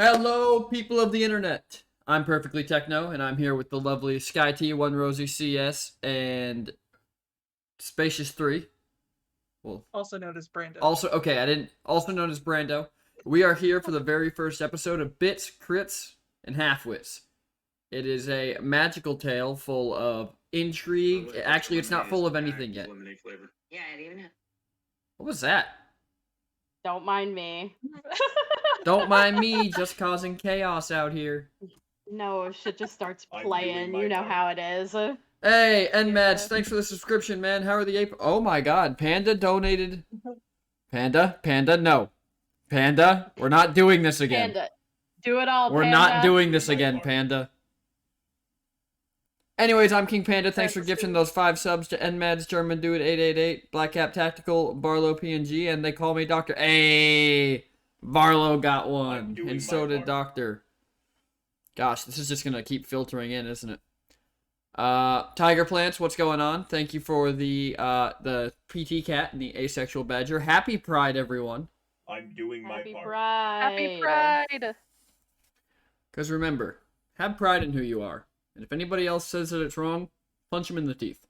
Hello, people of the internet. I'm Perfectly Techno, and I'm here with the lovely Sky T, One Rosie CS, and Spacious 3. Well, Also known as Brando. Also known as Brando. We are here for the very first episode of Bits, Crits, and Halfwits. It is a magical tale full of intrigue. Actually, it's not full of anything yet. Yeah, I didn't even know. What was that? Don't mind me. Don't mind me, just causing chaos out here. No, shit just starts playing. You know how it is. Hey, NMads, thanks for the subscription, man. How are the April? Oh my god, Panda donated. Panda, no. Panda, we're not doing this again. Panda, do it all, We're Panda. not doing this again, Panda. Anyways, I'm King Panda. Thanks for gifting those 5 subs to NMads, German Dude 888, Black Cap Tactical, Barlow PNG, and they call me Doctor. Hey, Barlow got one, and so did Doctor. Gosh, this is just gonna keep filtering in, isn't it? Tiger Plants, what's going on? Thank you for the PT Cat and the Asexual Badger. Happy Pride, everyone. I'm doing my part. Pride. Happy Pride! Because remember, have pride in who you are. And if anybody else says that it's wrong, punch them in the teeth.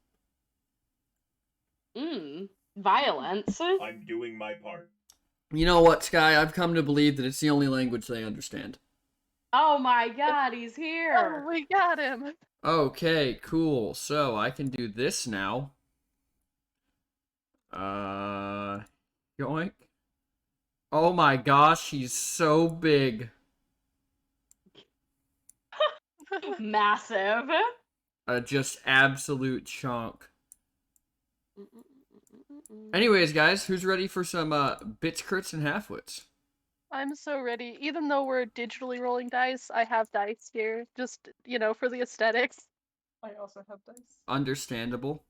Violence. I'm doing my part. You know what, Sky? I've come to believe that it's the only language they understand. Oh my god, he's Oh, here. we got him! Okay, cool. So, I can do this now. Yoink. Oh my gosh, he's so big. Massive. Just absolute chunk. Anyways, guys, who's ready for some bits, crits, and halfwits? I'm so ready. Even though we're digitally rolling dice, I have dice here. Just, for the aesthetics. I also have dice. Understandable.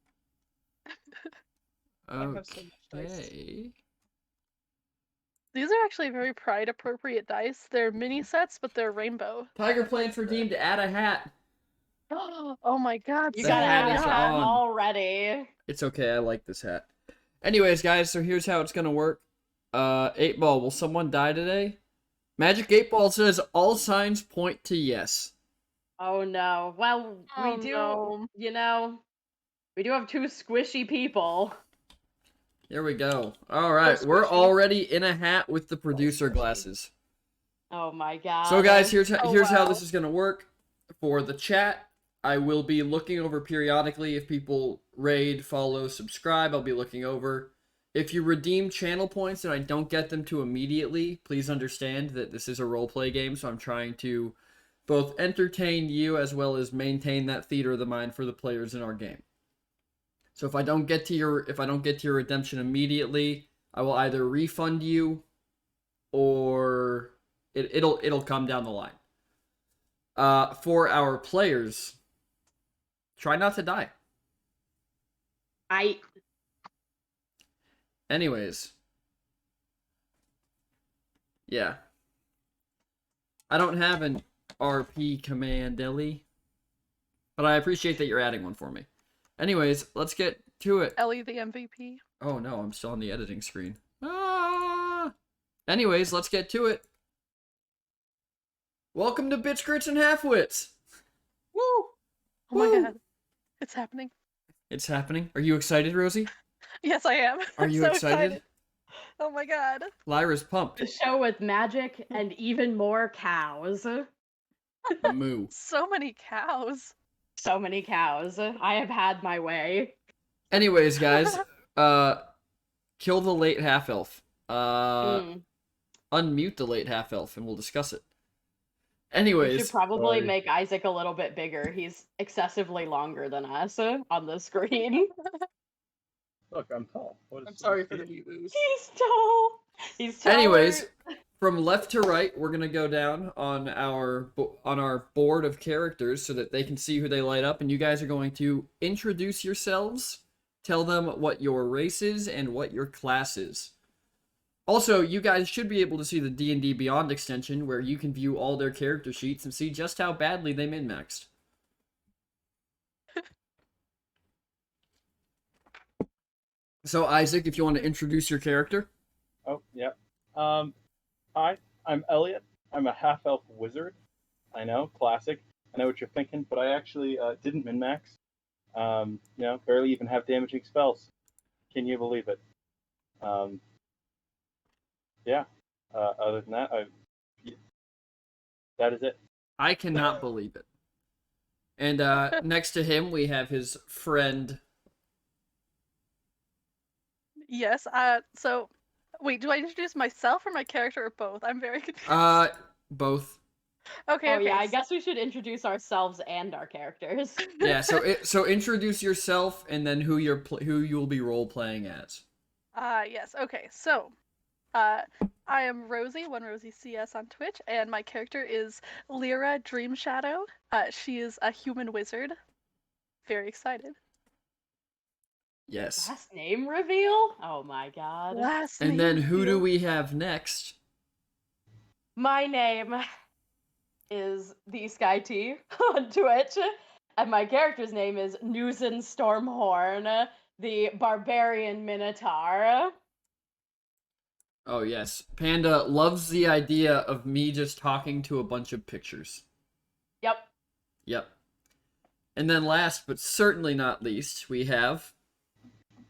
I have so much dice. Okay. These are actually very pride-appropriate dice. They're mini sets, but they're rainbow. Tiger Plants redeemed to add a hat. Oh my god, You The gotta hat have is a hat on. already. It's okay, I like this hat. Anyways, guys, so here's how it's gonna work. 8 Ball, will someone die today? Magic 8 Ball says all signs point to yes. Oh no. Well, Oh, we do, no. we do have 2 squishy people. Here we go. Alright, we're already in a hat with the producer glasses. Oh my god. So guys, here's how wow. this is gonna work. For the chat, I will be looking over periodically if people raid, follow, subscribe. I'll be looking over. If you redeem channel points and I don't get them to immediately, please understand that this is a roleplay game, so I'm trying to both entertain you as well as maintain that theater of the mind for the players in our game. So if I don't get to your redemption immediately, I will either refund you or it'll come down the line. For our players, try not to die. Anyways. Yeah. I don't have an RP command, Ellie. But I appreciate that you're adding one for me. Anyways, let's get to it. Ellie the MVP. Oh no, I'm still on the editing screen. Ah! Anyways, let's get to it. Welcome to Bits, Crits, and Halfwits! Woo! Oh my god. It's happening. It's happening. Are you excited, Rosie? Yes, I am. Are you so excited? Oh my god. Lyra's pumped. The show with magic and even more cows. Moo. So many cows. So many cows. I have had my way. Anyways, guys, kill the late half-elf. Unmute the late half-elf and we'll discuss it. Anyways. We should probably make Isaac a little bit bigger. He's excessively longer than us on the screen. Look, I'm tall. I'm sorry for the wee-woos. He's tall. He's taller. Anyways, from left to right, we're gonna go down on our board of characters so that they can see who they light up, and you guys are going to introduce yourselves, tell them what your race is and what your class is. Also, you guys should be able to see the D&D Beyond extension where you can view all their character sheets and see just how badly they min-maxed. So, Isaac, if you want to introduce your character. Oh, yeah. Hi, I'm Elliot. I'm a half-elf wizard. I know, classic. I know what you're thinking, but I actually didn't min-max. Barely even have damaging spells. Can you believe it? Yeah. Other than that, that is it. I cannot believe it. And next to him, we have his friend. Yes. So, wait. Do I introduce myself or my character or both? I'm very confused. Both. Okay. Oh Okay. yeah, I guess we should introduce ourselves and our characters. Yeah. So introduce yourself and then who you will be role playing as. Yes. Okay. So, I am Rosie, one Rosie CS on Twitch, and my character is Lyra Dreamshadow. She is a human wizard. Very excited. Yes. Last name reveal? Oh my god. Last And name then who do reveal. we have next? My name is the Sky T on Twitch, and my character's name is Newson Stormhorn, the Barbarian Minotaur. Oh yes, Panda loves the idea of me just talking to a bunch of pictures. Yep. Yep. And then last but certainly not least, we have...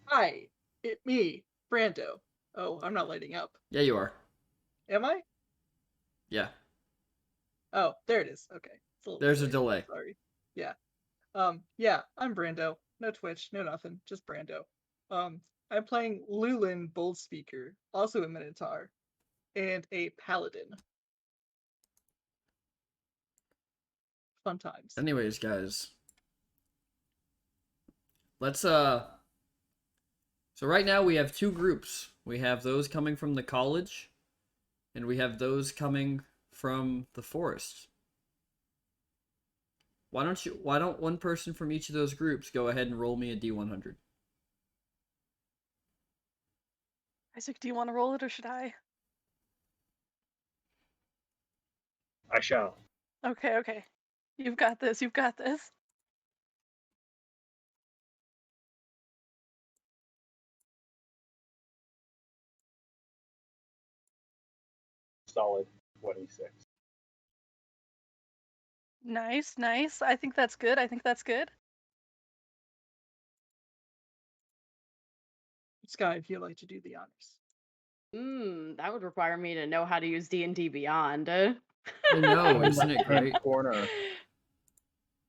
Hi, it me, Brando. Oh, I'm not lighting up. Yeah, you are. Am I? Yeah. Oh, there it is. Okay. It's a little There's a late. delay. Sorry. Yeah. Yeah, I'm Brando. No Twitch, no nothing, just Brando. I'm playing Lulin Boldspeaker, also a Minotaur, and a Paladin. Fun times. Anyways, guys. Let's, So right now we have two groups. We have those coming from the college, and we have those coming from the forest. Why don't one person from each of those groups go ahead and roll me a D100? Isaac, do you want to roll it or should I? I shall. Okay. Okay. You've got this. You've got this. Solid 26. Nice. Nice. I think that's good. I think that's good. Sky, if you'd like to do the honors. That would require me to know how to use D&D Beyond. I know, isn't it great? Corner.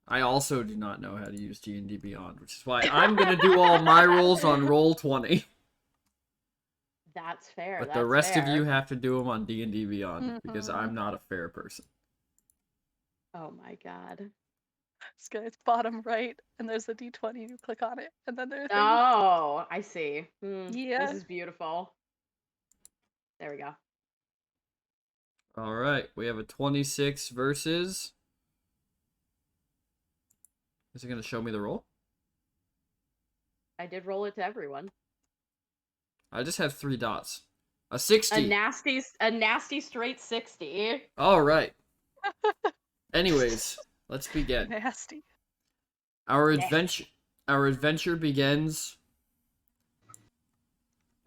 I also do not know how to use D&D Beyond, which is why I'm going to do all my rolls on Roll20. That's fair. But that's the rest fair. of you have to do them on D&D Beyond, because Mhm. I'm not a fair person. Oh my god. It's good. It's bottom right, and there's a D20. You click on it, and then there's. Oh, I see. Yeah. This is beautiful. There we go. Alright, we have a 26 versus... Is it going to show me the roll? I did roll it to everyone. I just have 3 dots. A 60! A nasty straight 60. Alright. Anyways, let's begin. Nasty. Our Nasty. adventure begins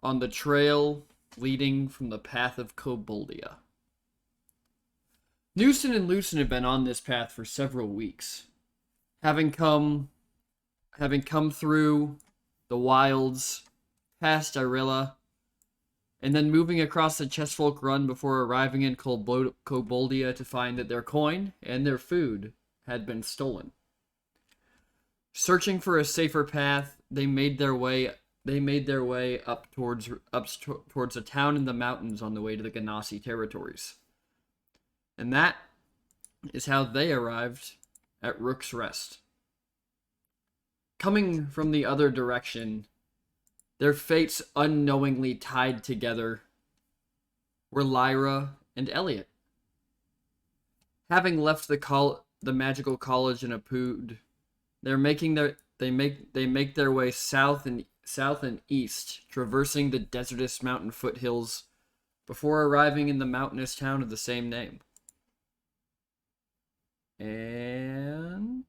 on the trail leading from the path of Koboldia. Newson and Lucen have been on this path for several weeks, having come through the wilds, past Irilla, and then moving across the Chestfolk Run before arriving in Koboldia to find that their coin and their food had been stolen. Searching for a safer path, they made their way up towards a town in the mountains on the way to the Ganassi territories. And that is how they arrived at Rook's Rest. Coming from the other direction, their fates unknowingly tied together were Lyra and Elliot. Having left the magical college in Apud, they make their way south and east, traversing the desertous mountain foothills before arriving in the mountainous town of the same name. And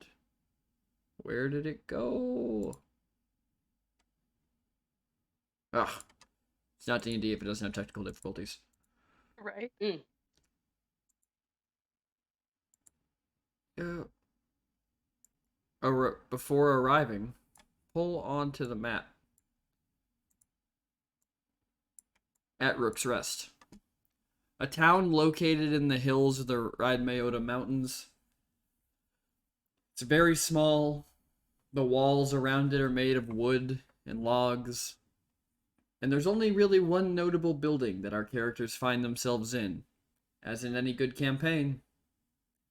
where did it go? Ugh. It's not D&D if it doesn't have technical difficulties. Right. before arriving, pull onto the map at Rook's Rest, a town located in the hills of the Raidmayota Mountains. It's very small. The walls around it are made of wood and logs. And there's only really one notable building that our characters find themselves in. As in any good campaign,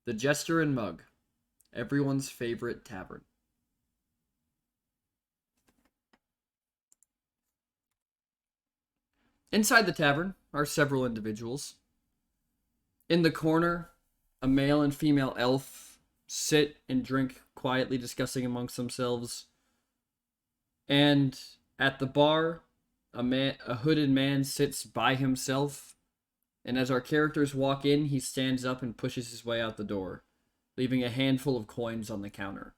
the Jester and Mug, everyone's favorite tavern. Inside the tavern are several individuals. In the corner, a male and female elf sit and drink quietly, discussing amongst themselves. And at the bar, a hooded man sits by himself. And as our characters walk in, he stands up and pushes his way out the door, leaving a handful of coins on the counter.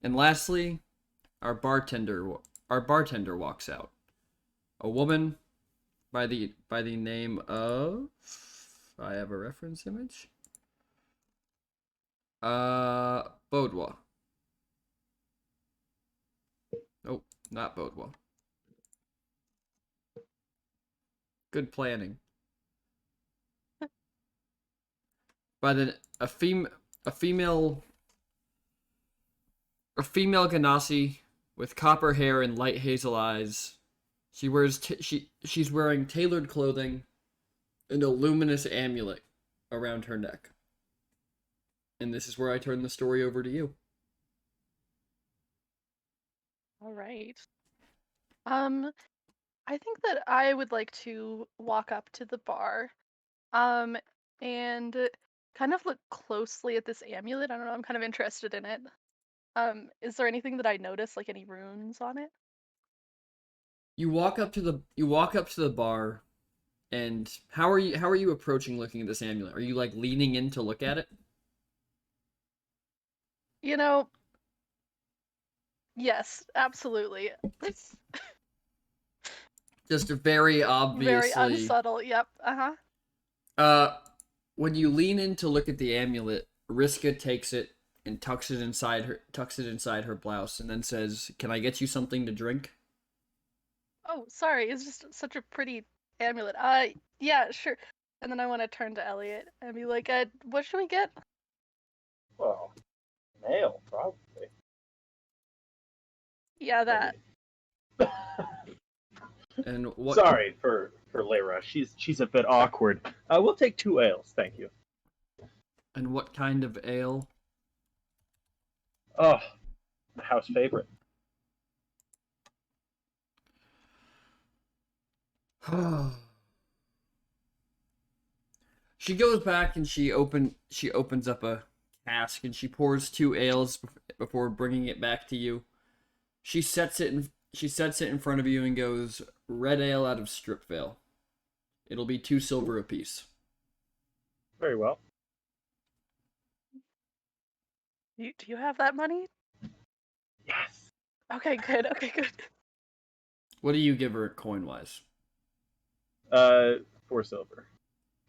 And lastly, our bartender walks out. A woman by the name of, I have a reference image. Bodwa. Nope, not Bodwa. Good planning. A female Ganassi with copper hair and light hazel eyes. She's wearing tailored clothing and a luminous amulet around her neck. And this is where I turn the story over to you. All right. I think that I would like to walk up to the bar, and kind of look closely at this amulet. I don't know, I'm kind of interested in it. Is there anything that I notice, like any runes on it? You walk up to the bar, and how are you approaching looking at this amulet? Are you like leaning in to look at it? You know, yes, absolutely. It's Just very very obviously. unsubtle. Yep. Uh-huh. When you lean in to look at the amulet, Riska takes it and tucks it inside her blouse, and then says, "Can I get you something to drink?" Oh, sorry. It's just such a pretty amulet. Yeah, sure. And then I want to turn to Elliot and be like, what should we get? Well, male, probably. Yeah, that. And what? Sorry for Lyra. She's a bit awkward. We'll take 2 ales, thank you. And what kind of ale? Oh, the house favorite. She goes back and she opens up a cask and she pours 2 ales before bringing it back to you. She sets it in front of you and goes, "Red ale out of Stripvale. It'll be 2 silver apiece." Very well. Do you have that money? Yes. Okay, good. Okay, good. What do you give her coin wise? 4 silver.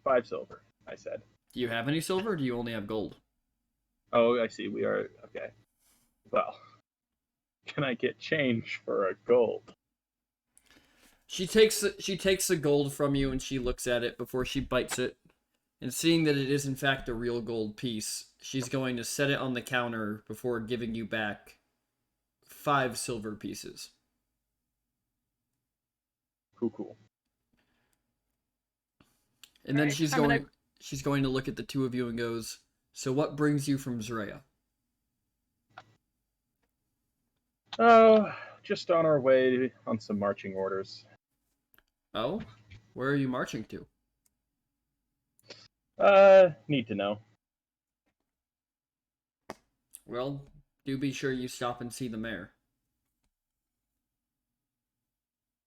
5 silver, I said. Do you have any silver, or do you only have gold? Oh, I see. We are okay. Well, can I get change for a gold? She takes the gold from you and she looks at it before she bites it. And seeing that it is in fact a real gold piece, she's going to set it on the counter before giving you back 5 silver pieces. Cool. And then Right, she's going to look at the 2 of you and goes, "So what brings you from Zrea?" Oh, just on our way on some marching orders. Oh? Where are you marching to? Need to know. Well, do be sure you stop and see the mayor.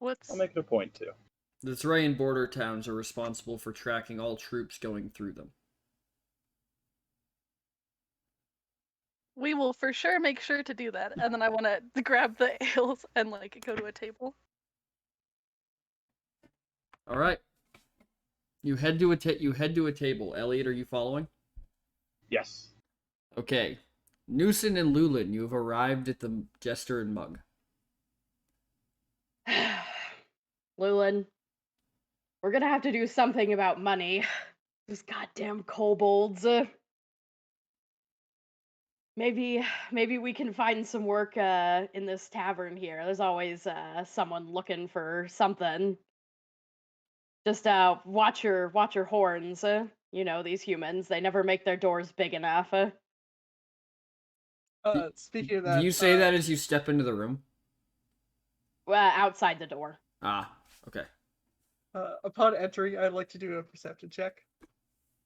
I'll make it a point to. The Zrean border towns are responsible for tracking all troops going through them. We will for sure make sure to do that. And then I want to grab the ales and like go to a table. All right. You head to a table. Elliot, are you following? Yes. Okay. Newson and Lulin, you have arrived at the Jester and Mug. Lulin, we're gonna have to do something about money. Those goddamn kobolds. Maybe we can find some work in this tavern here. There's always someone looking for something. Just watch your horns. You know, these humans, they never make their doors big enough. Speaking of Do that, you say that as you step into the room? Outside the door. Ah, okay. upon entering, I'd like to do a perception check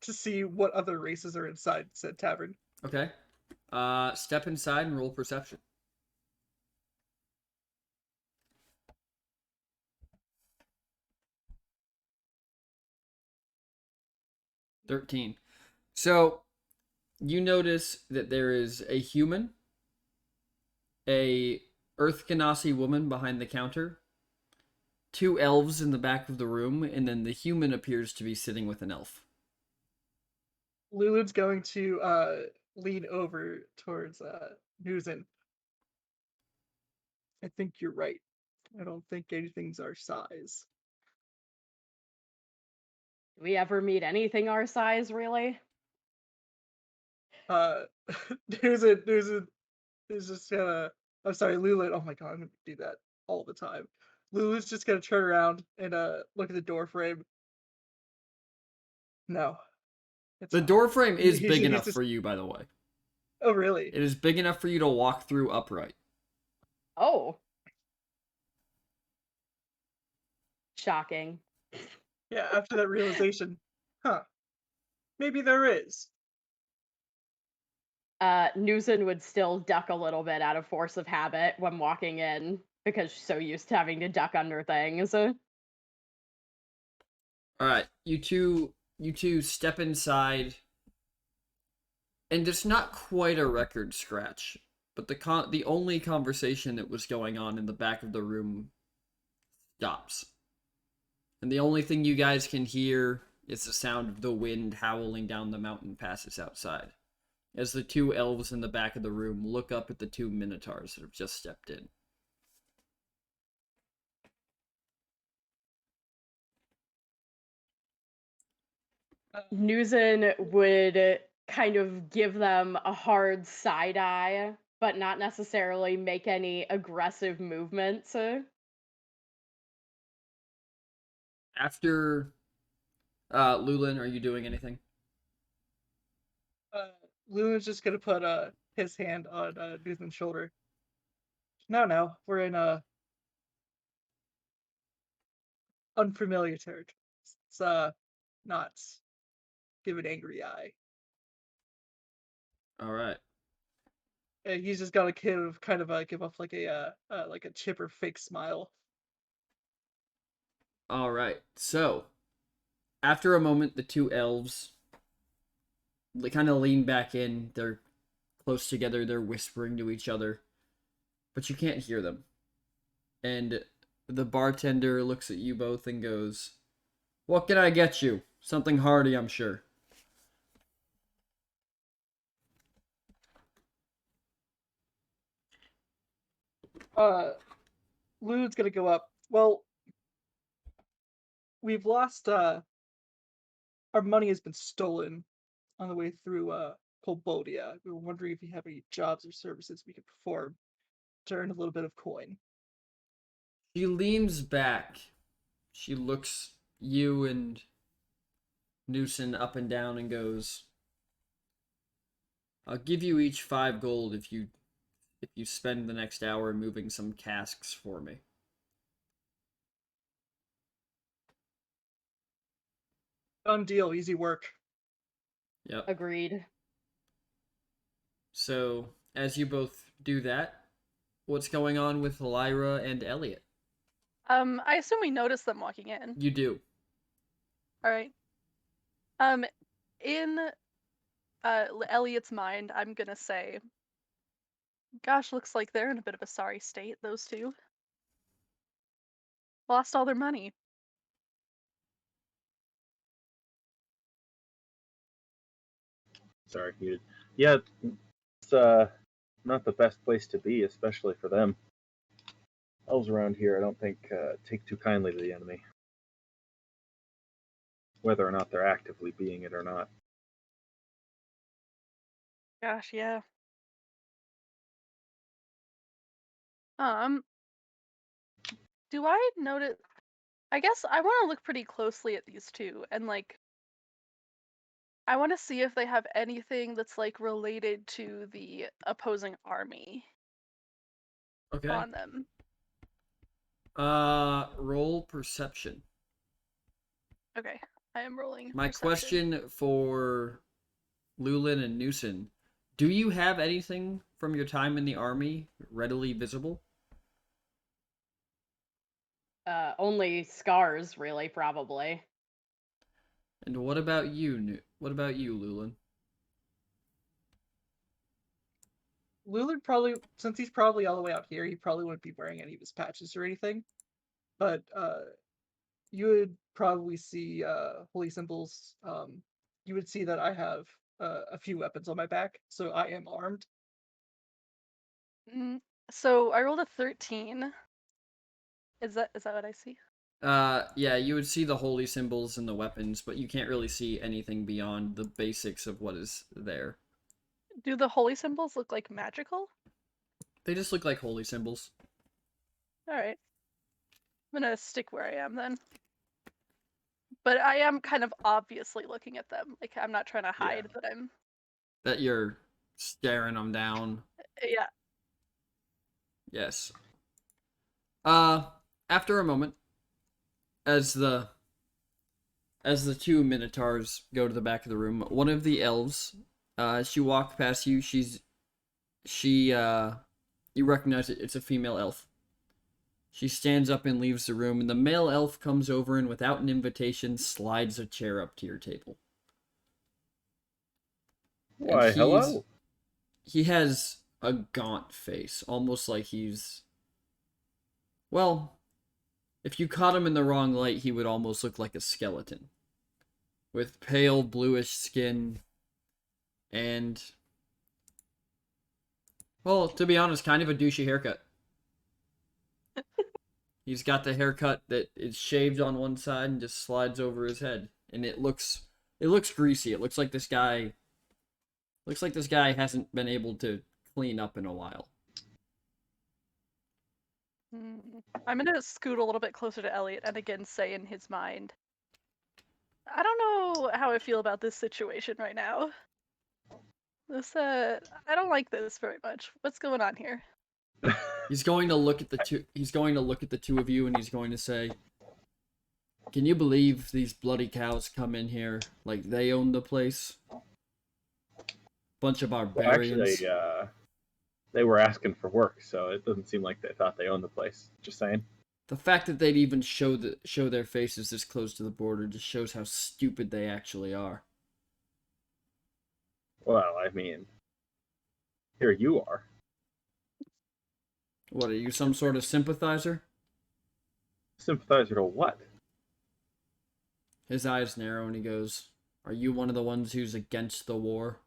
to see what other races are inside said tavern. Okay. Step inside and roll perception. $13. So, you notice that there is a human, a Earth Ganassi woman behind the counter, 2 elves in the back of the room, and then the human appears to be sitting with an elf. Lulu's going to lean over towards Newson. I think you're right. I don't think anything's our size. Do we ever meet anything our size, really? Newson is just gonna. I'm sorry, Lulu. Oh my god, I'm gonna do that all the time. Lulu's just gonna turn around and look at the door frame. No, it's The not. door frame is He's big enough just- for you, by the way. Oh really? It is big enough for you to walk through upright. Oh. Shocking. Yeah. After that realization, huh? Maybe there is. Newson would still duck a little bit out of force of habit when walking in because she's so used to having to duck under things. All right, you two step inside, and it's not quite a record scratch, but the only conversation that was going on in the back of the room stops, and the only thing you guys can hear is the sound of the wind howling down the mountain passes outside, as the 2 elves in the back of the room look up at the 2 minotaurs that have just stepped in. Newson would kind of give them a hard side eye, but not necessarily make any aggressive movements. After Lulin, are you doing anything? Lulu's just gonna put his hand on Newson's shoulder. No, we're in unfamiliar territory. It's not give an angry eye. All right. And he's just gonna kind of give off like a chipper fake smile. All right. So, after a moment, the 2 elves they kind of lean back in. They're close together. They're whispering to each other, but you can't hear them. And the bartender looks at you both and goes, "What can I get you? Something hearty, I'm sure." Lulu's gonna go up. Well, we've lost our money has been stolen on the way through Colbodia. We were wondering if you have any jobs or services we could perform to earn a little bit of coin. She leans back. She looks you and Newson up and down and goes, "I'll give you each 5 gold if you spend the next hour moving some casks for me." Done deal, easy work. Yep. Agreed. So, as you both do that, what's going on with Lyra and Elliot? I assume we noticed them walking in. You do. All right. In Elliot's mind, I'm gonna say, "Gosh, looks like they're in a bit of a sorry state. Those two lost all their money." Sorry, muted. Yeah, it's not the best place to be, especially for them. Elves around here, I don't think, take too kindly to the enemy. Whether or not they're actively being it or not. Gosh, yeah. Um, do I notice? I guess I want to look pretty closely at these two, and like, I want to see if they have anything that's like related to the opposing army Okay. on them. Roll perception. Okay, I am rolling. My perception. question for Lulin and Newson: do you have anything from your time in the army readily visible? Only scars, really, probably. And what about you? What about you, Lulin? Lulard probably, since he's probably all the way out here, he probably wouldn't be wearing any of his patches or anything. But you would probably see holy symbols. You would see that I have a few weapons on my back, so I am armed. So I rolled a 13. Is that what I see? Yeah, you would see the holy symbols and the weapons, but you can't really see anything beyond the basics of what is there. Do the holy symbols look like magical? They just look like holy symbols. All right. I'm gonna stick where I am then. But I am kind of obviously looking at them. Like I'm not trying to hide that I'm. That you're staring them down. Yeah. Yes. After a moment, as the two minotaurs go to the back of the room, one of the elves, as she walks past you, you recognize it. It's a female elf. She stands up and leaves the room, and the male elf comes over and, without an invitation, slides a chair up to your table. Why, hello. He has a gaunt face, almost like he's... Well, if you caught him in the wrong light, he would almost look like a skeleton. With pale, bluish skin, and... well, to be honest, kind of a douchey haircut. He's got the haircut that is shaved on one side and just slides over his head, and it looks greasy. It looks like this guy hasn't been able to clean up in a while. I'm gonna scoot a little bit closer to Elliot and again say in his mind, I don't know how I feel about this situation right now. I don't like this very much. What's going on here? He's going to look at the two of you, and he's going to say, "Can you believe these bloody cows come in here like they own the place? Bunch of barbarians." Well, actually, they were asking for work, so it doesn't seem like they thought they owned the place. Just saying. The fact that they'd even show their faces this close to the border just shows how stupid they actually are. Well, I mean, here you are. What, are you some sort of sympathizer? Sympathizer to what? His eyes narrow and he goes, "Are you one of the ones who's against the war?"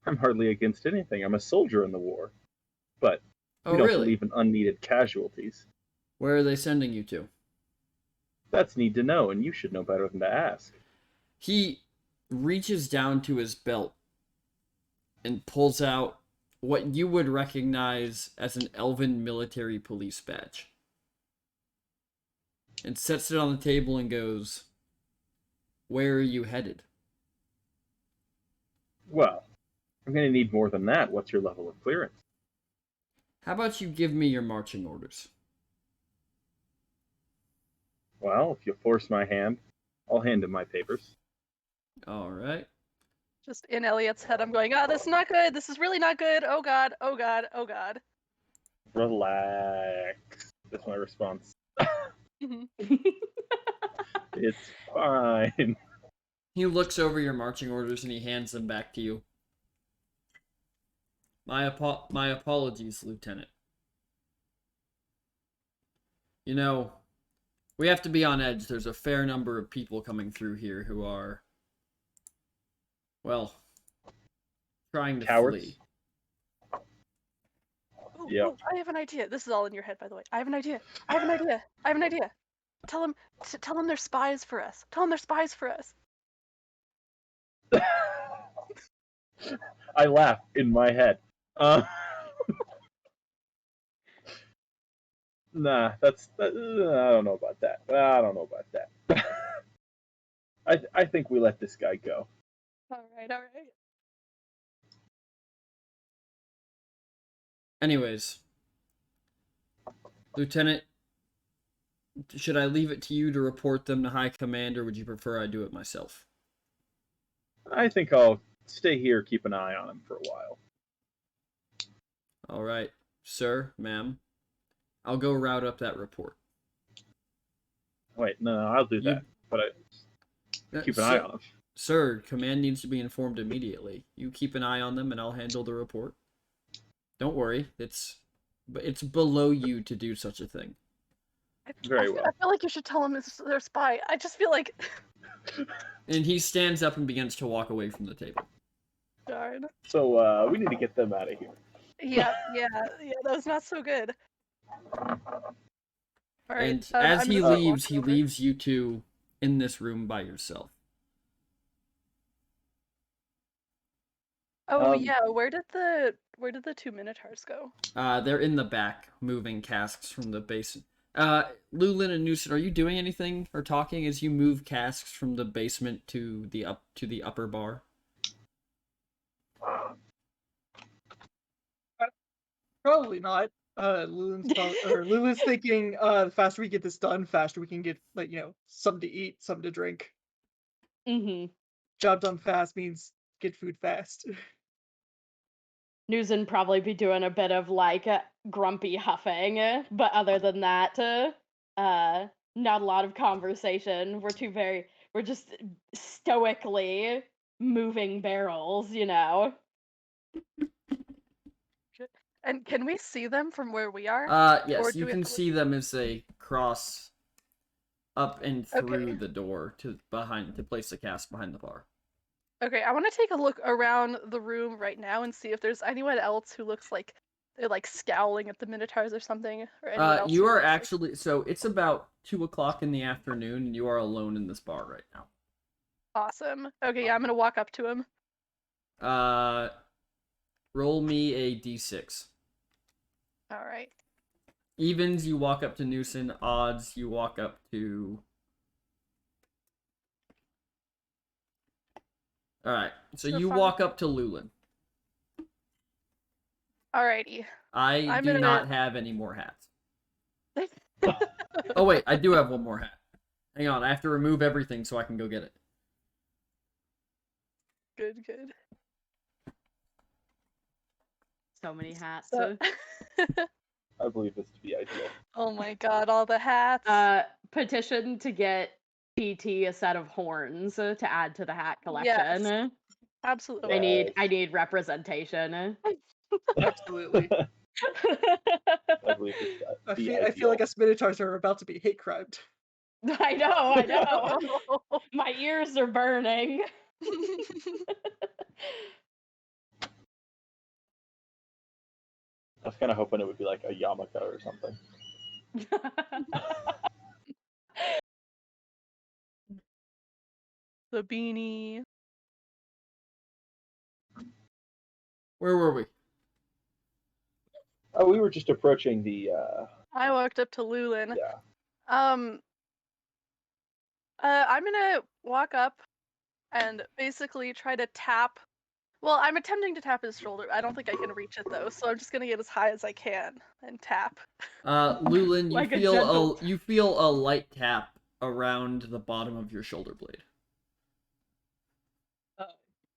I'm hardly against anything. I'm a soldier in the war. But Oh, we don't really? believe in unneeded casualties. Where are they sending you to? That's need to know, and you should know better than to ask. He reaches down to his belt and pulls out what you would recognize as an elven military police badge. And sets it on the table and goes, "Where are you headed?" Well, I'm going to need more than that. What's your level of clearance? How about you give me your marching orders? Well, if you force my hand, I'll hand him my papers. Alright. Just in Elliot's head, I'm going, this is not good. This is really not good. Oh god, oh god, oh god. Relax. That's my response. It's fine. He looks over your marching orders and he hands them back to you. My apologies, Lieutenant. You know, we have to be on edge. There's a fair number of people coming through here who are, well, trying to Cowards. flee. Ooh, Yep. ooh, I have an idea. This is all in your head, by the way. I have an idea. Tell them they're spies for us. Tell them they're spies for us. I laugh in my head. Nah, I don't know about that. I think we let this guy go. All right. Anyways, Lieutenant, should I leave it to you to report them to High Command, or would you prefer I do it myself? I think I'll stay here, keep an eye on him for a while. All right, sir, ma'am. I'll go route up that report. Wait, no, I'll do that. But keep an eye on him. Sir, command needs to be informed immediately. You keep an eye on them, and I'll handle the report. Don't worry, it's below you to do such a thing. Very well. I feel like you should tell them they're spy. I just feel like. And he stands up and begins to walk away from the table. Darn. So we need to get them out of here. Yeah. That was not so good. All right. And as I'm he gonna start leaves, he walking over. leaves you two in this room by yourself. Oh Um, yeah, where did the 2 minotaurs go? They're in the back, moving casks from the basement. Lulin and Newson, are you doing anything or talking as you move casks from the basement to the upper bar? Probably not. Lulin's thinking, the faster we get this done, faster we can get, like, something to eat, something to drink. Mm-hmm. Job done fast means get food fast. Newson probably be doing a bit of like grumpy huffing, but other than that, not a lot of conversation. We're just stoically moving barrels, you know. And can we see them from where we are? Yes, Or do you we have can to look- see them as they cross up and through Okay. the door to place the cask behind the bar. Okay, I want to take a look around the room right now and see if there's anyone else who looks like they're like scowling at the minotaurs or something, or anyone else. You who are looks like- actually so it's about 2:00 in the afternoon, and you are alone in this bar right now. Awesome. Okay, yeah, I'm gonna walk up to him. Roll me a d6. All right. Evens, you walk up to Newson. Odds, you walk up to. All right, so So you far- walk up to Lulin. Alrighty. I I'm do gonna- not have any more hats. Oh wait, I do have one more hat. Hang on, I have to remove everything so I can go get it. Good. So many hats. So- I believe this to be ideal. Oh my god, all the hats. Petition to get PT a set of horns to add to the hat collection. Yes. Absolutely. Yeah. I need representation. Absolutely. I believe this I to be feel like ideal. us minotaurs are about to be hate crimed. I know. My ears are burning. I was kind of hoping it would be like a yarmulke or something. The beanie. Where were we? Oh, we were just approaching the. I walked up to Lulin. Yeah. I'm gonna walk up and basically try to tap. Well, I'm attempting to tap his shoulder. I don't think I can reach it though, so I'm just gonna get as high as I can and tap. Lulin, Like a gentle- you feel a light tap around the bottom of your shoulder blade.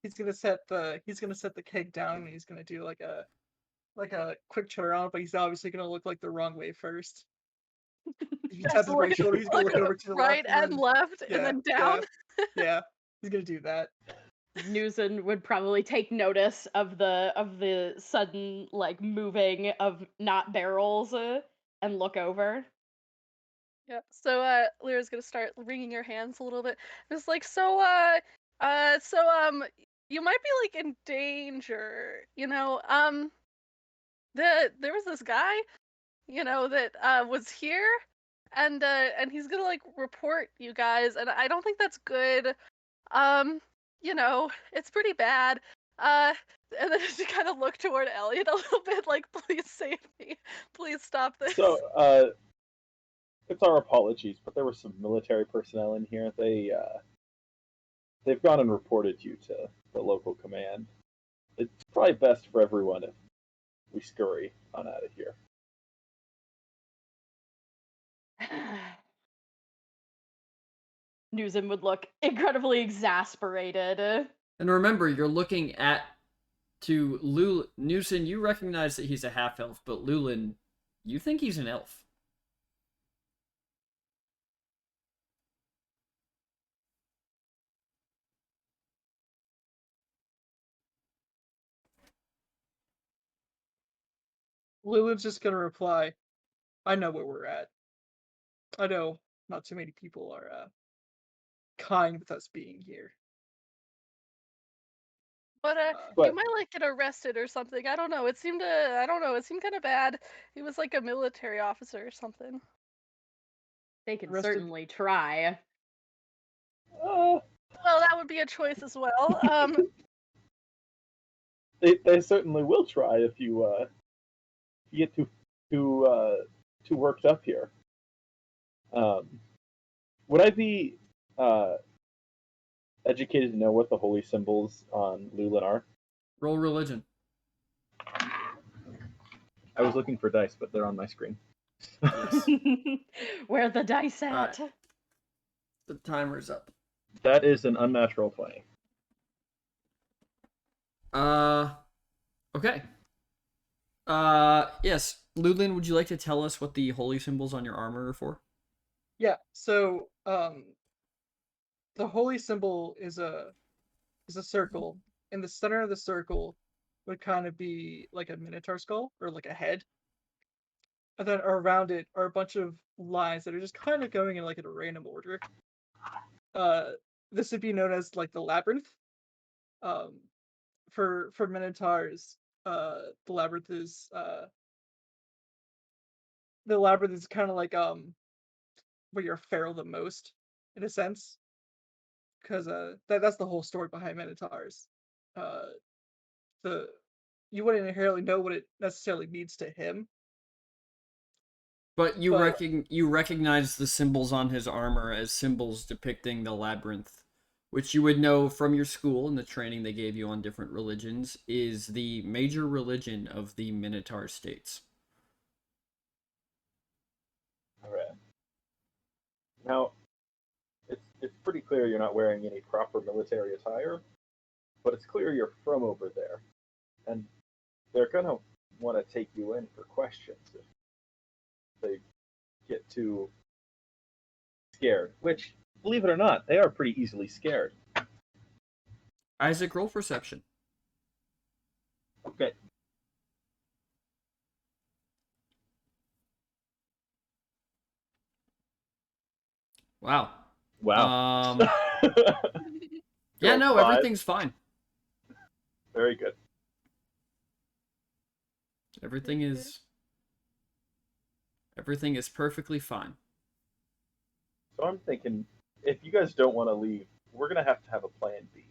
He's gonna set the keg down, and he's gonna do like a quick turnaround, but he's obviously gonna look like the wrong way first. If you tap his right shoulder, he's gonna look over to the right left, and left, and then down. Yeah, he's gonna do that. Newson would probably take notice of the sudden like moving of not barrels and look over. Yeah. So Lyra's gonna start wringing her hands a little bit. It's like, so you might be like in danger. There was this guy, that was here, and he's gonna like report you guys, and I don't think that's good. It's pretty bad. Uh, and then she kind of looked toward Elliot a little bit, like, please save me, please stop this. So, it's our apologies, but there were some military personnel in here. They've gone and reported you to the local command. It's probably best for everyone if we scurry on out of here. Newsom would look incredibly exasperated. And remember, you're looking to Newson, you recognize that he's a half-elf, but Lulin, you think he's an elf. Lilith's just gonna reply, I know where we're at. I know not too many people are kind with us being here. But But- you might like get arrested or something. I don't know. It seemed kind of bad. He was like a military officer or something. They can Arrested. certainly try. Well, that would be a choice as well. They certainly will try if you get too worked up here. Would I be educated to know what the holy symbols on Lulin are? Roll religion. I was looking for dice, but they're on my screen. Yes. Where the dice at? Alright. The timer's up. That is an unnatural 20. Okay. Yes. Lulin, would you like to tell us what the holy symbols on your armor are for? Yeah, so the holy symbol is a circle. In the center of the circle would kind of be like a minotaur skull or like a head. And then around it are a bunch of lines that are just kind of going in like in a random order. This would be known as like the labyrinth. For minotaurs, the labyrinth is kind of like where you're feral the most, in a sense, because that's the whole story behind minotaurs. You wouldn't inherently know what it necessarily means to him. But you But- you recognize the symbols on his armor as symbols depicting the labyrinth, which you would know from your school and the training they gave you on different religions, is the major religion of the Minotaur states. All right. Now, it's pretty clear you're not wearing any proper military attire, but it's clear you're from over there, and they're gonna want to take you in for questions if they get too scared. Which, believe it or not, they are pretty easily scared. Isaac, roll perception. Okay. Wow. Wow. Yeah, no, Five. everything's fine. Very good. Everything is perfectly fine. So I'm thinking, if you guys don't want to leave, we're gonna have to have a plan B.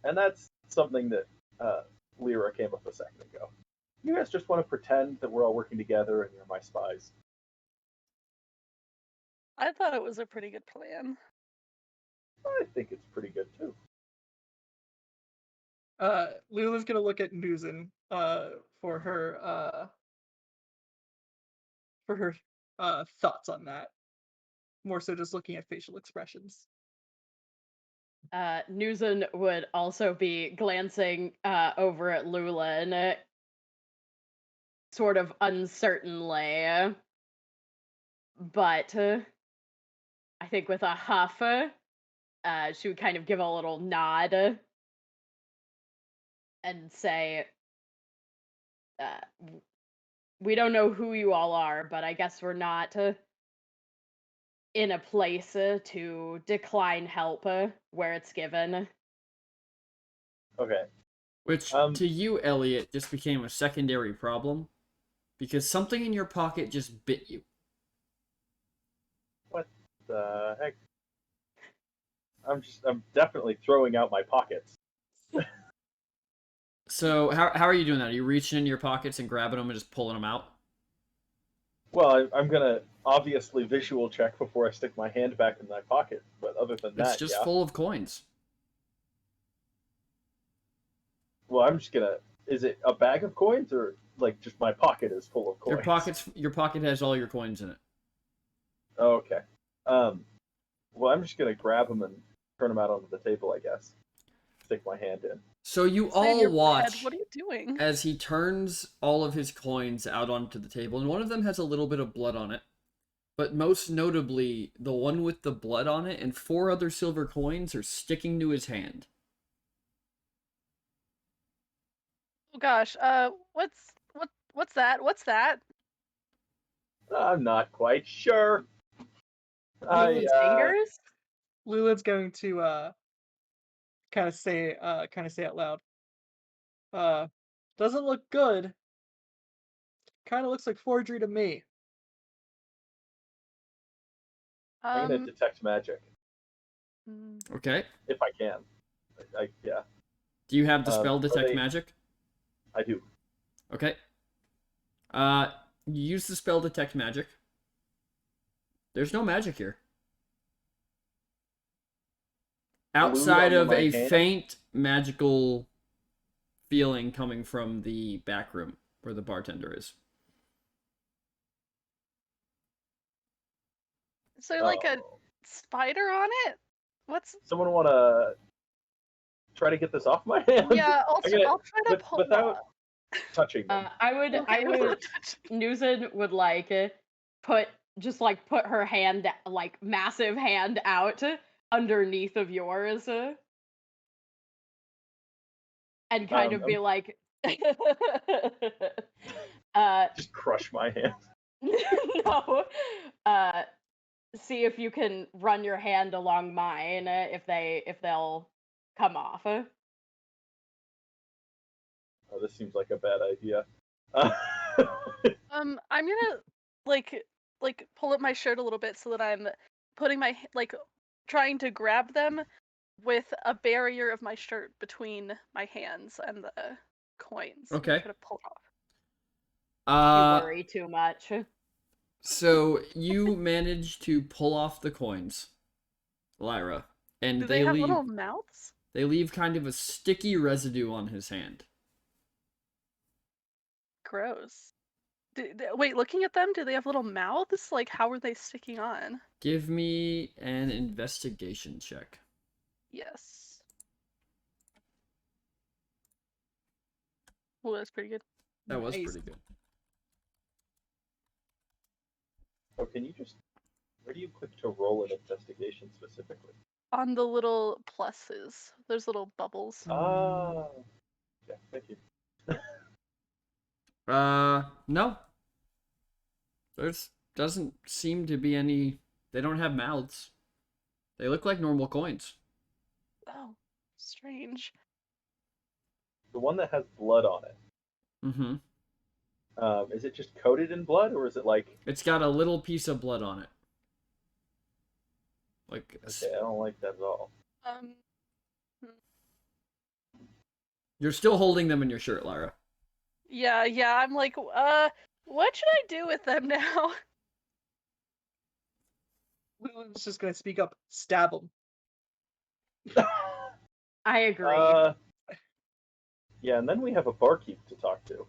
And that's something that Lyra came up a second ago. You guys just want to pretend that we're all working together and you're my spies. I thought it was a pretty good plan. I think it's pretty good too. Lula's gonna look at Nuzin for her thoughts on that. More so just looking at facial expressions. Newson would also be glancing over at Lulin, sort of uncertainly, but I think with a huff, she would kind of give a little nod and say, we don't know who you all are, but I guess we're not in a place to decline help where it's given. Okay. Which, to you, Elliot, just became a secondary problem because something in your pocket just bit you. What the heck? I'm definitely throwing out my pockets. So, how are you doing that? Are you reaching into your pockets and grabbing them and just pulling them out? Well, I'm gonna obviously visual check before I stick my hand back in my pocket. But other than It's that, just yeah. full of coins. Well, I'm just gonna. Is it a bag of coins or like just my pocket is full of coins? Your pocket has all your coins in it. Oh, okay. Well, I'm just gonna grab them and turn them out onto the table, I guess. Stick my hand in. So you Stay in all your watch bed. What are you doing? as he turns all of his coins out onto the table, and one of them has a little bit of blood on it. But most notably, the one with the blood on it and 4 other silver coins are sticking to his hand. Oh gosh. What's that? What's that? I'm not quite sure. Lulin's fingers? Lulin's going to kind of say out loud. Doesn't look good. Kind of looks like forgery to me. I'm gonna detect magic Okay. if I can. Yeah. Do you have the spell Detect they- Magic? I do. Okay. You use the spell Detect Magic. There's no magic here. Outside of a faint magical feeling coming from the back room where the bartender is. Is there like a spider on it? What's? Someone want to try to get this off my hand? Yeah, I'll try to pull without touching them. I would Nuzin would like put her hand, like massive hand out underneath of yours and kind of be like just crush my hand. No. See if you can run your hand along mine if they'll come off. Oh, this seems like a bad idea. I'm gonna like pull up my shirt a little bit so that I'm putting my trying to grab them with a barrier of my shirt between my hands and the coins. Okay. Try to pull it off. You worry too much. So you manage to pull off the coins, Lyra, and Do they have little mouths? They leave kind of a sticky residue on his hand. Gross. Wait, looking at them, do they have little mouths? Like, how are they sticking on? Give me an investigation check. Yes. Well, that's pretty good. That was Nice. pretty good. Oh, can you just... Where do you click to roll an investigation specifically? On the little pluses. There's little bubbles. Ah. Yeah, thank you. No. There's doesn't seem to be any... They don't have mouths. They look like normal coins. Oh, strange. The one that has blood on it. Mm-hmm. Is it just coated in blood, or is it like... It's got a little piece of blood on it. Like... Okay, I don't like that at all. You're still holding them in your shirt, Lyra. Yeah, I'm like, what should I do with them now? Lulin's just gonna speak up. Stab him. I agree. Yeah, and then we have a barkeep to talk to.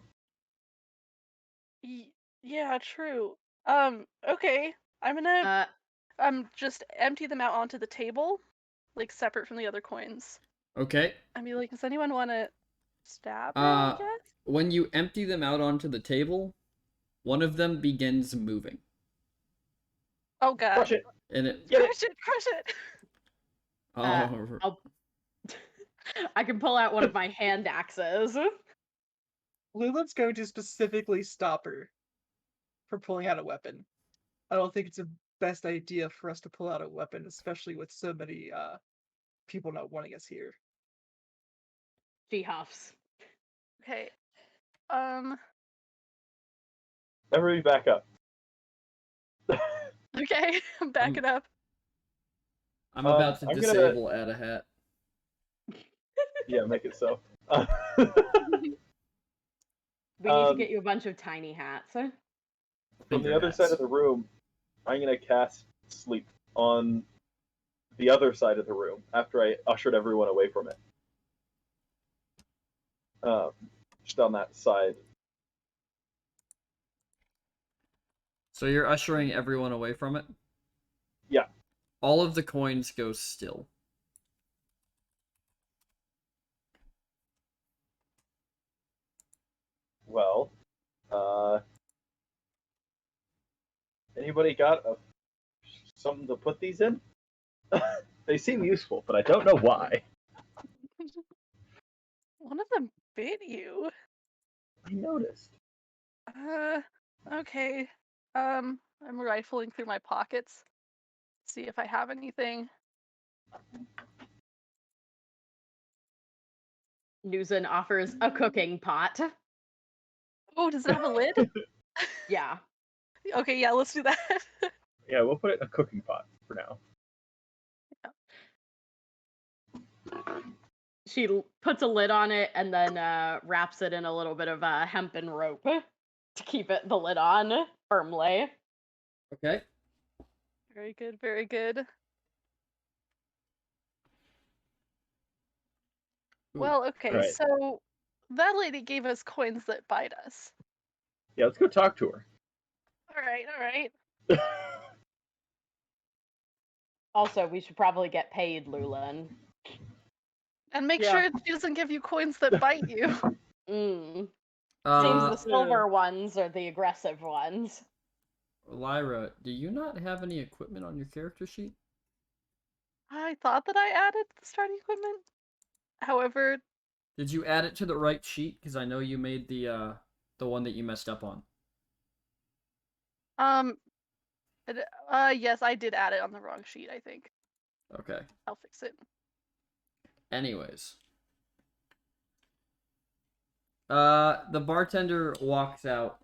Yeah, true. Okay. I'm gonna just empty them out onto the table, like separate from the other coins. Okay. I mean, like, does anyone want to stab me, I guess? When you empty them out onto the table, one of them begins moving. Oh god. Crush it! And it... Crush it! Oh. I can pull out one of my hand axes. Lulin's going to specifically stop her from pulling out a weapon. I don't think it's the best idea for us to pull out a weapon, especially with so many people not wanting us here. She huffs. Okay. Everybody back up. Okay. Back it up. I'm about to I'm gonna- disable add a hat. Yeah, make it so. We need to Um, get you a bunch of tiny hats. From Finger the other hats. side of the room, I'm gonna cast sleep on the other side of the room after I ushered everyone away from it. Just on that side. So you're ushering everyone away from it? Yeah. All of the coins go still. Well, anybody got something to put these in? They seem useful, but I don't know why. One of them bit you. I noticed. Okay. I'm rifling through my pockets. See if I have anything. Nuzin offers a cooking pot. Oh, does it have a lid? Yeah. Okay, yeah, let's do that. Yeah, we'll put it in a cooking pot for now. She puts a lid on it and then wraps it in a little bit of hempen rope to keep the lid on firmly. Okay. Very good, very good. Ooh. Well, okay, Right. so that lady gave us coins that bite us. Yeah, let's go talk to her. Alright. Also, we should probably get paid, Lulin. And make Yeah. sure she doesn't give you coins that bite you. Seems Uh, the silver ones are the aggressive ones. Lyra, do you not have any equipment on your character sheet? I thought that I added the starting equipment. However, Did you add it to the right sheet? Because I know you made the one that you messed up on. yes, I did add it on the wrong sheet, I think. Okay. I'll fix it. Anyways. The bartender walks out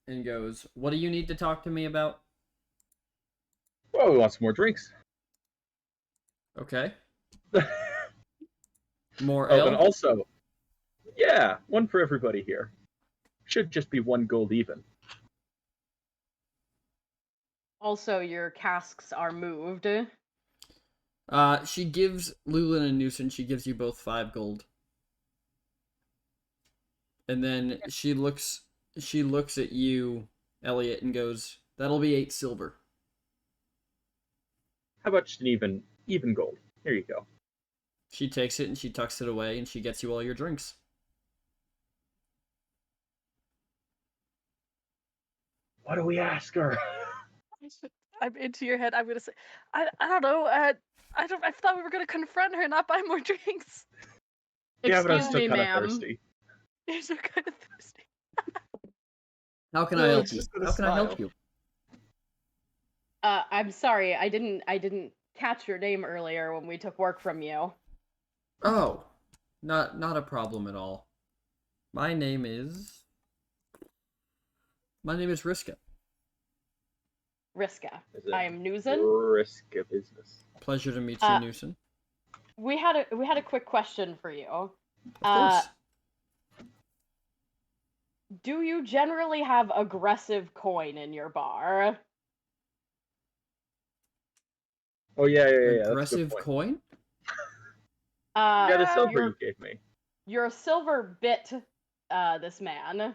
and goes, "What do you need to talk to me about?" Well, we want some more drinks. Okay. More Oh, ale? and also, yeah, one for everybody here. Should just be 1 gold even. Also, your casks are moved. She gives Lulin and Newson, she gives you both 5 gold. And then she looks at you, Elliot, and goes, "That'll be 8 silver." How about just an even gold? Here you go. She takes it and she tucks it away and she gets you all your drinks. What do we ask her? I'm into your head. I'm gonna say, I don't know. I thought we were gonna confront her, not buy more drinks. Yeah, but I was Excuse still me, kind of ma'am. thirsty. You're so kind of thirsty. How can I Lulin help you? just gonna How can I help smile. you? I'm sorry, I didn't catch your name earlier when we took work from you. Oh, not a problem at all. My name is Riska. Riska. Is it I am Nuzin. risk of business? Pleasure to meet you, Newson. We had a quick question for you. Of course. Do you generally have aggressive coin in your bar? Oh yeah. That's a good Aggressive point. coin? Yeah, the silver you're, you gave me. you're a silver bit, this man.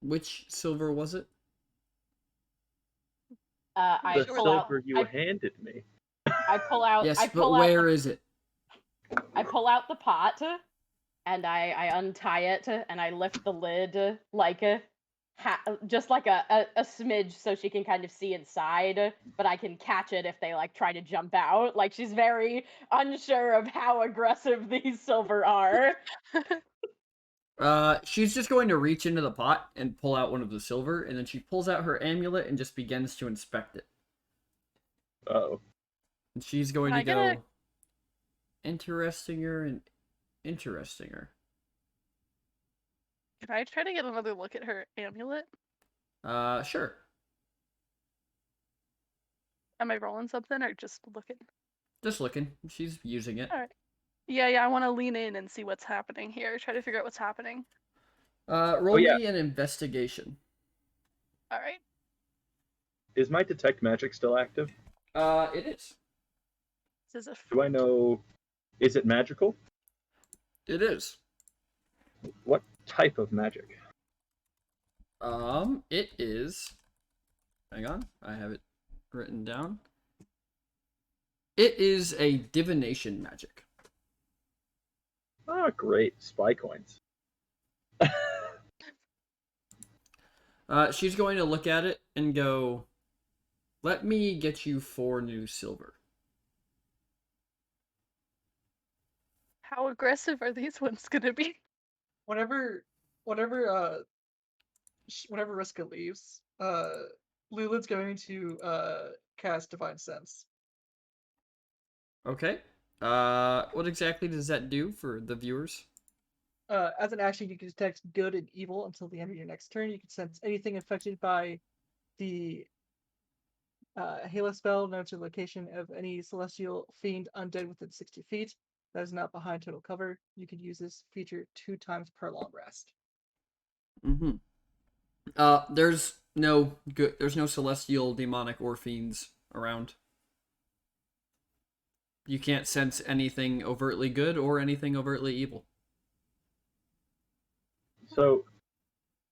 Which silver was it? I The pull out. silver you handed me. I pull out. Yes, I but pull out. where is it? I pull out the pot, and I untie it, and I lift the lid like just like a smidge, so she can kind of see inside. But I can catch it if they like try to jump out. Like she's very unsure of how aggressive these silver are. She's just going to reach into the pot and pull out one of the silver, and then she pulls out her amulet and just begins to inspect it. Oh. And she's going Can to I get a- go interestinger and interestinger. Can I try to get another look at her amulet? Sure. Am I rolling something or just looking? Just looking. She's using it. Alright. Yeah, I want to lean in and see what's happening here. Try to figure out what's happening. Roll yeah. me an investigation. Alright. Is my detect magic still active? It is. This is a Do I know? Is it magical? It is. What type of magic? It is. Hang on, I have it written down. It is a divination magic. Oh, great. Spy coins. She's going to look at it and go, "Let me get you 4 new silver." How aggressive are these ones gonna be? Whenever Riska leaves, Lulin's going to cast Divine Sense. Okay. What exactly does that do for the viewers? As an action, you can detect good and evil until the end of your next turn. You can sense anything affected by the Halo spell known to the location of any celestial fiend undead within 60 feet that is not behind total cover. You can use this feature 2 times per long rest. Mm-hmm. There's no celestial, demonic, or fiends around. You can't sense anything overtly good or anything overtly evil. So,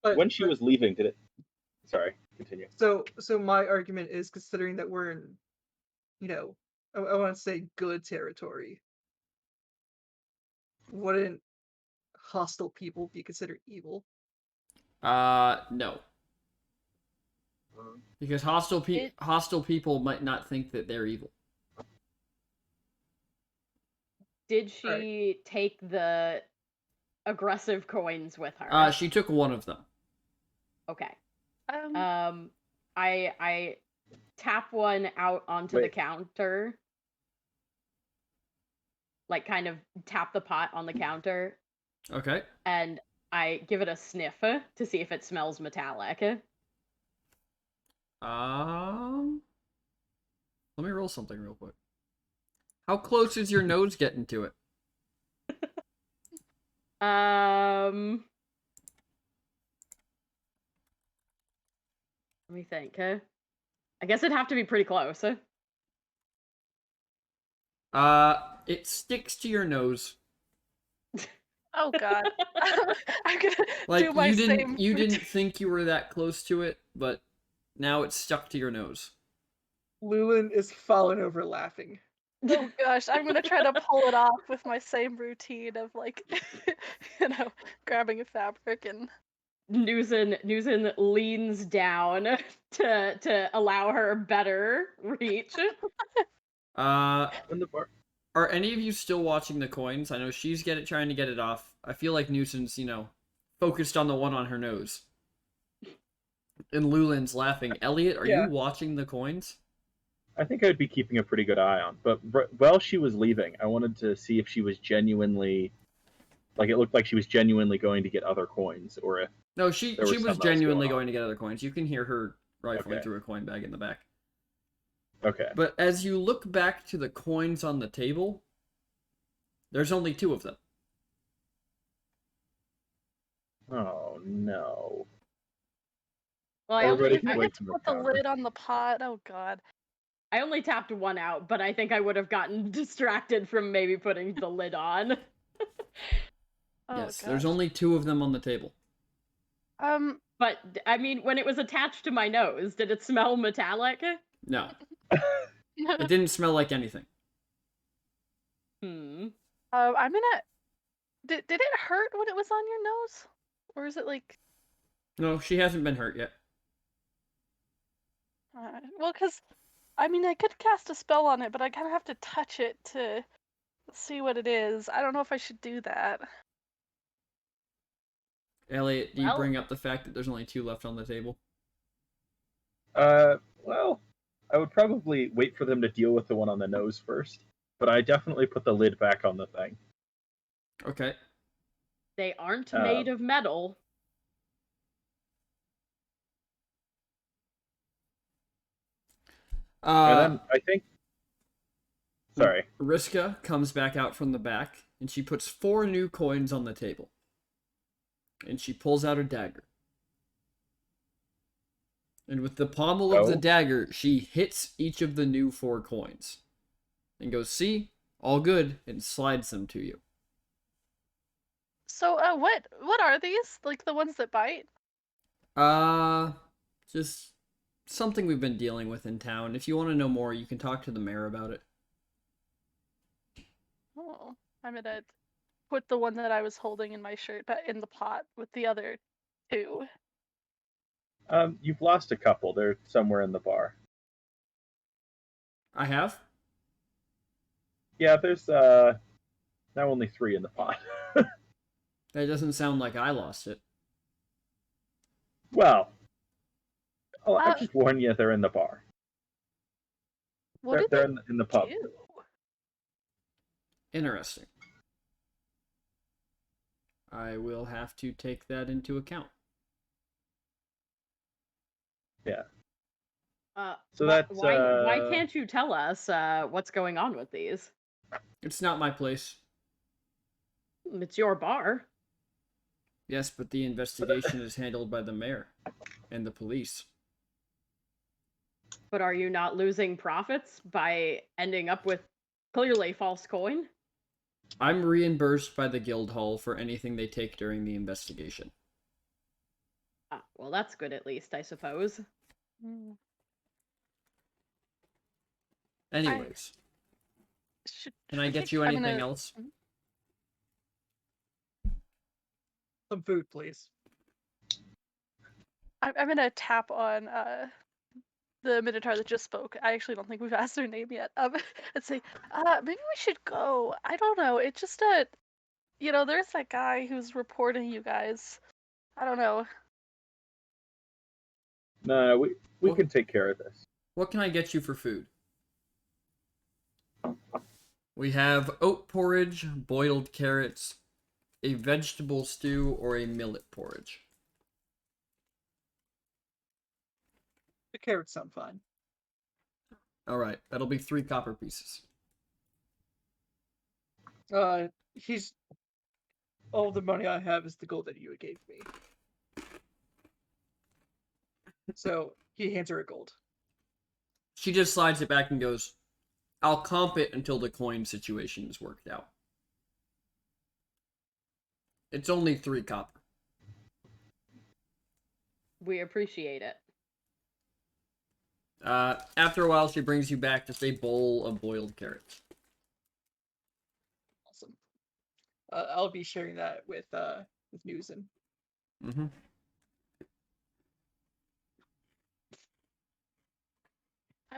But, when she was leaving, did it... Sorry, continue. so my argument is, considering that we're in, I want to say good territory, wouldn't hostile people be considered evil? No. Because hostile people might not think that they're evil. Did she take the aggressive coins with her? She took one of them. Okay. Um, I tap one out onto the counter. Like, kind of tap the pot on the counter. Okay. And I give it a sniff to see if it smells metallic. Let me roll something real quick. How close is your nose getting to it? Let me think. I guess it'd have to be pretty close. It sticks to your nose. oh god. I'm gonna Like do my you didn't same. didn't think you were that close to it, but now it's stuck to your nose. Lulin is falling over laughing. Oh gosh, I'm gonna try to pull it off with my same routine of like, grabbing a fabric and. Newson leans down to allow her better reach. In the bar. Are any of you still watching the coins? I know she's trying to get it off. I feel like Newson's, focused on the one on her nose. And Lulin's laughing. Elliot, are you watching the coins? I think I'd be keeping a pretty good eye on. But while she was leaving, I wanted to see if she was genuinely... Like, it looked like she was genuinely going to get other coins, or if... No, she was was something else genuinely going on. going to get other coins. You can hear her rifling Okay. through a coin bag in the back. Okay. But as you look back to the coins on the table, there's only 2 of them. Oh, no. Well, Everybody If get I away get to from the put the counter. lid on the pot, oh god. I only tapped one out, but I think I would have gotten distracted from maybe putting the lid on. Oh, Yes, there's gosh. only 2 of them on the table. But, I mean, when it was attached to my nose, did it smell metallic? No. It didn't smell like anything. Hmm. I'm gonna. Did it hurt when it was on your nose, or is it like? No, she hasn't been hurt yet. Well, because I mean, I could cast a spell on it, but I kind of have to touch it to see what it is. I don't know if I should do that. Elliot, do you Well- bring up the fact that there's only 2 left on the table? Well, I would probably wait for them to deal with the one on the nose first, but I definitely put the lid back on the thing. Okay. They aren't made of metal. And then I think. Sorry. Riska comes back out from the back, and she puts 4 new coins on the table. And she pulls out a dagger. And with the pommel of the dagger, she hits each of the new 4 coins. And goes, see? All good, and slides them to you. So, what are these? Like the ones that bite? Just something we've been dealing with in town. If you want to know more, you can talk to the mayor about it. Oh, I'm gonna put the one that I was holding in my shirt in the pot with the other 2. You've lost a couple. They're somewhere in the bar. I have? Yeah, there's now only 3 in the pot. That doesn't sound like I lost it. Well, I'll just warn you, they're in the bar. What did They're they in the pub. do? Interesting. I will have to take that into account. Yeah. So that's why can't you tell us what's going on with these? It's not my place. It's your bar. Yes, but the investigation is handled by the mayor and the police. But are you not losing profits by ending up with clearly false coin? I'm reimbursed by the guild hall for anything they take during the investigation. Well, that's good at least, I suppose. Anyways, can I get you anything else? Some food, please. I'm gonna tap on the Minotaur that just spoke. I actually don't think we've asked their name yet. And say, maybe we should go. I don't know. It just there's that guy who's reporting you guys. I don't know. No, we can take care of this. What can I get you for food? We have oat porridge, boiled carrots, a vegetable stew, or a millet porridge. The carrots sound fine. Alright, that'll be 3 copper pieces. He's... All the money I have is the gold that you gave me. So, he hands her a gold. She just slides it back and goes, I'll comp it until the coin situation is worked out. It's only 3 copper. We appreciate it. After a while, she brings you back just a bowl of boiled carrots. Awesome. I'll be sharing that with Newson. Mm-hmm.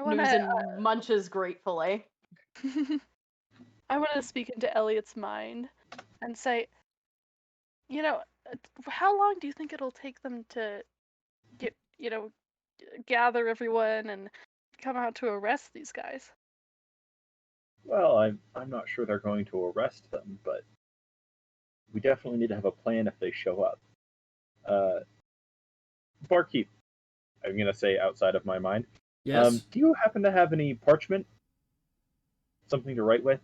Newson munches gratefully. I want to speak into Elliot's mind and say, how long do you think it'll take them to gather everyone and come out to arrest these guys? Well, I'm not sure they're going to arrest them, but we definitely need to have a plan if they show up. Barkeep, I'm gonna say outside of my mind. Yes. Do you happen to have any parchment? Something to write with?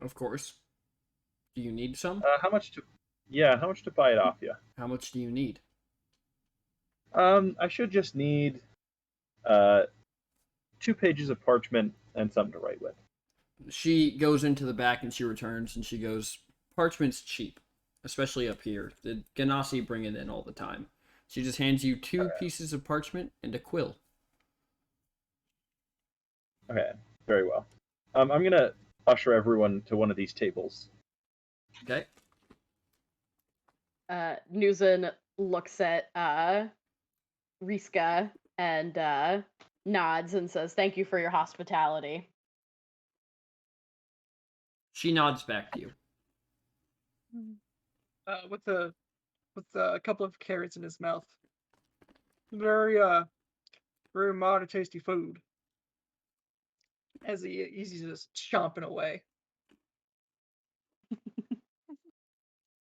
Of course. Do you need some? How much to buy it off you? How much do you need? I should just need 2 pages of parchment and something to write with. She goes into the back and she returns and she goes, parchment's cheap, especially up here. The Ganassi bring it in all the time. She just hands you 2 pieces of parchment and a quill. Okay, very well. I'm gonna usher everyone to one of these tables. Okay. Newson looks at Riska and nods and says, "Thank you for your hospitality." She nods back to you. With a couple of carrots in his mouth. Very Very mighty tasty food. As he's just chomping away.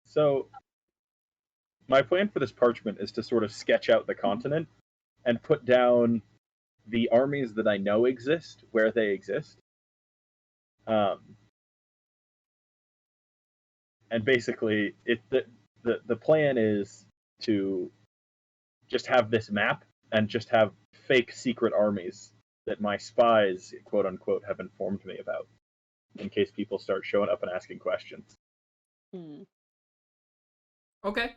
So, my plan for this parchment is to sort of sketch out the continent and put down the armies that I know exist, where they exist. And basically, the plan is to just have this map and just have fake secret armies that my spies, quote unquote, have informed me about, in case people start showing up and asking questions. Hmm. Okay.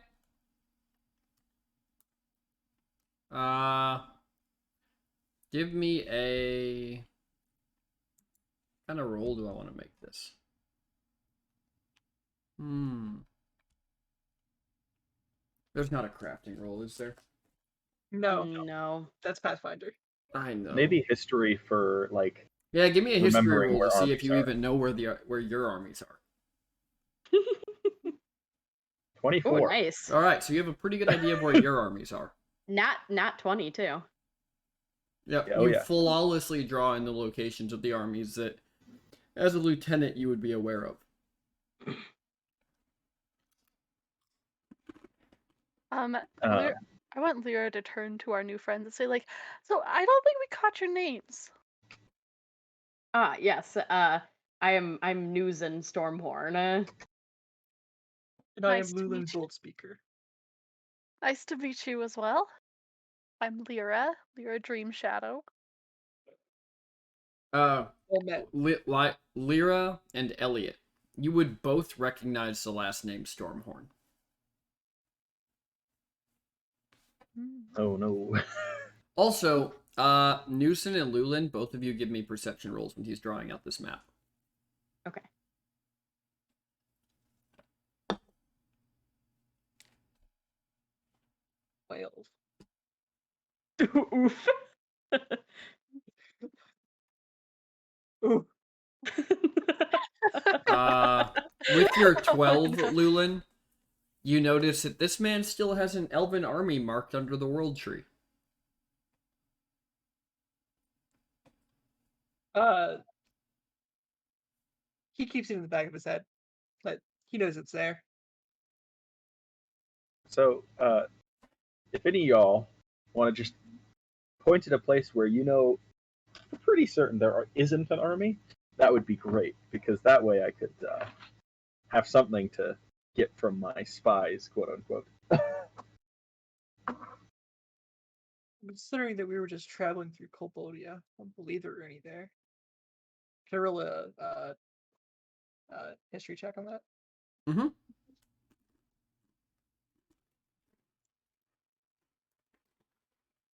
Give me a... What kind of roll do I want to make this? There's not a crafting roll, is there? No, No. that's Pathfinder. I know. Maybe history for, like... Yeah, give me a history remembering roll where to see if armies you are. even know where your armies are. 24. Oh, nice. All right, so you have a pretty good idea of where your armies are. Not 20 too. Yep, Oh, you yeah. flawlessly draw in the locations of the armies that, as a lieutenant, you would be aware of. I want Lyra to turn to our new friends and say, like, so I don't think we caught your names. Yes. I'm Newsen Stormhorn. And I am Nice to meet Lulin's you. Gold Speaker. Nice to meet you as well. I'm Lyra Dream Shadow. Well met. Lyra and Elliot, you would both recognize the last name Stormhorn. Oh, no. Also, Newson and Lulin, both of you give me perception rolls when he's drawing out this map. Okay. Twelve. Oof. Ooh. With your 12, Lulin, you notice that this man still has an elven army marked under the world tree. He keeps it in the back of his head, but he knows it's there. So, if any of y'all want to just point at a place where you know for pretty certain there isn't an army, that would be great, because that way I could have something to get from my spies, quote unquote. Considering that we were just traveling through Colbodia, I don't believe there were any there. Can I roll a history check on that? Mm-hmm.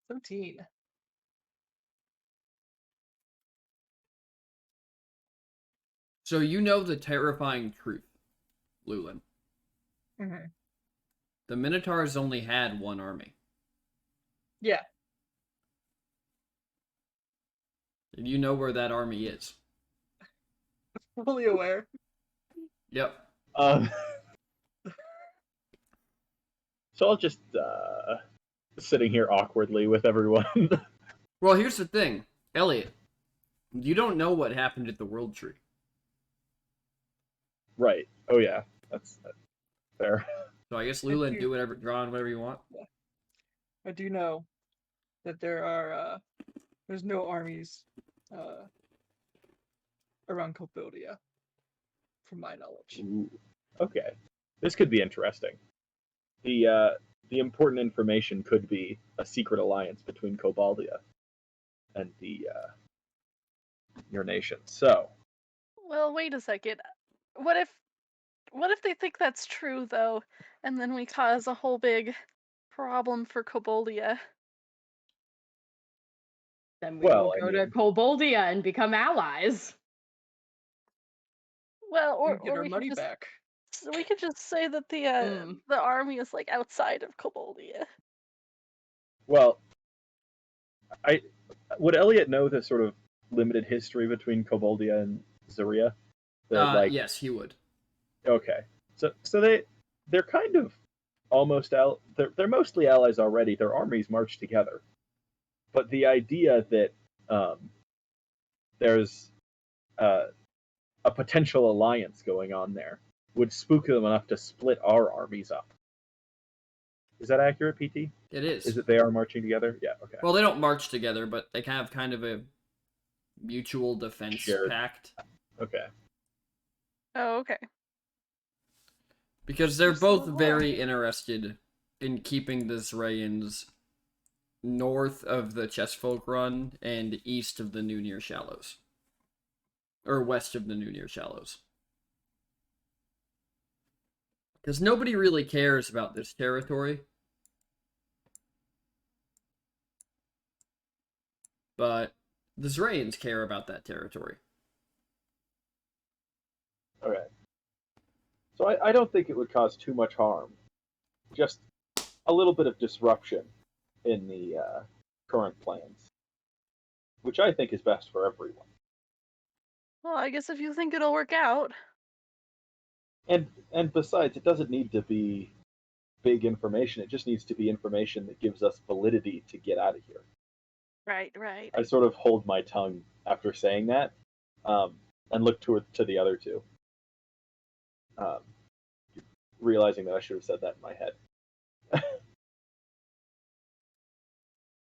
17. So you know the terrifying truth, Lulin. Mm-hmm. The Minotaurs only had one army. Yeah. And you know where that army is. Fully aware. Yep. So I'll just sitting here awkwardly with everyone. Well, here's the thing. Elliot, you don't know what happened at the World Tree. Right. Oh yeah, that's fair. So I guess Lulin, do whatever, draw on whatever you want. I do know that there are there's no armies around Colbodia, from my knowledge. Ooh, okay, this could be interesting. The important information could be a secret alliance between Cobaldia and your nation. So, Well, wait a second. What if they think that's true though, and then we cause a whole big problem for Coboldia? Then we Well, will I go to mean- Colboldia and become allies. Well, We get our we money could just back. we could just say that the army is like outside of Coboldia. well, would Elliot know the sort of limited history between Cobaldia and Zaria? Yes, he would. Okay, so they're kind of almost they're mostly allies already. Their armies march together. but the idea that there's a potential alliance going on there would spook them enough to split our armies up. Is that accurate, PT? It is. Is it they are marching together? Yeah, okay. Well, they don't march together, but they have kind of a mutual defense Shared. pact. Okay. Oh, okay. Because they're There's still both a war. very interested in keeping the Zrayans north of the Chessfolk Run and east of the Nunir Shallows. Or west of the Nunir Shallows. Because nobody really cares about this territory. But the Zrayans care about that territory. All right. So I don't think it would cause too much harm. Just a little bit of disruption in the current plans, which I think is best for everyone. Well, I guess if you think it'll work out. And besides, it doesn't need to be big information. It just needs to be information that gives us validity to get out of here. Right, right. I sort of hold my tongue after saying that, and look to the other two, realizing that I should have said that in my head.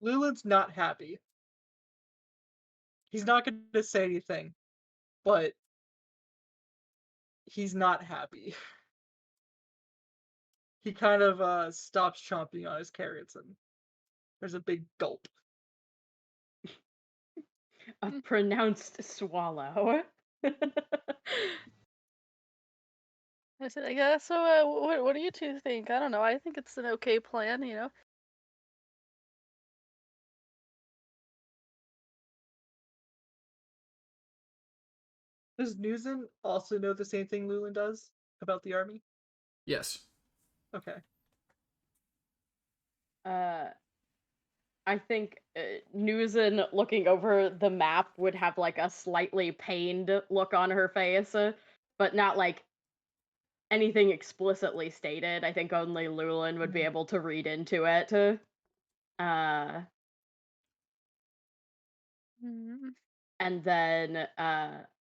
Lulin's not happy. He's not going to say anything, but he's not happy. He kind of stops chomping on his carrots, and there's a big gulp. A pronounced swallow. I said, yeah, so what do you two think? I don't know. I think it's an okay plan, you know. Does Newson also know the same thing Lulin does about the army? Yes. Okay. I think Newson looking over the map would have like a slightly pained look on her face, but not like anything explicitly stated. I think only Lulin would be able to read into it. Mm. And then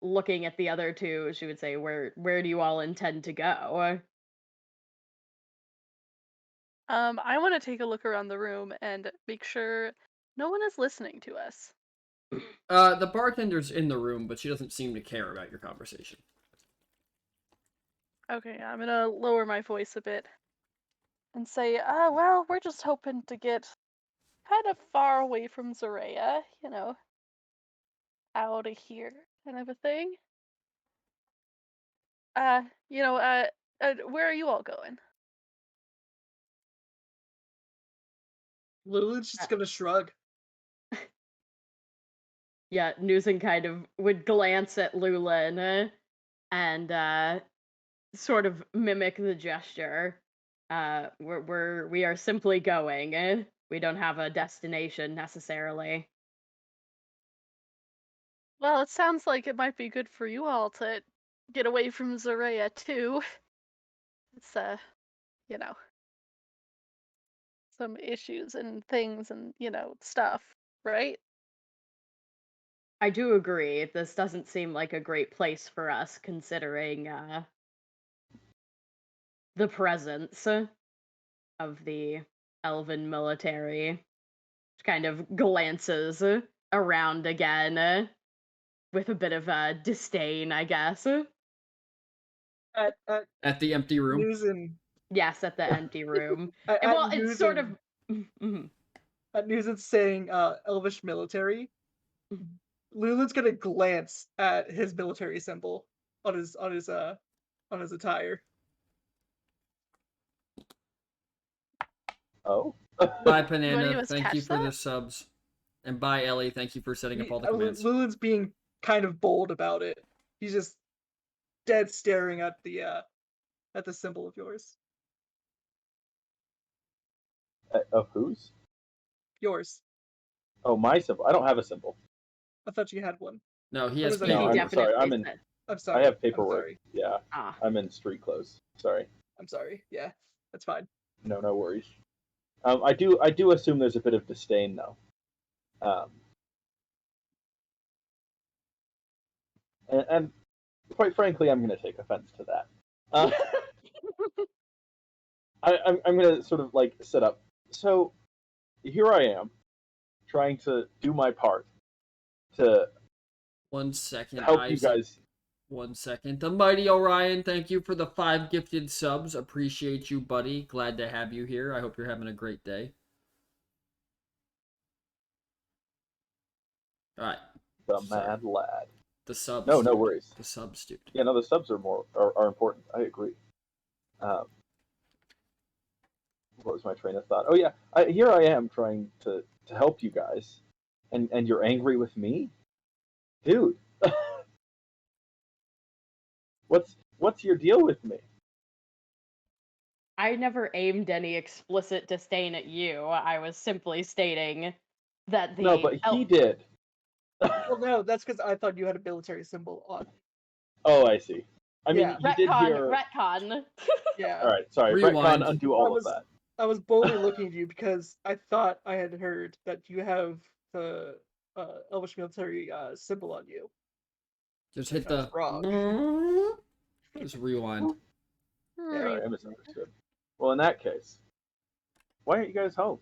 looking at the other two, she would say, where do you all intend to go? I want to take a look around the room and make sure no one is listening to us. The bartender's in the room, but she doesn't seem to care about your conversation. Okay, I'm gonna lower my voice a bit and say, well, we're just hoping to get kind of far away from Zarea, you know, out of here, kind of a thing. Where are you all going? Lulin's just gonna shrug. Yeah, Newson kind of would glance at Lulin and sort of mimic the gesture. We are simply going. We don't have a destination necessarily. Well, it sounds like it might be good for you all to get away from Zarea too. It's you know, some issues and things and, stuff, right? I do agree. This doesn't seem like a great place for us, considering the presence of the elven military. Kind of glances around again with a bit of disdain, I guess. At At the empty room. Newson. Yes, at the empty room. At Well, it's sort of. Newson- At Newson saying Elvish military, Lulin's gonna glance at his military symbol on his attire. Oh. Bye, You wanna Pananda. us Thank you catch for that? the subs. And bye, Ellie. Thank you for setting up all the commands. Lulin's being kind of bold about it. He's just dead staring at the symbol of yours. Of whose? Yours. Oh, my symbol. I don't have a symbol. I thought you had one. No, he What has is that? He No, I'm paperwork. sorry. definitely said. I'm sorry. I have I'm paperwork. sorry. Yeah, Ah. I'm in street clothes. Sorry. I'm sorry. Yeah, that's fine. No worries. I do assume there's a bit of disdain though. Um, and quite frankly, I'm going to take offense to that. I'm going to sort of like set up. So here I am, trying to do my part to 1 second, help you Isaac. guys. 1 second. The mighty Orion, thank you for the 5 gifted subs. Appreciate you, buddy. Glad to have you here. I hope you're having a great day. All right. The Sorry. mad lad. The subs. No, no dude. worries. The subs, dude. Yeah, no, the subs are important. I agree. What was my train of thought? Oh yeah, here I am trying to help you guys, and you're angry with me, dude. what's your deal with me? I never aimed any explicit disdain at you. I was simply stating that the No, but he did. Well, no, that's because I thought you had a military symbol on. Oh, I see. I mean, Yeah. you did hear. retcon. Yeah. All right, sorry. Rewind. Retcon, undo all of that. I was boldly looking at you because I thought I had heard that you have the Elvish military symbol on you. Just hit I was the. wrong. Just rewind. Yeah. Sorry, I misunderstood. Well, in that case, why aren't you guys home?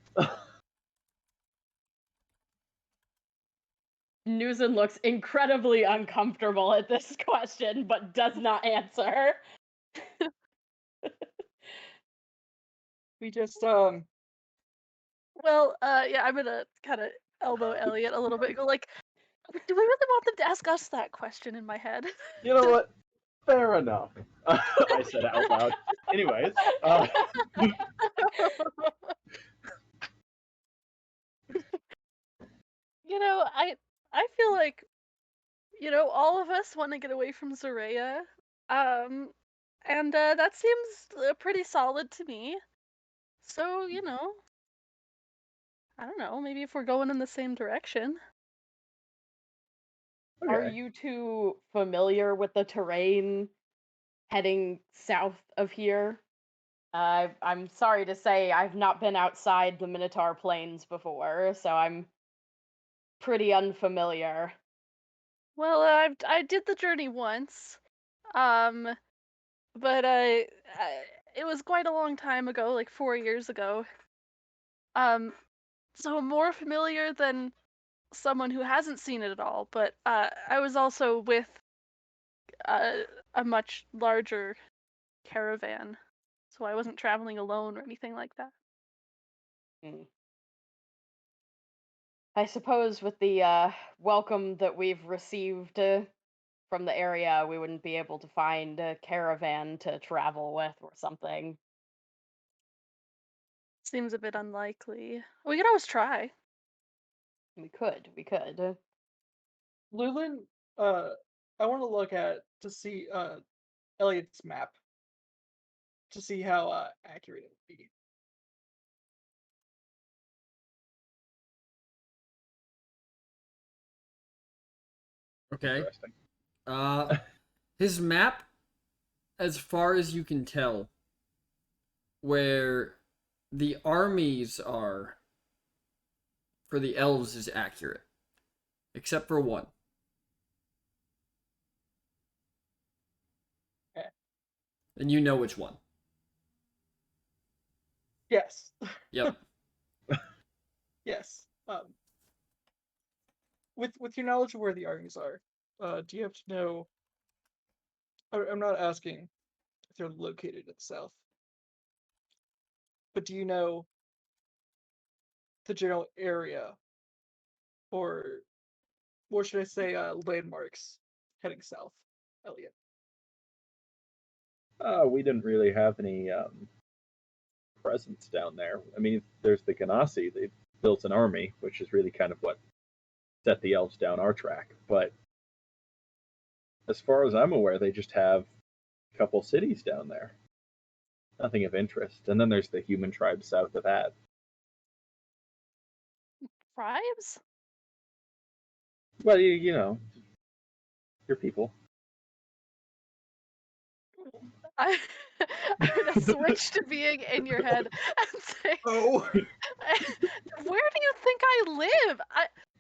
Newson looks incredibly uncomfortable at this question, but does not answer. We just Well, yeah, I'm gonna kind of elbow Elliot a little bit. Go like, do we really want them to ask us that question in my head? You know what? Fair enough. I said it out loud. Anyways, You know, I feel like, all of us want to get away from Zorea. And that seems pretty solid to me. So, I don't know, maybe if we're going in the same direction. Are okay. you two familiar with the terrain heading south of here? I'm sorry to say I've not been outside the Minotaur Plains before, so I'm pretty unfamiliar. Well, I did the journey once, um, but it was quite a long time ago, like 4 years ago. So I'm more familiar than someone who hasn't seen it at all. But I was also with a much larger caravan, so I wasn't traveling alone or anything like that. Hmm. I suppose with the welcome that we've received from the area, we wouldn't be able to find a caravan to travel with or something. Seems a bit unlikely. We could always try. We could. Lulin, I want to look at to see Elliot's map to see how accurate it would be. Okay. Interesting. His map, as far as you can tell, where the armies are for the elves is accurate, except for one. Okay. And you know which one. Yes. Yep. Yes. With your knowledge of where the armies are, do you have to know? I'm not asking if they're located in the south, but do you know the general area, or should I say, landmarks heading south, Elliot? We didn't really have any presence down there. I mean, there's the Ganassi. They've built an army, which is really kind of what set the elves down our track. But as far as I'm aware, they just have a couple cities down there. Nothing of interest. And then there's the human tribe south of that. Tribes? Well, you know, your people. I'm gonna switch to being in your head and say, Oh, where do you think I live?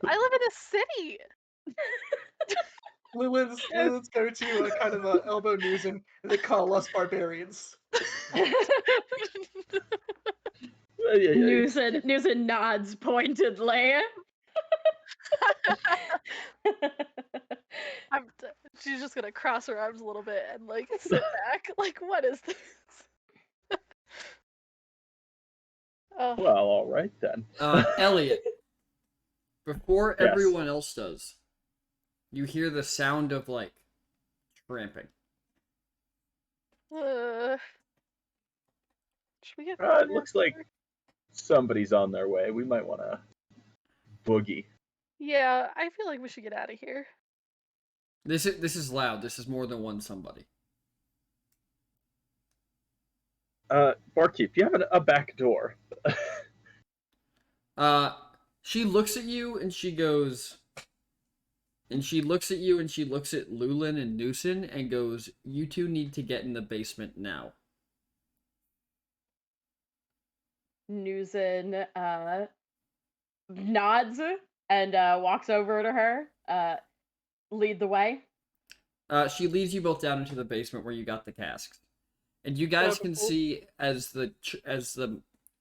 I live in a city. Lilith's go to kind of elbow newsing, and they call us barbarians. Newson nods pointedly. She's just gonna cross her arms a little bit and like sit back. Like, what is this? Oh, Well, all right then. Elliot, before Yes. everyone else does, you hear the sound of, like, tramping. should we get? It looks like somebody's on their way. We might want to boogie. Yeah, I feel like we should get out of here. This is loud. This is more than one somebody. Barkeep, you have a back door. She looks at you and she goes, and she looks at you and she looks at Lulin and Newson and goes, "You two need to get in the basement now." Newson nods and walks over to her. Lead the way. She leads you both down into the basement where you got the casks, and you guys can see as the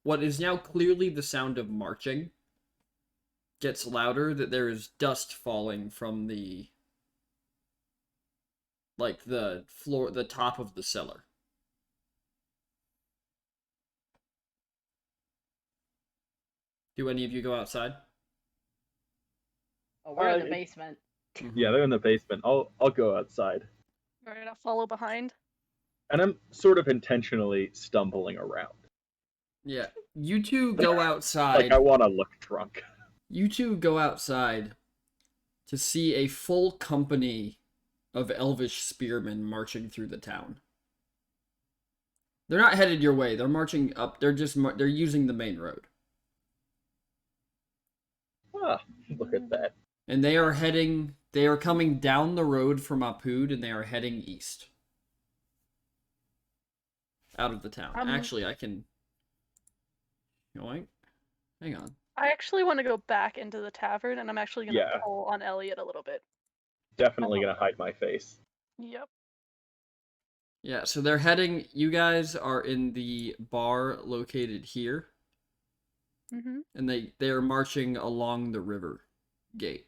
what is now clearly the sound of marching gets louder, that there is dust falling from the floor, the top of the cellar. Do any of you go outside? Oh, we're in the it- basement. Yeah, they're in the basement. I'll go outside. Alright, I'll follow behind. And I'm sort of intentionally stumbling around. Yeah. You two go outside. Like I want to look drunk. You two go outside to see a full company of elvish spearmen marching through the town. They're not headed your way. They're marching up. They're using the main road. Ah, look at that. And they are coming down the road from Apud, and they are heading east. Out of the town. Actually, I can... Hang on. I actually want to go back into the tavern, and I'm actually gonna Yeah. pull on Elliot a little bit. Definitely gonna hide my face. Yep. Yeah, so they're heading... You guys are in the bar located here. Mm-hmm. And they are marching along the river gate.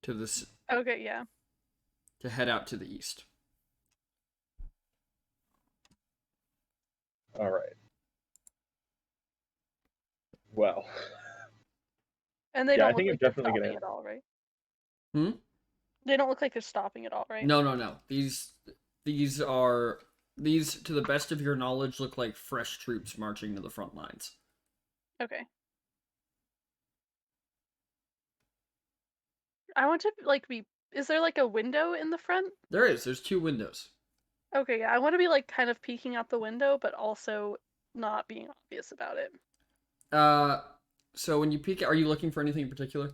To this... Okay, yeah. To head out to the east. All right. Well. And they Yeah, I don't think look I'm like they're definitely stopping gonna- at all, right? Hmm? They don't look like they're stopping at all, right? No. These, to the best of your knowledge, look like fresh troops marching to the front lines. Okay. I want to be. Is there like a window in the front? There's 2 windows. Okay, yeah. I want to be like kind of peeking out the window, but also not being obvious about it. So when you peek, are you looking for anything in particular?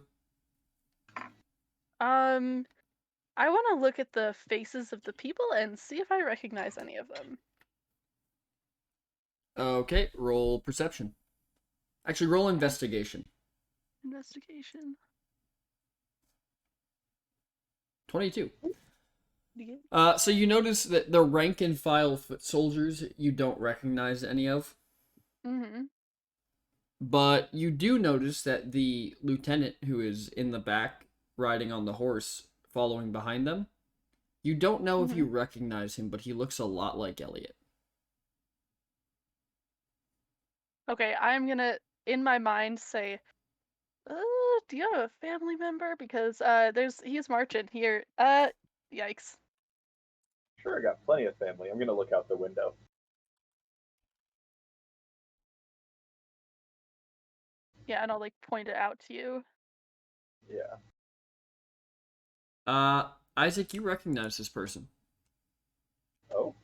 I want to look at the faces of the people and see if I recognize any of them. Okay, roll perception. Actually, roll investigation. Investigation. 22. Yeah. So you notice that the rank and file foot soldiers you don't recognize any of. Mm-hmm. But you do notice that the lieutenant who is in the back, riding on the horse, following behind them, you don't know if you recognize him, but he looks a lot like Elliot. Okay, I'm gonna, in my mind, say, do you have a family member? Because he's marching here. Yikes. Sure, I got plenty of family. I'm gonna look out the window. Yeah, and I'll like point it out to you. Yeah. Isaac, you recognize this person. Oh.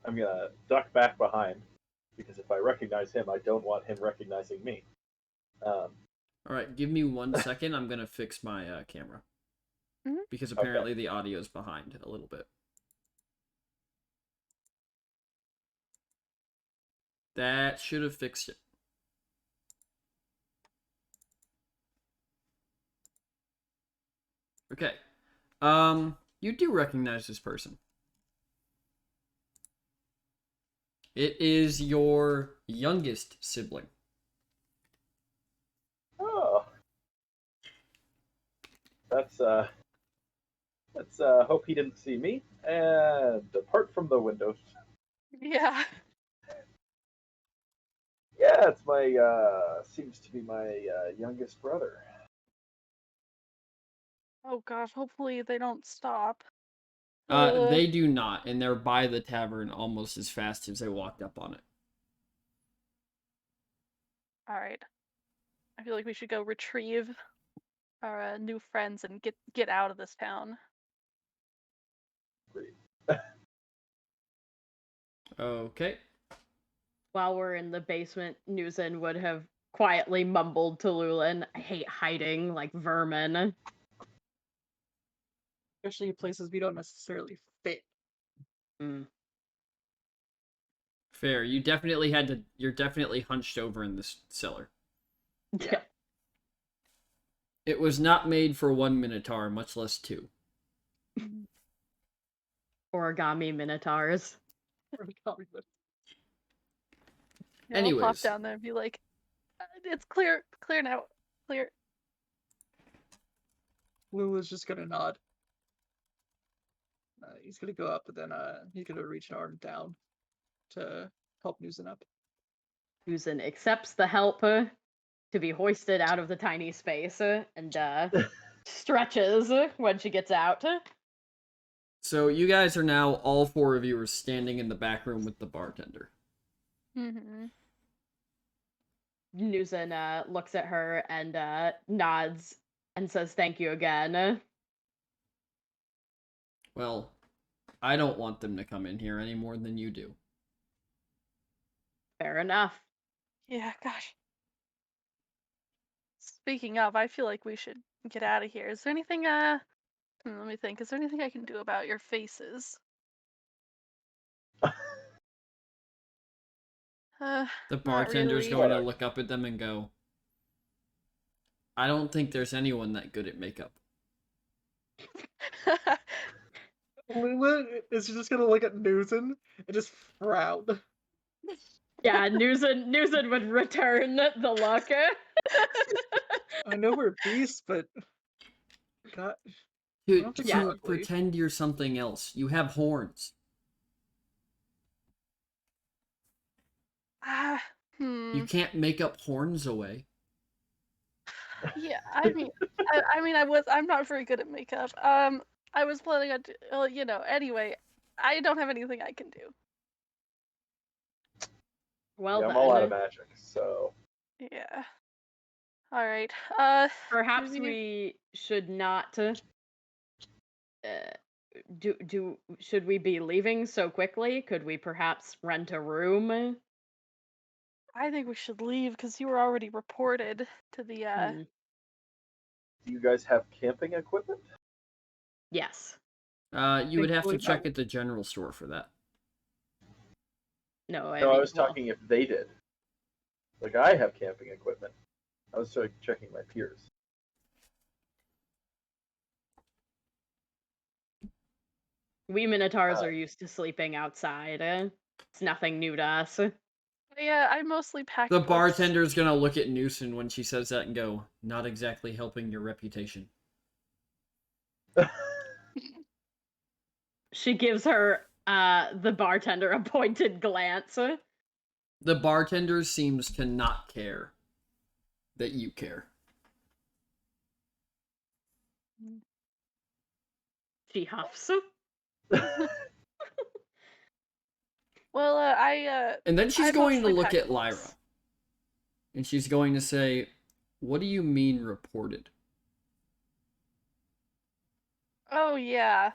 I'm gonna duck back behind, because if I recognize him, I don't want him recognizing me. Alright, give me 1 second. I'm gonna fix my camera. Because apparently the audio's behind a little bit. That should have fixed it. Okay. You do recognize this person. It is your youngest sibling. Oh. Let's hope he didn't see me and depart from the windows. Yeah. Yeah, it's my seems to be my youngest brother. Oh gosh, hopefully they don't stop. Uh, They do not, and they're by the tavern almost as fast as they walked up on it. Alright. I feel like we should go retrieve our new friends and get out of this town. Great. Okay. While we're in the basement, Newson would have quietly mumbled to Lulin, I hate hiding like vermin. Especially in places we don't necessarily fit. Mm. Fair. You're definitely hunched over in this cellar. Yeah. It was not made for one Minotaur, much less two. Origami minotaurs. Yeah, I'll pop Anyways. down there and be like, it's clear now, clear. Lula's just gonna nod. He's gonna go up, but then he's gonna reach an arm down to help Newson up. Newson accepts the help to be hoisted out of the tiny space and stretches when she gets out. So you guys are now, all four of you are standing in the back room with the bartender. Mm-hmm. Newson looks at her and nods and says thank you again. Well, I don't want them to come in here any more than you do. Fair enough. Yeah, gosh. Speaking of, I feel like we should get out of here. Is there anything, let me think. Is there anything I can do about your faces? The Not bartender's really. going to look up at them and go, I don't think there's anyone that good at makeup. Lula is just gonna look at Newson and just frown. Yeah, Newson would return the look. I know we're beasts, but God, To don't think Yeah. we're ugly. pretend you're something else. You have horns. You can't make up horns away. Yeah, I'm not very good at makeup. I was planning on, anyway, I don't have anything I can do. Well Yeah, I'm then, all out of magic, so Yeah. All right. perhaps do we should not. Should we be leaving so quickly? Could we perhaps rent a room? I think we should leave because you were already reported to the. do you guys have camping equipment? Yes. You would have to Thankfully, check no. at the general store for that. No, No, I was talking if they did. Like, I have camping equipment. I was checking my peers. We Minotaurs are used to sleeping outside. It's nothing new to us. Yeah, I mostly pack. The books. bartender's gonna look at Newson when she says that and go, not exactly helping your reputation. She gives her the bartender a pointed glance. The bartender seems to not care that you care. She huffs. Well, And then she's I going to mostly look pack at books. Lyra. And she's going to say, what do you mean reported? Oh yeah.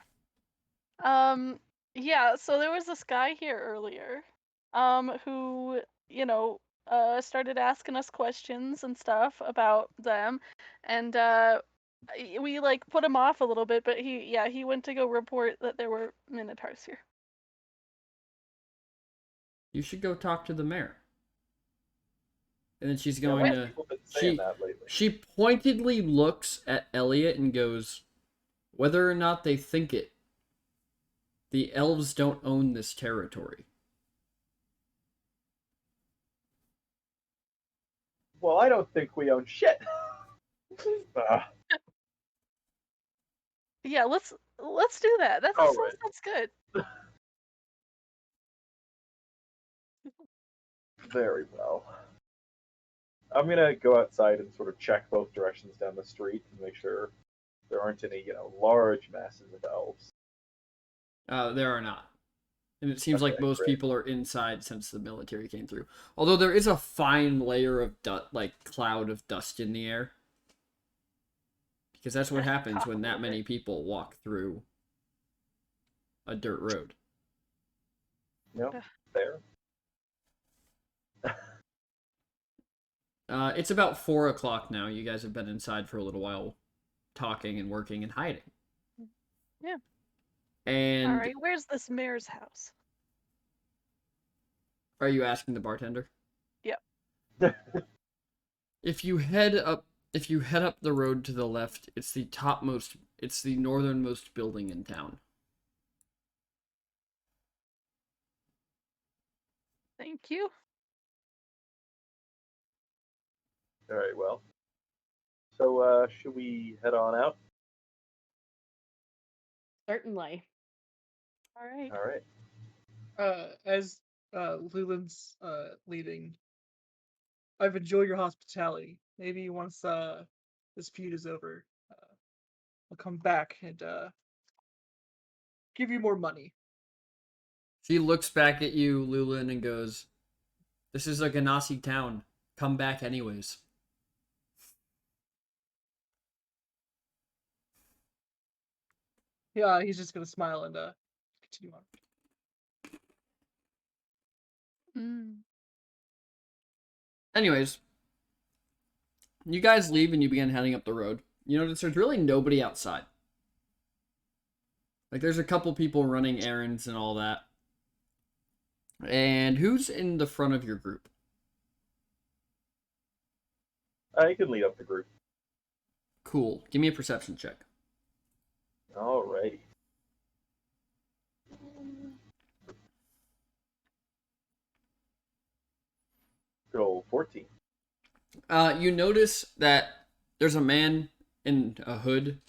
Yeah, so there was this guy here earlier, who, started asking us questions and stuff about them, and we like put him off a little bit, but he went to go report that there were minotaurs here. You should go talk to the mayor. And then she's Yeah, going lots of to... people been saying She, that lately. she pointedly looks at Elliot and goes, whether or not they think it, the elves don't own this territory. Well, I don't think we own shit. Yeah, let's do that. That All sounds, right. sounds good. Very well. I'm gonna go outside and sort of check both directions down the street and make sure there aren't any, large masses of elves. There are not. And it seems like Okay, most great. people are inside since the military came through. Although there is a fine layer of cloud of dust in the air. Because that's what happens when that many people walk through a dirt road. No, there. It's about 4 o'clock now. You guys have been inside for a little while, talking and working and hiding. Yeah. And All right, where's this mayor's house? are you asking the bartender? Yep. If you head up the road to the left, it's the northernmost building in town. Thank you. All right, well. So, should we head on out? Certainly. All right. All right. As Lulin's leaving, I've enjoyed your hospitality. Maybe once this feud is over, I'll come back and give you more money. She looks back at you, Lulin, and goes, "This is a Ganassi town. Come back anyways." Yeah, he's just gonna smile and continue on. Anyways, you guys leave and you begin heading up the road. You notice there's really nobody outside. Like, there's a couple people running errands and all that. And who's in the front of your group? You can lead up the group. Cool. Give me a perception check. All righty. Go 14. You notice that there's a man in a hood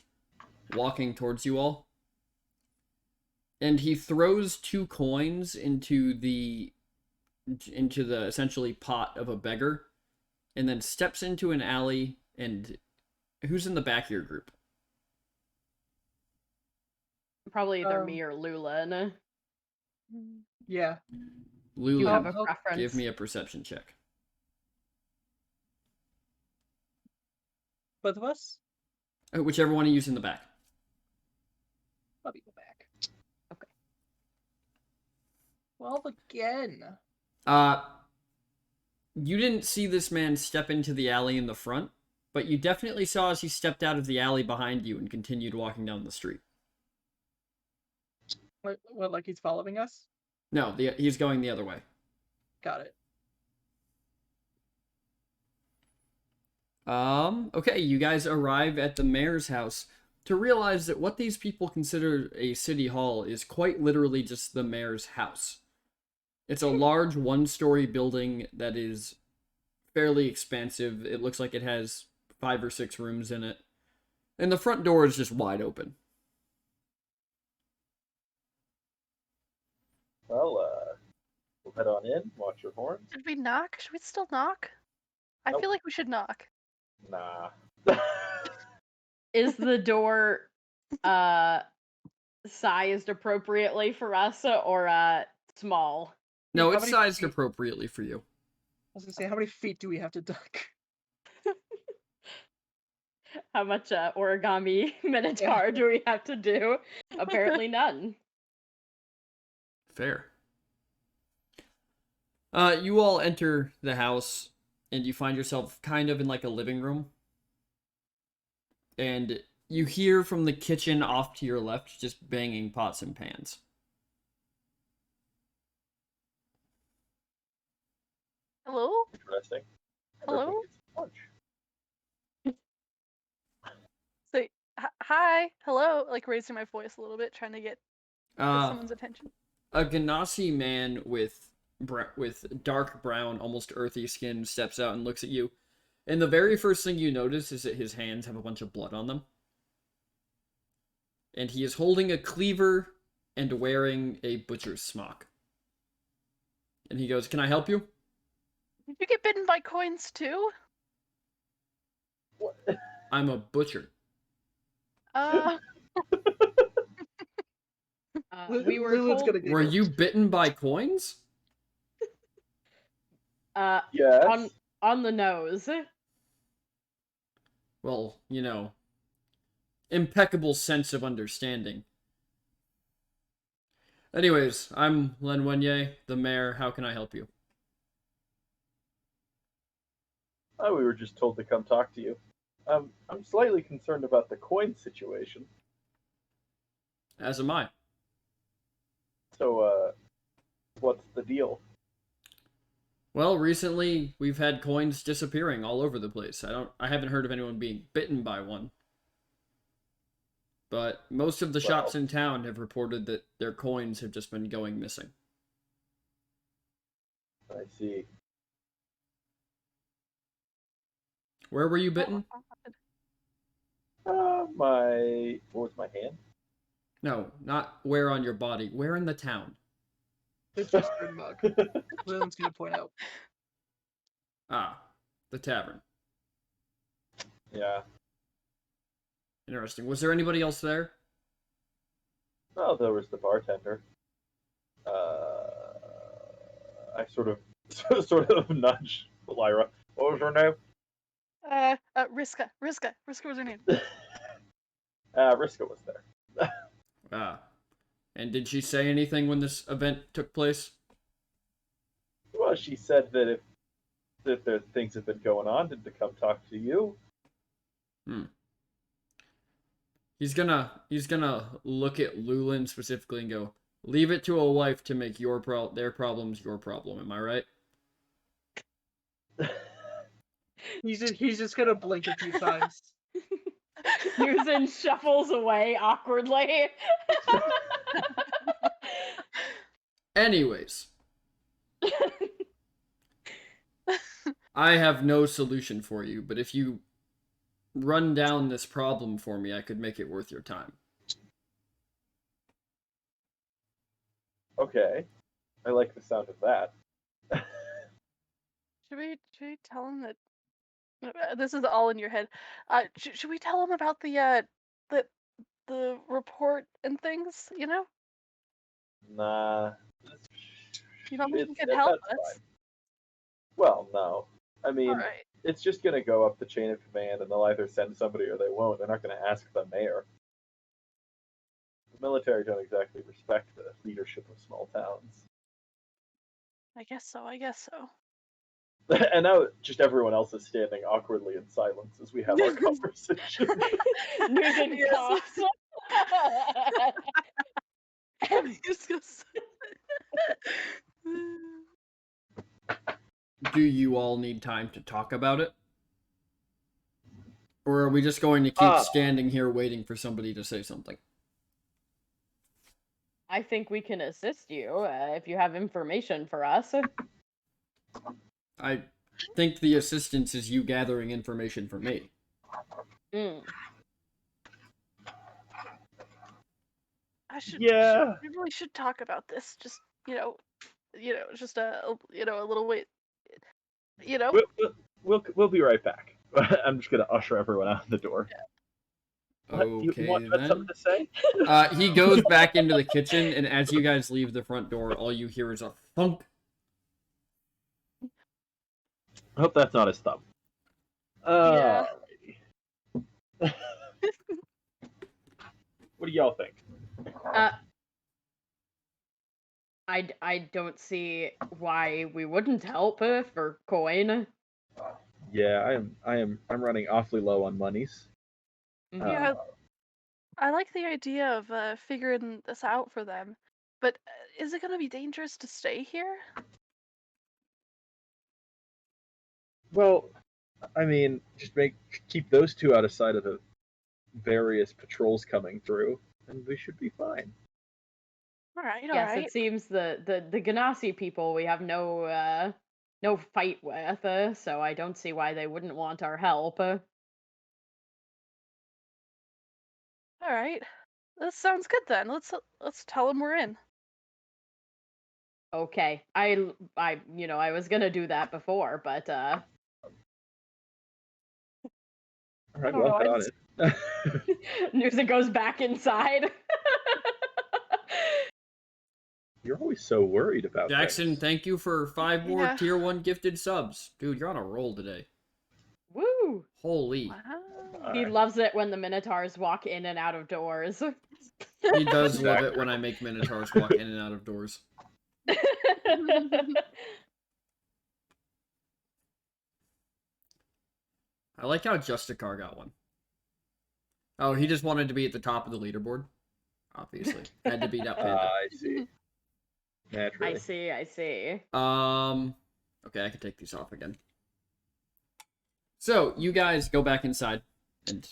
walking towards you all. And he throws 2 coins into the essentially pot of a beggar, and then steps into an alley. And who's in the back of your group? Probably either me or Lulin. Yeah. Lulu, Do you have a I'll preference? give me a perception check. Both of us? Whichever one you use in the back. Let me go back. Okay. 12 again. You didn't see this man step into the alley in the front, but you definitely saw as he stepped out of the alley behind you and continued walking down the street. What, like he's following us? No, he's going the other way. Got it. Okay, you guys arrive at the mayor's house to realize that what these people consider a city hall is quite literally just the mayor's house. It's a large 1-story building that is fairly expansive. It looks like it has 5 or 6 rooms in it. And the front door is just wide open. Well, we'll head on in, watch your horns. Did we knock? Should we still knock? I Nope. feel like we should knock. Nah. Is the door sized appropriately for us or small? No, How it's many sized feet- appropriately for you. I was gonna say, how many feet do we have to duck? How much origami minotaur do we have to do? Apparently none. Fair. You all enter the house, and you find yourself kind of in like a living room. And you hear from the kitchen off to your left just banging pots and pans. Hello? Interesting. Hello? Everything gets lunch. Say hi, hello, like raising my voice a little bit, trying to get someone's attention. A Ganassi man with dark brown, almost earthy skin steps out and looks at you. And the very first thing you notice is that his hands have a bunch of blood on them. And he is holding a cleaver and wearing a butcher's smock. And he goes, "Can I help you?" Did you get bitten by coins too? What? "I'm a butcher." We were Lulu's told. gonna get "Were it. you bitten by coins?" Yes. On the nose. Well, impeccable sense of understanding. Anyways, I'm Len Wenye, the mayor. How can I help you? We were just told to come talk to you. I'm slightly concerned about the coin situation. As am I. So, what's the deal? Well, recently we've had coins disappearing all over the place. I haven't heard of anyone being bitten by one. But most of the shops in town have reported that their coins have just been going missing. I see. Where were you bitten? What was my hand? No, not where on your body. Where in the town? It's just Grim Mug. Lulu's gonna point out. Ah, the tavern. Yeah. Interesting. Was there anybody else there? Oh, there was the bartender. I sort of nudge Lyra. What was her name? Riska was her name. Riska was there. Ah. And did she say anything when this event took place? Well, she said that if there things have been going on, to come talk to you. He's gonna look at Lulin specifically and go, "Leave it to a wife to make their problems your problem." Am I right? He's just gonna blink a few times. Susan shuffles away awkwardly. Anyways, I have no solution for you, but if you run down this problem for me, I could make it worth your time. Okay. I like the sound of that. Should we tell him that this is all in your head? Should we tell him about the report and things? You know? Nah. You don't think he could That's help us? fine. Well, no. I mean, All right. it's just going to go up the chain of command, and they'll either send somebody or they won't. They're not going to ask the mayor. The military don't exactly respect the leadership of small towns. I guess so. And now just everyone else is standing awkwardly in silence as we have our conversation. Nugent Yes. coughs. Do you all need time to talk about it? Or are we just going to keep standing here waiting for somebody to say something? I think we can assist you if you have information for us. I think the assistance is you gathering information for me. Mm. We really should talk about this. Just just a little wait. We'll be right back. I'm just gonna usher everyone out the door. Okay, you want then. something to say? He goes back into the kitchen, and as you guys leave the front door, all you hear is a thunk. I hope that's not his thumb. Yeah. What do y'all think? I don't see why we wouldn't help for coin. Yeah, I'm running awfully low on monies. Yeah, I like the idea of figuring this out for them, but is it going to be dangerous to stay here? Well, I mean, just keep those two out of sight of the various patrols coming through, and we should be fine. All right, all Yes, right. it seems the Ganassi people we have no fight with, so I don't see why they wouldn't want our help. All right. That sounds good then. Let's tell them we're in. Okay, I was gonna do that before, but All right, I don't well, know. get on it. Nusa goes back inside. You're always so worried about Jackson, things. thank you for 5 more Yeah. tier 1 gifted subs. Dude, you're on a roll today. Woo! Holy. Wow. He Alright. loves it when the Minotaurs walk in and out of doors. He does love Exactly. it when I make Minotaurs walk in and out of doors. I like how Justicar got one. Oh, he just wanted to be at the top of the leaderboard. Obviously. Had to beat out Panda. I see. Naturally. I see. Okay, I can take these off again. So, you guys go back inside, and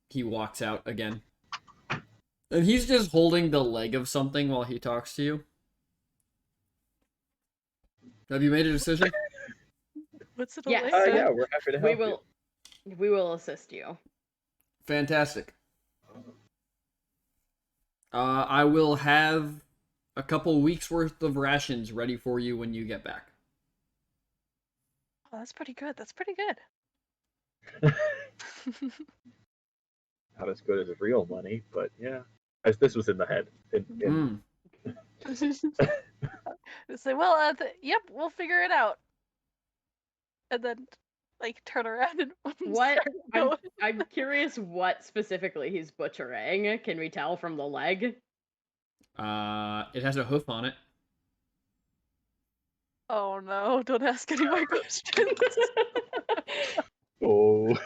he walks out again. And he's just holding the leg of something while he talks to you. Have you made a decision? What's it? Yes. Like? Yeah, we're happy to help We will assist you. Fantastic. I will have a couple weeks worth of rations ready for you when you get back. Oh, that's pretty good. That's pretty good. you. Not as good as real money, but yeah. As this was in the head. Say, well, yep, we'll figure it out. And then, like, turn around and What? start going. I'm curious what specifically he's butchering. Can we tell from the leg? It has a hoof on it. Oh no! Don't ask any more questions. Oh.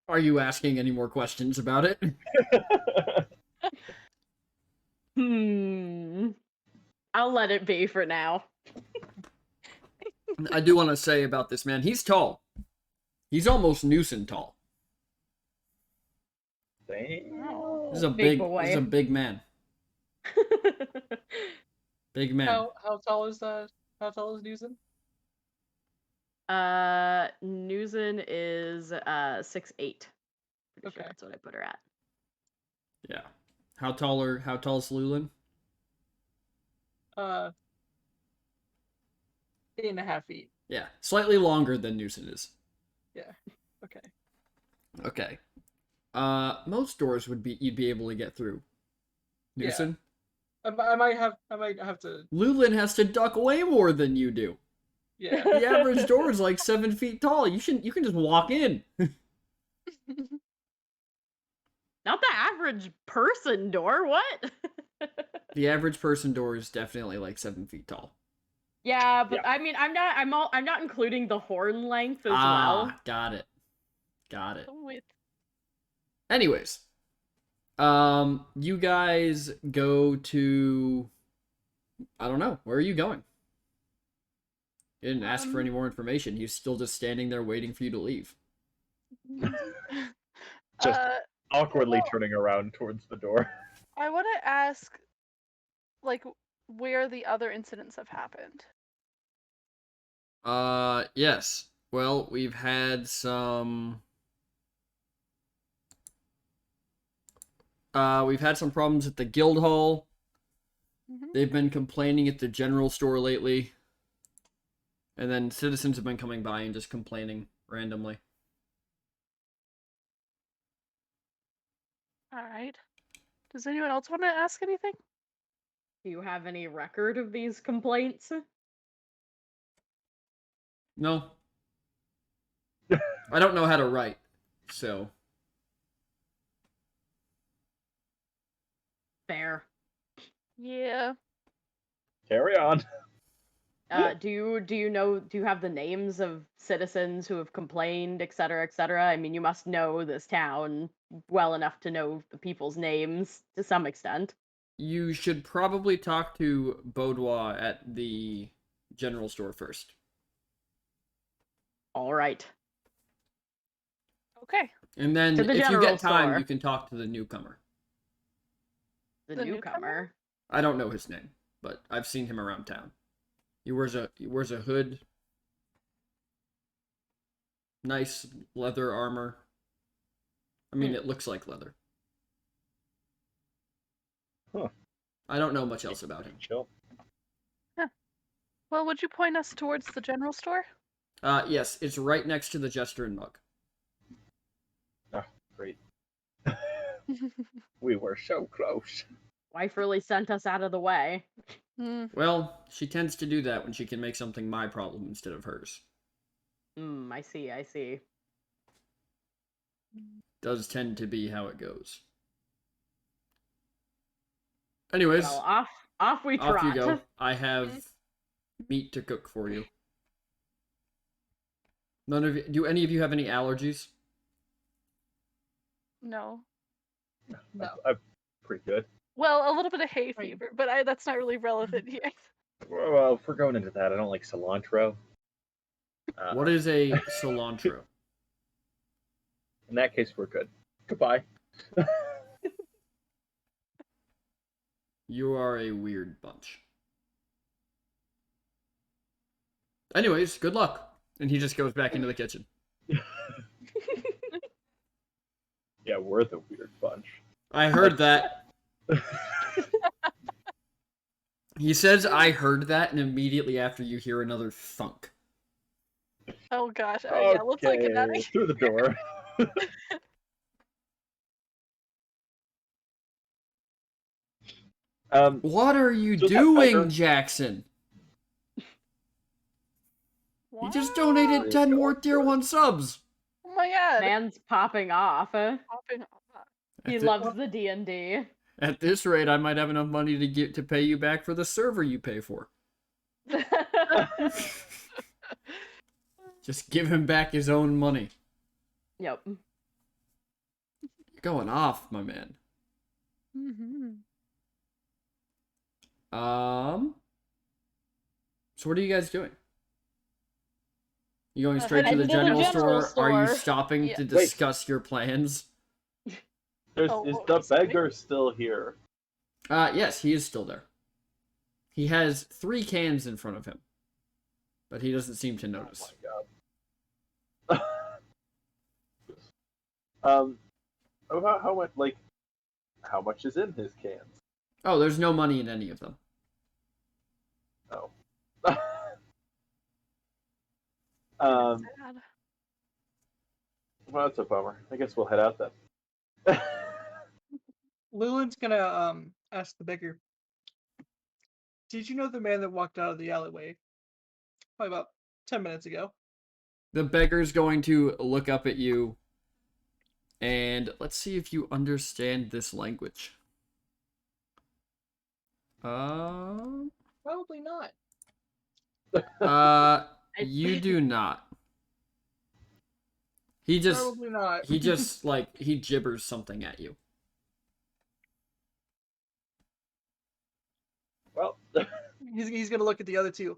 Are you asking any more questions about it? I'll let it be for now. I do want to say about this man, he's tall. He's almost Newson tall. Damn. This is a Big big, boy. this is a big man. Big man. How tall is that? How tall is Newson? Newson is 6'8". Pretty sure Okay. that's what I put her at. Yeah. How tall is Lulin? 8.5 feet. Yeah. Slightly longer than Newson is. Yeah. Okay. Okay. Most doors you'd be able to get through. Yeah. Newson? I might have to. Lulin has to duck way more than you do. Yeah. The average door is like 7 feet tall. You can just walk in. Not the average person door. What? The average person door is definitely like 7 feet tall. Yeah, but Yeah. I mean, I'm not including the horn length as well. Got it. Got it. Wait. Anyways, you guys go to, I don't know, where are you going? You didn't ask for any more information. He's still just standing there waiting for you to leave. Just awkwardly well- turning around towards the door. I want to ask, like, where the other incidents have happened. Yes. Well, we've had some problems at the guild hall. Mhm. They've been complaining at the general store lately. And then citizens have been coming by and just complaining randomly. All right. Does anyone else want to ask anything? Do you have any record of these complaints? No. I don't know how to write, so. Fair. Yeah. Carry on. Do you have the names of citizens who have complained, et cetera, et cetera? I mean, you must know this town well enough to know the people's names to some extent. You should probably talk to Baudois at the general store first. All right. Okay. And then, To the if you general get time, store. you can talk to the newcomer. The The newcomer. newcomer? I don't know his name, but I've seen him around town. He wears a hood, nice leather armor. I mean, it looks like leather. Huh. I don't know much else about him. Chill. Well, would you point us towards the general store? Yes, it's right next to the Jester and Mug. Oh, great. We were so close. Wife really sent us out of the way. Well, she tends to do that when she can make something my problem instead of hers. I see. Does tend to be how it goes. Anyways, Well, off we trot. off you go. I have meat to cook for you. None of you, do any of you have any allergies? No. No. I'm pretty good. Well, a little bit of hay Right. fever, but that's not really relevant here. Well, if we're going into that, I don't like cilantro. What is a cilantro? In that case, we're good. Goodbye. You are a weird bunch. Anyways, good luck. And he just goes back into the kitchen. Yeah, we're the weird bunch. I heard that. He says, I heard that, and immediately after you hear another thunk. Oh gosh. Yeah, let's like get out of Okay, here. through the door. What are you So that doing, beggar- Jackson? You just What? donated 10 more tier 1 subs. Oh my god. Man's popping off. Popping off. He At, loves the D&D. at this rate, I might have enough money to pay you back for the server you pay for. Just give him back his own money. Yep. You're going off, my man. Mm-hmm. So what are you guys doing? You going straight to heading the to the general general store? Are you store. stopping Yeah. to discuss your plans? Is what the was it? beggar still here? Yes, he is still there. He has 3 cans in front of him, but he doesn't seem to notice. Oh my god. How much? Like, how much is in his cans? Oh, there's no money in any of them. Oh. Sad. Well, that's a bummer. I guess we'll head out then. Lulin's gonna ask the beggar. Did you know the man that walked out of the alleyway? Probably about 10 minutes ago. The beggar's going to look up at you, and let's see if you understand this language. Probably not. You do not. He just, Probably not. he gibbers something at you. Well, He's gonna look at the other two.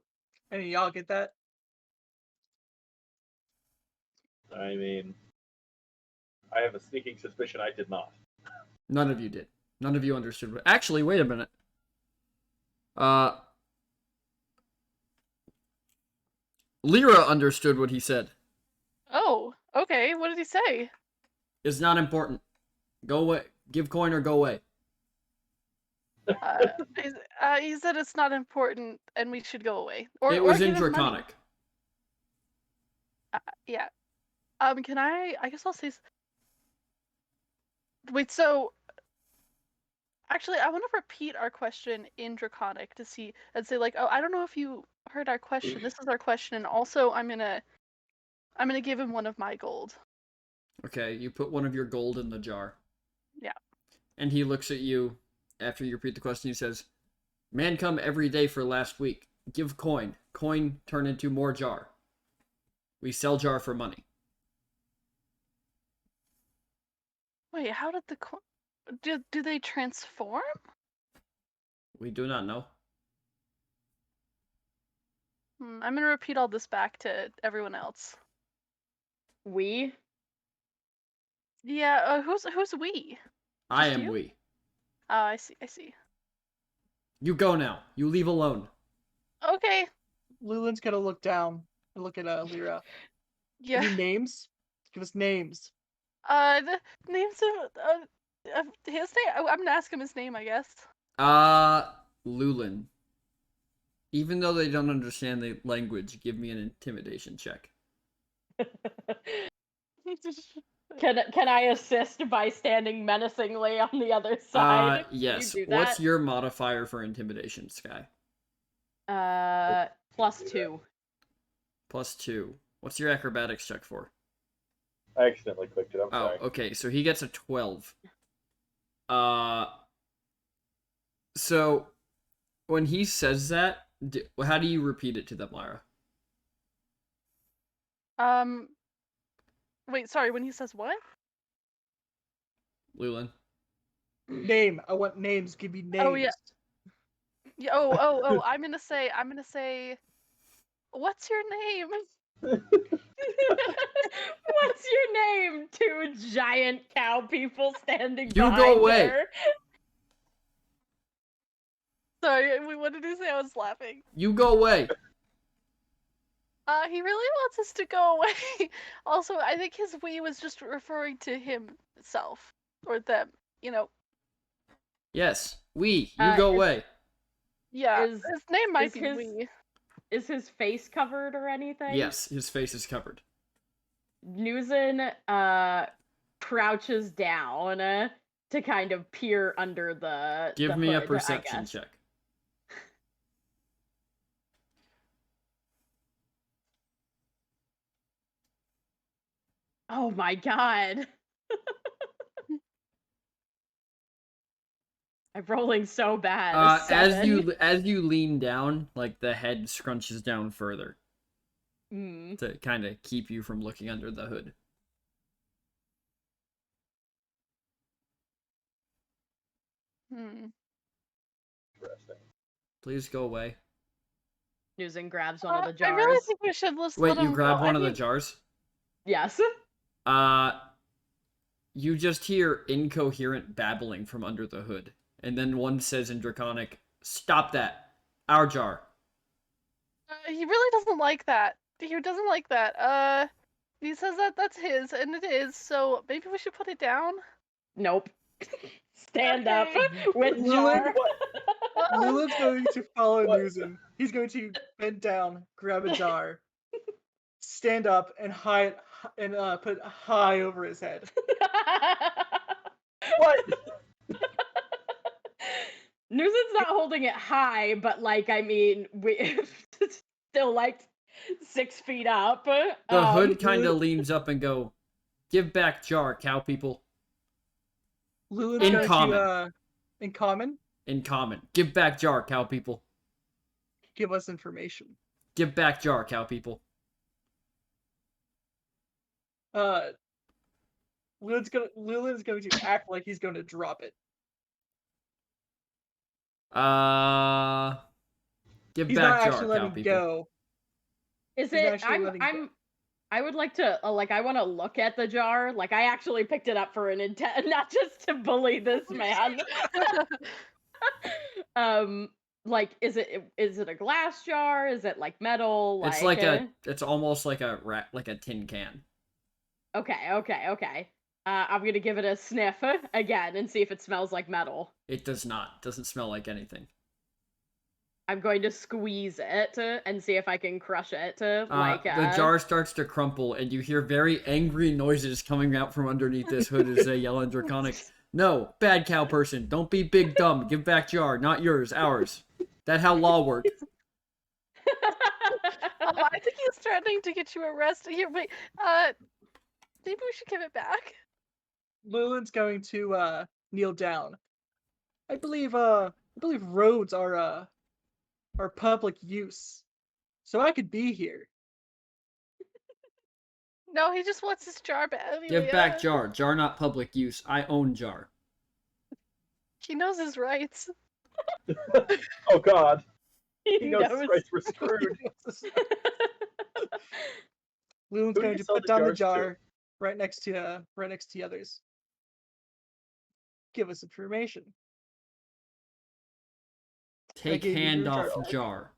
And y'all get that? I mean, I have a sneaking suspicion I did not. None of you did. None of you understood what... Actually, wait a minute. Lyra understood what he said. Oh, okay. What did he say? It's not important. Go away. Give coin or go away. He said it's not important and we should go away. Or It was or in give him money. Draconic. Yeah. Can I guess I'll say. Wait. So. Actually, I want to repeat our question in Draconic to see and say like, oh, I don't know if you heard our question. This is our question, and also I'm gonna give him one of my gold. Okay, you put one of your gold in the jar. Yeah. And he looks at you after you repeat the question. He says, "Man come every day for last week. Give coin. Coin turn into more jar. We sell jar for money. Wait, how did the do they transform? We do not know. I'm gonna repeat all this back to everyone else. We? Yeah, who's we? I Just am you? we. Oh, I see. You go now. You leave alone. Okay. Lulin's gonna look down and look at Lyra. Yeah. Any names? Give us names. The names of his name. I'm gonna ask him his name, I guess. Lulin. Even though they don't understand the language, give me an intimidation check. Can I assist by standing menacingly on the other side? Yes. Can you do What's that? your modifier for intimidation, Sky? +2. +2. What's your acrobatics check for? I accidentally clicked it. I'm Oh, sorry. okay. So he gets a 12. So when he says that, how do you repeat it to them, Lyra? Wait, sorry. When he says what? Lulin. Name. I want names. Give me names. Oh, yeah. Yeah. Oh. I'm gonna say. What's your name? What's your name? Two giant cow people standing You behind go away. her. Sorry, what did he say? I was laughing. You go away. He really wants us to go away. Also, I think his we was just referring to himself or them. You know. Yes. You go away. Yeah. Is- his name might is be his- we. Is his face covered or anything? Yes, his face is covered. Newson crouches down to kind of peer under the Give the me a hood, I perception guess. check. Oh my god. I'm rolling so bad. As you lean down, like the head scrunches down further to kind of keep you from looking under the hood. Hmm. Interesting. Please go away. Newson grabs one of the jars. I really think we should let Wait, you him grab go. one I of the mean, jars? Yes. You just hear incoherent babbling from under the hood. And then one says in Draconic, "Stop that! Our jar." he really doesn't like that. He doesn't like that. He says that that's his, and it is. So maybe we should put it down. Nope. Stand up Okay. with Lulin, jar. Lulin's going to follow What? Newson. He's going to bend down, grab a jar, stand up, and put it high over his head. What? Newson's not holding it high, but like I mean, we still like 6 feet up. The hood kind of leans up and go, "Give back jar, cow people." Lulin's In going common. to, in common, In common. Give back jar, cow people. give us information. Give back jar, cow people. Lulin's going to act like he's going to drop it. Give He's back not jar, actually cow letting people. go. Is He's it? actually letting I would like to like I want to look at the jar. Like I actually picked it up for an intent, not just to bully this man. Like is it a glass jar? Is it like metal? It's it's almost like a tin can. Okay. I'm gonna give it a sniff again and see if it smells like metal. It does not. It doesn't smell like anything. I'm going to squeeze it and see if I can crush it. The jar starts to crumple, and you hear very angry noises coming out from underneath this hood as they yell in Draconic, "No, bad cow person, don't be big dumb. Give back jar, not yours, ours. That how law work." I think he's threatening to get you arrested. Here, wait. Maybe we should give it back. Lulin's going to kneel down. I believe roads are are public use. So I could be here. No, he just wants his jar back. Anyway, Give back jar. Jar not public use. I own jar. He knows his rights. Oh God, He he knows his knows. rights were screwed. Lulin's Who do going you to sell put the down the jars to? jar right next to the others. Give us information. Take gave you hand your jar off back. jar.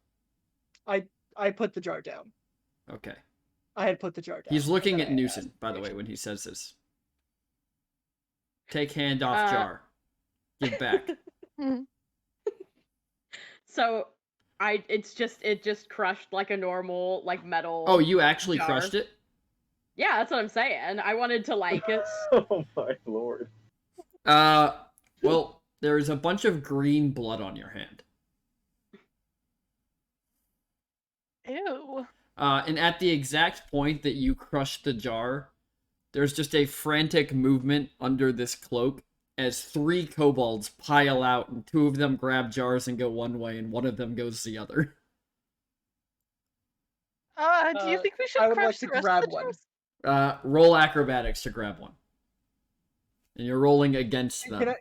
I put the jar down. Okay. I had put the jar down. He's looking and at then I Newson, asked by the way, information. when he says this. Take hand off jar. Give back. So it just crushed like a normal like metal. Oh, you actually jar. crushed it? Yeah, that's what I'm saying. I wanted to like Oh my lord. Well, there's a bunch of green blood on your hand. Ew. And at the exact point that you crushed the jar, there's just a frantic movement under this cloak as 3 kobolds pile out, and 2 of them grab jars and go one way, and 1 of them goes the other. Do you think we should I would crush like to the rest grab of the one. jars? Roll acrobatics to grab one. And you're rolling against them.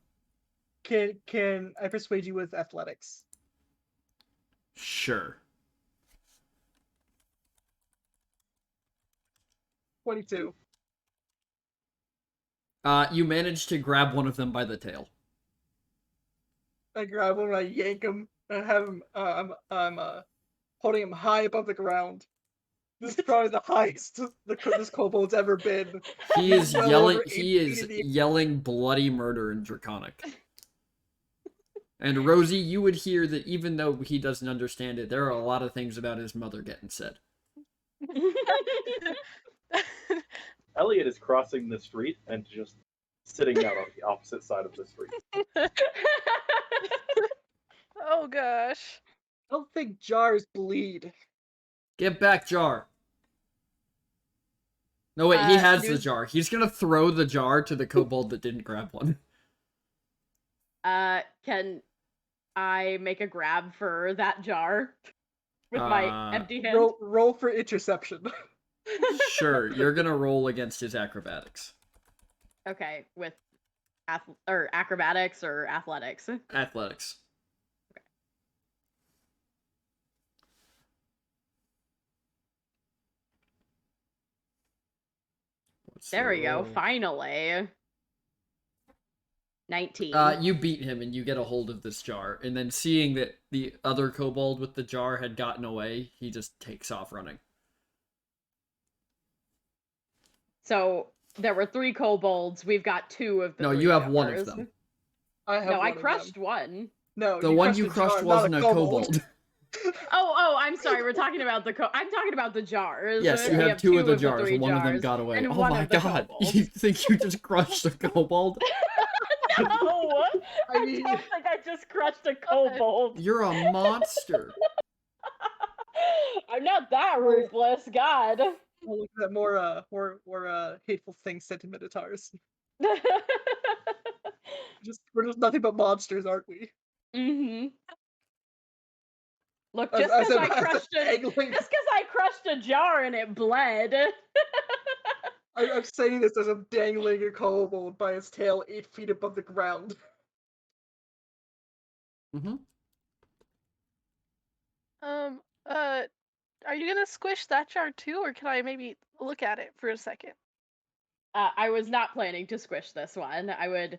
Can I persuade you with athletics? Sure. 22. You managed to grab one of them by the tail. I grab him and I yank him and have him. I'm holding him high above the ground. This is probably the highest this kobold's ever been. He is Well yelling. over 8 He is feet in the- yelling bloody murder in Draconic. And Rosie, you would hear that even though he doesn't understand it, there are a lot of things about his mother getting said. Elliot is crossing the street and just sitting out on the opposite side of the street. Oh gosh. I don't think jars bleed. Give back jar. No, wait, he has the News- jar. He's gonna throw the jar to the kobold that didn't grab one. Can I make a grab for that jar with my empty hand? Roll for interception. Sure, you're gonna roll against his acrobatics. Okay, with acrobatics or athletics. Athletics. What's the There we go. roll? Finally. 19. You beat him and you get a hold of this jar, and then seeing that the other kobold with the jar had gotten away, he just takes off running. So there were 3 kobolds. We've got 2 of the No, 3 you have one of jars. them. I have No, I one of crushed them. one. No, The one you a crushed jar, wasn't not a kobold. Oh, I'm sorry. We're talking about I'm talking about the jars. Yes, We you have 2 of the jars, 3 and one of them jars, got away. and Oh one my of the god, kobolds. you think you just crushed a kobold? No, I I mean- don't think I just crushed a kobold. You're a monster. I'm not that ruthless, God. I'll look at more hateful things said to Minotaurs. We're just nothing but monsters, aren't we? Mm-hmm. Look, As- just as because I'm- I as I'm crushed angling- I crushed a jar and it bled. I'm saying this as I'm dangling a kobold by its tail 8 feet above the ground. Mm-hmm. Are you gonna squish that jar too, or can I maybe look at it for a second? I was not planning to squish this one. I would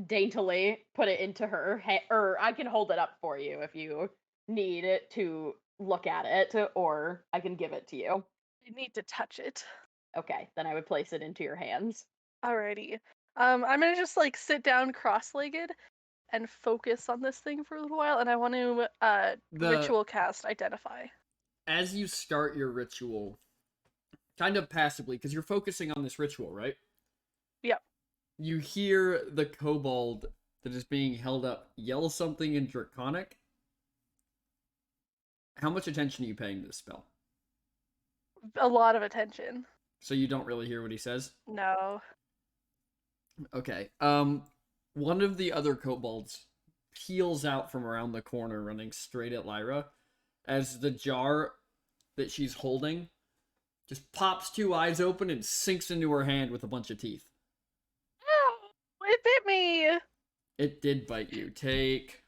daintily put it into her or I can hold it up for you if you need it to look at it, or I can give it to you. I need to touch it. Okay, then I would place it into your hands. Alrighty. I'm gonna just like sit down cross-legged and focus on this thing for a little while, and I want to ritual cast identify. As you start your ritual, kind of passively, because you're focusing on this ritual, right? Yep. You hear the kobold that is being held up yell something in Draconic. How much attention are you paying to this spell? A lot of attention. So you don't really hear what he says? No. Okay. One of the other kobolds peels out from around the corner, running straight at Lyra, as the jar that she's holding just pops 2 eyes open and sinks into her hand with a bunch of teeth. Ow! It bit me! It did bite you. Take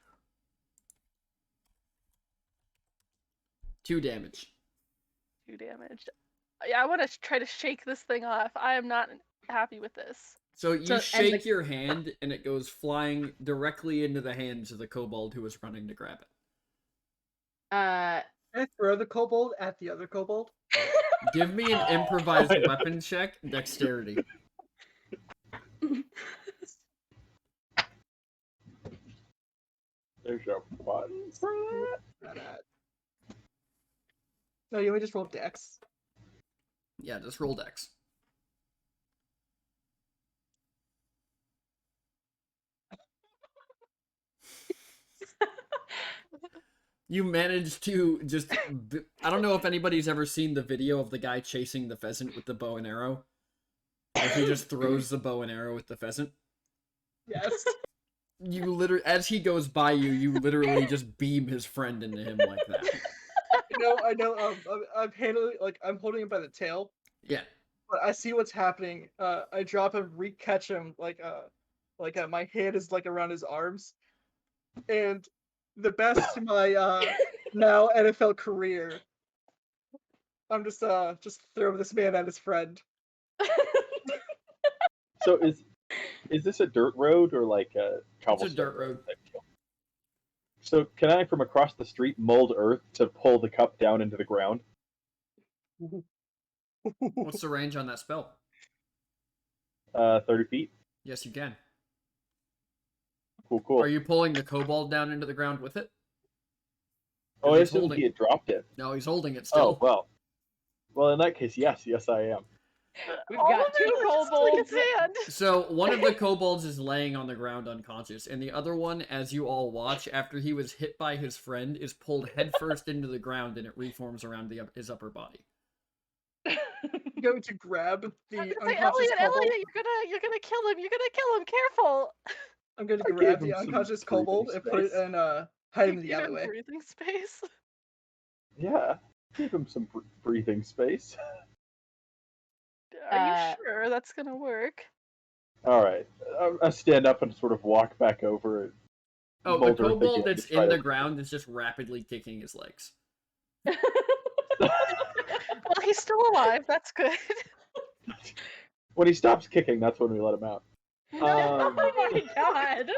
2 damage. 2 damage. Yeah, I want to try to shake this thing off. I am not happy with this. So you So- and shake the- your hand, and it goes flying directly into the hands of the kobold who was running to grab it. I throw the kobold at the other kobold. Give me an improvised weapon check, dexterity. There's your button for that. No, you want me just roll dex? Yeah, just roll dex. You managed to just... I don't know if anybody's ever seen the video of the guy chasing the pheasant with the bow and arrow. Where he just throws the bow and arrow with the pheasant. Yes. You literally, as he goes by you, you literally just beam his friend into him like that. I know. I'm handling I'm holding him by the tail, Yeah. but I see what's happening. I drop him, re-catch him, my hand is around his arms, and the best to my now NFL career, I'm just throw this man at his friend. So is this a dirt road or like a cobblestone? dirt road. type deal? So can I, from across the street, mold earth to pull the cup down into the ground? What's the range on that spell? 30 feet. Yes, you can. Cool. Are you pulling the kobold down into the ground with it? Oh, I he's assumed holding- he had dropped it. No, he's holding it Oh, still. well. Well, in that case, yes, I am. We've All got of it 2 is just like kobolds. his hand. So one of the kobolds is laying on the ground unconscious, and the other one, as you all watch, after he was hit by his friend, is pulled headfirst into the ground and it reforms around his upper body. I'm going to grab the I was gonna say, unconscious kobold. Elliot, you're gonna kill him. You're gonna kill him. Careful. I'm going to I grab gave the him some unconscious breathing kobold and put it space. and hide him You in the gave him alleyway. breathing space. Yeah, give him some breathing space. Are you Uh, sure that's gonna work? All right, I stand up and sort of walk back over it. Oh, the Mold earth kobold again, that's to try in to- the ground is just rapidly kicking his legs. Well, he's still alive. That's good. When he stops kicking, that's when we let him out. Oh my god.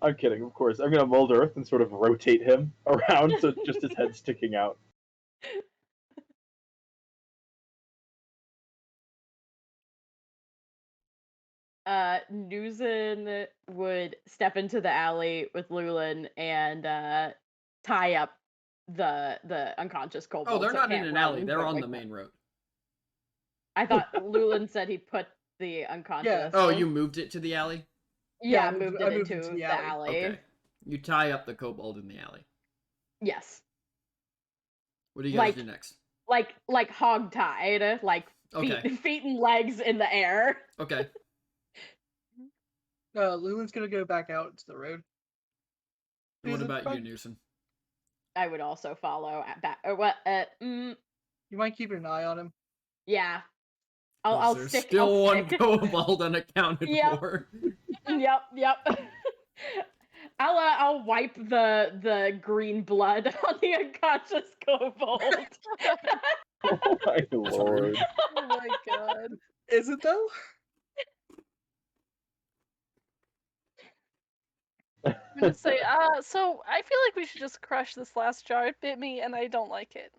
I'm kidding, of course. I'm gonna mold earth and sort of rotate him around so just his head's sticking out. Newson would step into the alley with Lulin and tie up the unconscious kobold. Oh, they're so it not in can't an run alley. They're on quickly. the main road. I thought Lulin said he put the unconscious. Oh, you moved it to the alley? Yeah, Yeah, I moved I it moved into the the alley. alley. Okay. You tie up the kobold in the alley. Yes, What do you guys Like- do next? like hog tied, like feet, Okay. feet and legs in the air. Okay. Lulin's gonna go back out into the road. And what Is it about you, fun? Newsom? I would also follow at back. Or what? You might keep an eye on him. Yeah. 'Cause I'll there's stick. still I'll one stick. kobold unaccounted Yep. for. Yep. I'll wipe the green blood on the unconscious kobold. Oh my lord. Oh my god. Is it though? I'm gonna say, so I feel like we should just crush this last jar. It bit me, and I don't like it.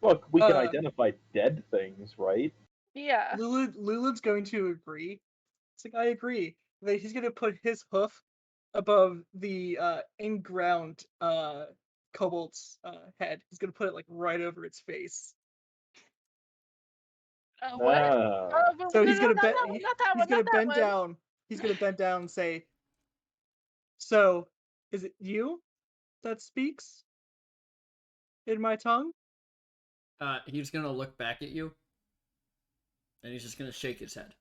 Look, we can Uh, identify dead things, right? Yeah. Lulin's going to agree. It's like I agree. That he's gonna put his hoof above the in-ground kobold's head. He's gonna put it right over its face. What? Ah. But So no, he's no, gonna no, bend. no, not that He's one. gonna Not that bend one. down. He's gonna bend down and say, "So, is it you that speaks in my tongue?" He's gonna look back at you. And he's just gonna shake his head.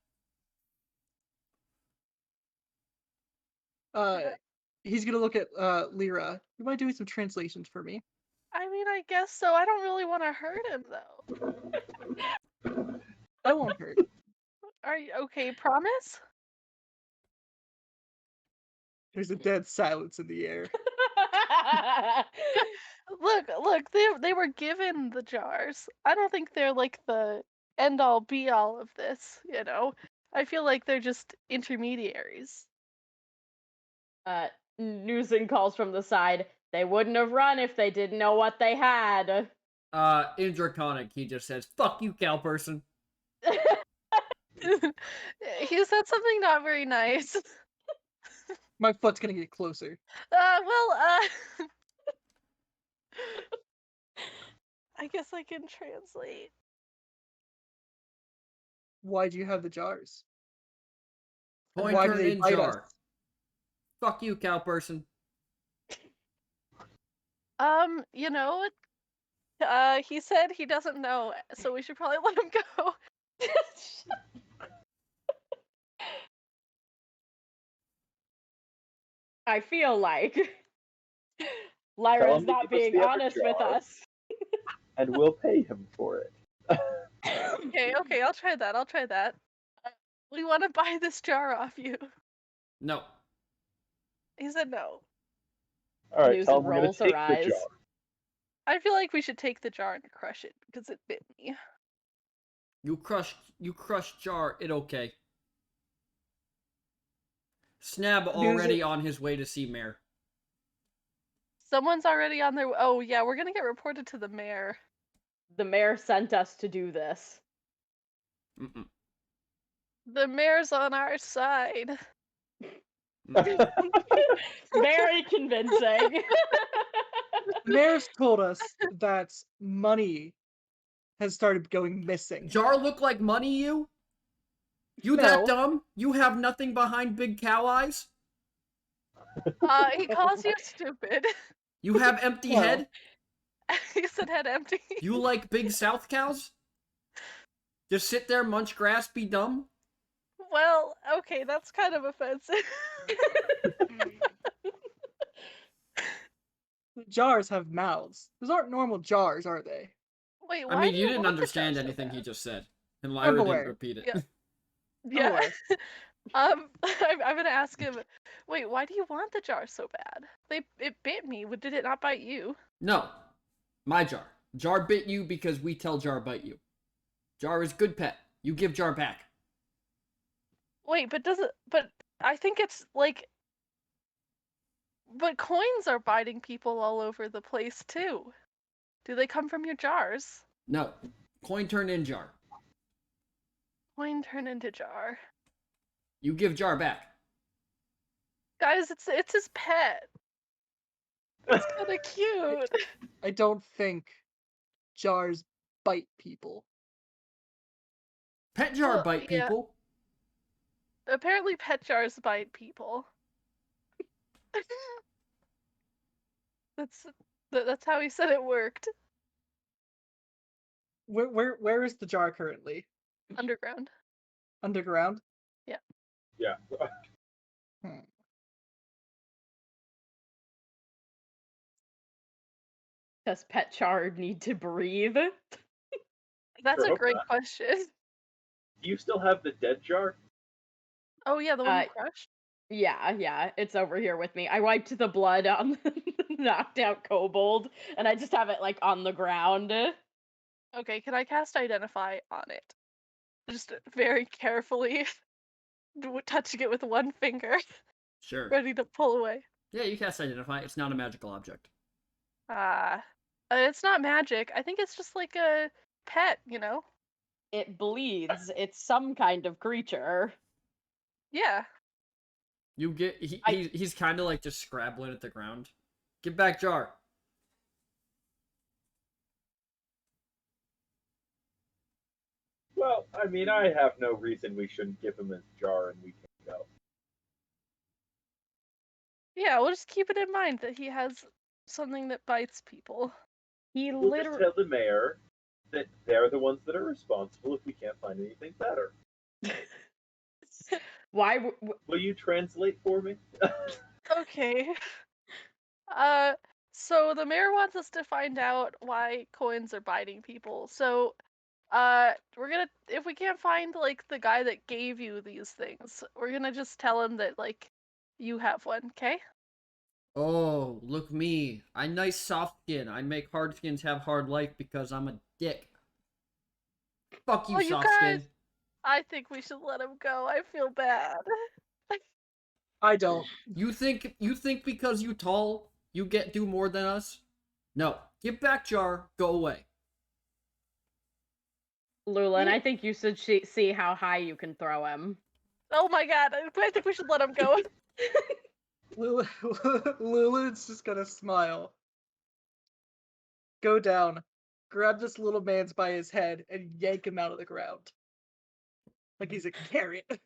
He's gonna look at Lyra. You mind doing some translations for me? I mean, I guess so. I don't really want to hurt him, though. I won't hurt. Are you okay? Promise? There's a dead silence in the air. Look, they were given the jars. I don't think they're like the end all be all of this, you know? I feel like they're just intermediaries. Newson calls from the side. They wouldn't have run if they didn't know what they had. In Draconic, he just says, "Fuck you, cow person." He said something not very nice. My foot's gonna get closer. I guess I can translate. Why do you have the jars? And Coin why do turned they in bite jar. us? Fuck you, cow person. You know, he said he doesn't know, so we should probably let him go. I feel like Tell Lyra's him to not give us being the other honest with jar. us. And we'll pay him for it. Okay, I'll try that. We want to buy this jar off you. No. He said no. All right, Newson tell him we're gonna rolls her take the eyes. jar. I feel like we should take the jar and crush it because it bit me. You crushed jar, it okay. Snab already on his way to see Mayor. Someone's already on their. Oh yeah, we're gonna get reported to the mayor. The mayor sent us to do this. Mm-mm. The mayor's on our side. Very convincing. The mayor's told us that money has started going missing. Jar look like money, you? You No. that dumb? You have nothing behind big cow eyes? He calls you stupid. You have empty No. head? He said head empty. You like big South cows? Just sit there, munch grass, be dumb? Well, okay, that's kind of offensive. The jars have mouths. Those aren't normal jars, are they? Wait, why I mean, do you didn't want the understand jar so anything he bad? just said. And Lyra didn't aware. repeat it. Yeah. I'm Yeah. aware. I'm gonna ask him. Wait, why do you want the jar so bad? It bit me. Did it not bite you? No. My Jar. Jar bit you because we tell Jar bite you. Jar is good pet. You give Jar back. Wait, but I think it's like. But coins are biting people all over the place too. Do they come from your jars? No. Coin turn in Jar. Coin turn into jar. You give Jar back. Guys, it's his pet. It's kind of cute. I don't think jars bite people. Pet Jar Well, bite yeah. people. Apparently, pet jars bite people. That's how he said it worked. Where is the jar currently? Underground. Underground? Yeah. Does Pet Char need to breathe? That's Sure a hope great not. question. Do you still have the dead jar? Oh yeah, the one you crushed. Yeah, it's over here with me. I wiped the blood on the knocked out kobold, and I just have it like on the ground. Okay, can I cast Identify on it? Just very carefully, touching it with one finger, Sure. ready to pull away. Yeah, you cast Identify. It's not a magical object. It's not magic. I think it's just like a pet, you know? It bleeds. It's some kind of creature. Yeah. You get he's kind of like just scrabbling at the ground. Get back, Jar. Well, I mean, I have no reason we shouldn't give him his jar and we can go. Yeah, we'll just keep it in mind that he has something that bites people. He We'll just literally. tell the mayor that they're the ones that are responsible if we can't find anything better. Why? Will you translate for me? Okay. So the mayor wants us to find out why coins are biting people. So, we're gonna, if we can't find, like, the guy that gave you these things, we're gonna just tell him that, like, you have one, okay? Oh, look me. I'm nice soft skin. I make hard skins have hard life because I'm a dick. Fuck you, Oh, you soft guys, skin. I think we should let him go. I feel bad. I don't. You think because you tall, you do more than us? No. Get back, Jar. Go away. Lulin, I think you should see how high you can throw him. Oh my god, I think we should let him go. Lulu's just gonna smile. Go down, grab this little man's by his head, and yank him out of the ground. Like he's a carrot.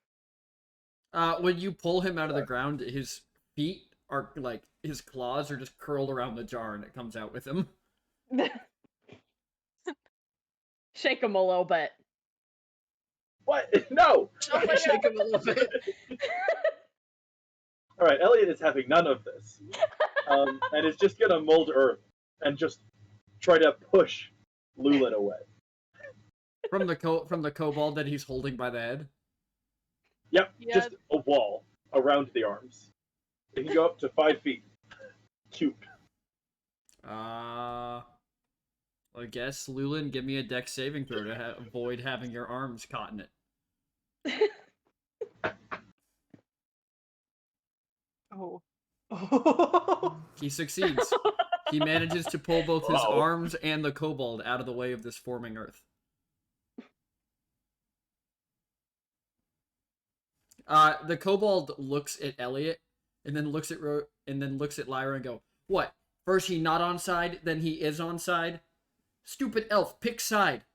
When you pull him out of the ground, his feet are like his claws are just curled around the jar, and it comes out with him. Shake him a little bit. What? No! Oh my Shake him a little bit. Alright, Elliot is having none of this. And is just gonna mold Earth and just try to push Lulin away. From the kobold that he's holding by the head. Yep, Yeah. just a wall around the arms. It can go up to 5 feet. Cute. I guess Lulin, give me a dex saving throw to avoid having your arms caught in it. Oh. He succeeds. He manages to pull both his Wow. arms and the kobold out of the way of this forming earth. The kobold looks at Elliot and then looks at Lyra and go, "What? First he not on side, then he is on side? Stupid elf, pick side."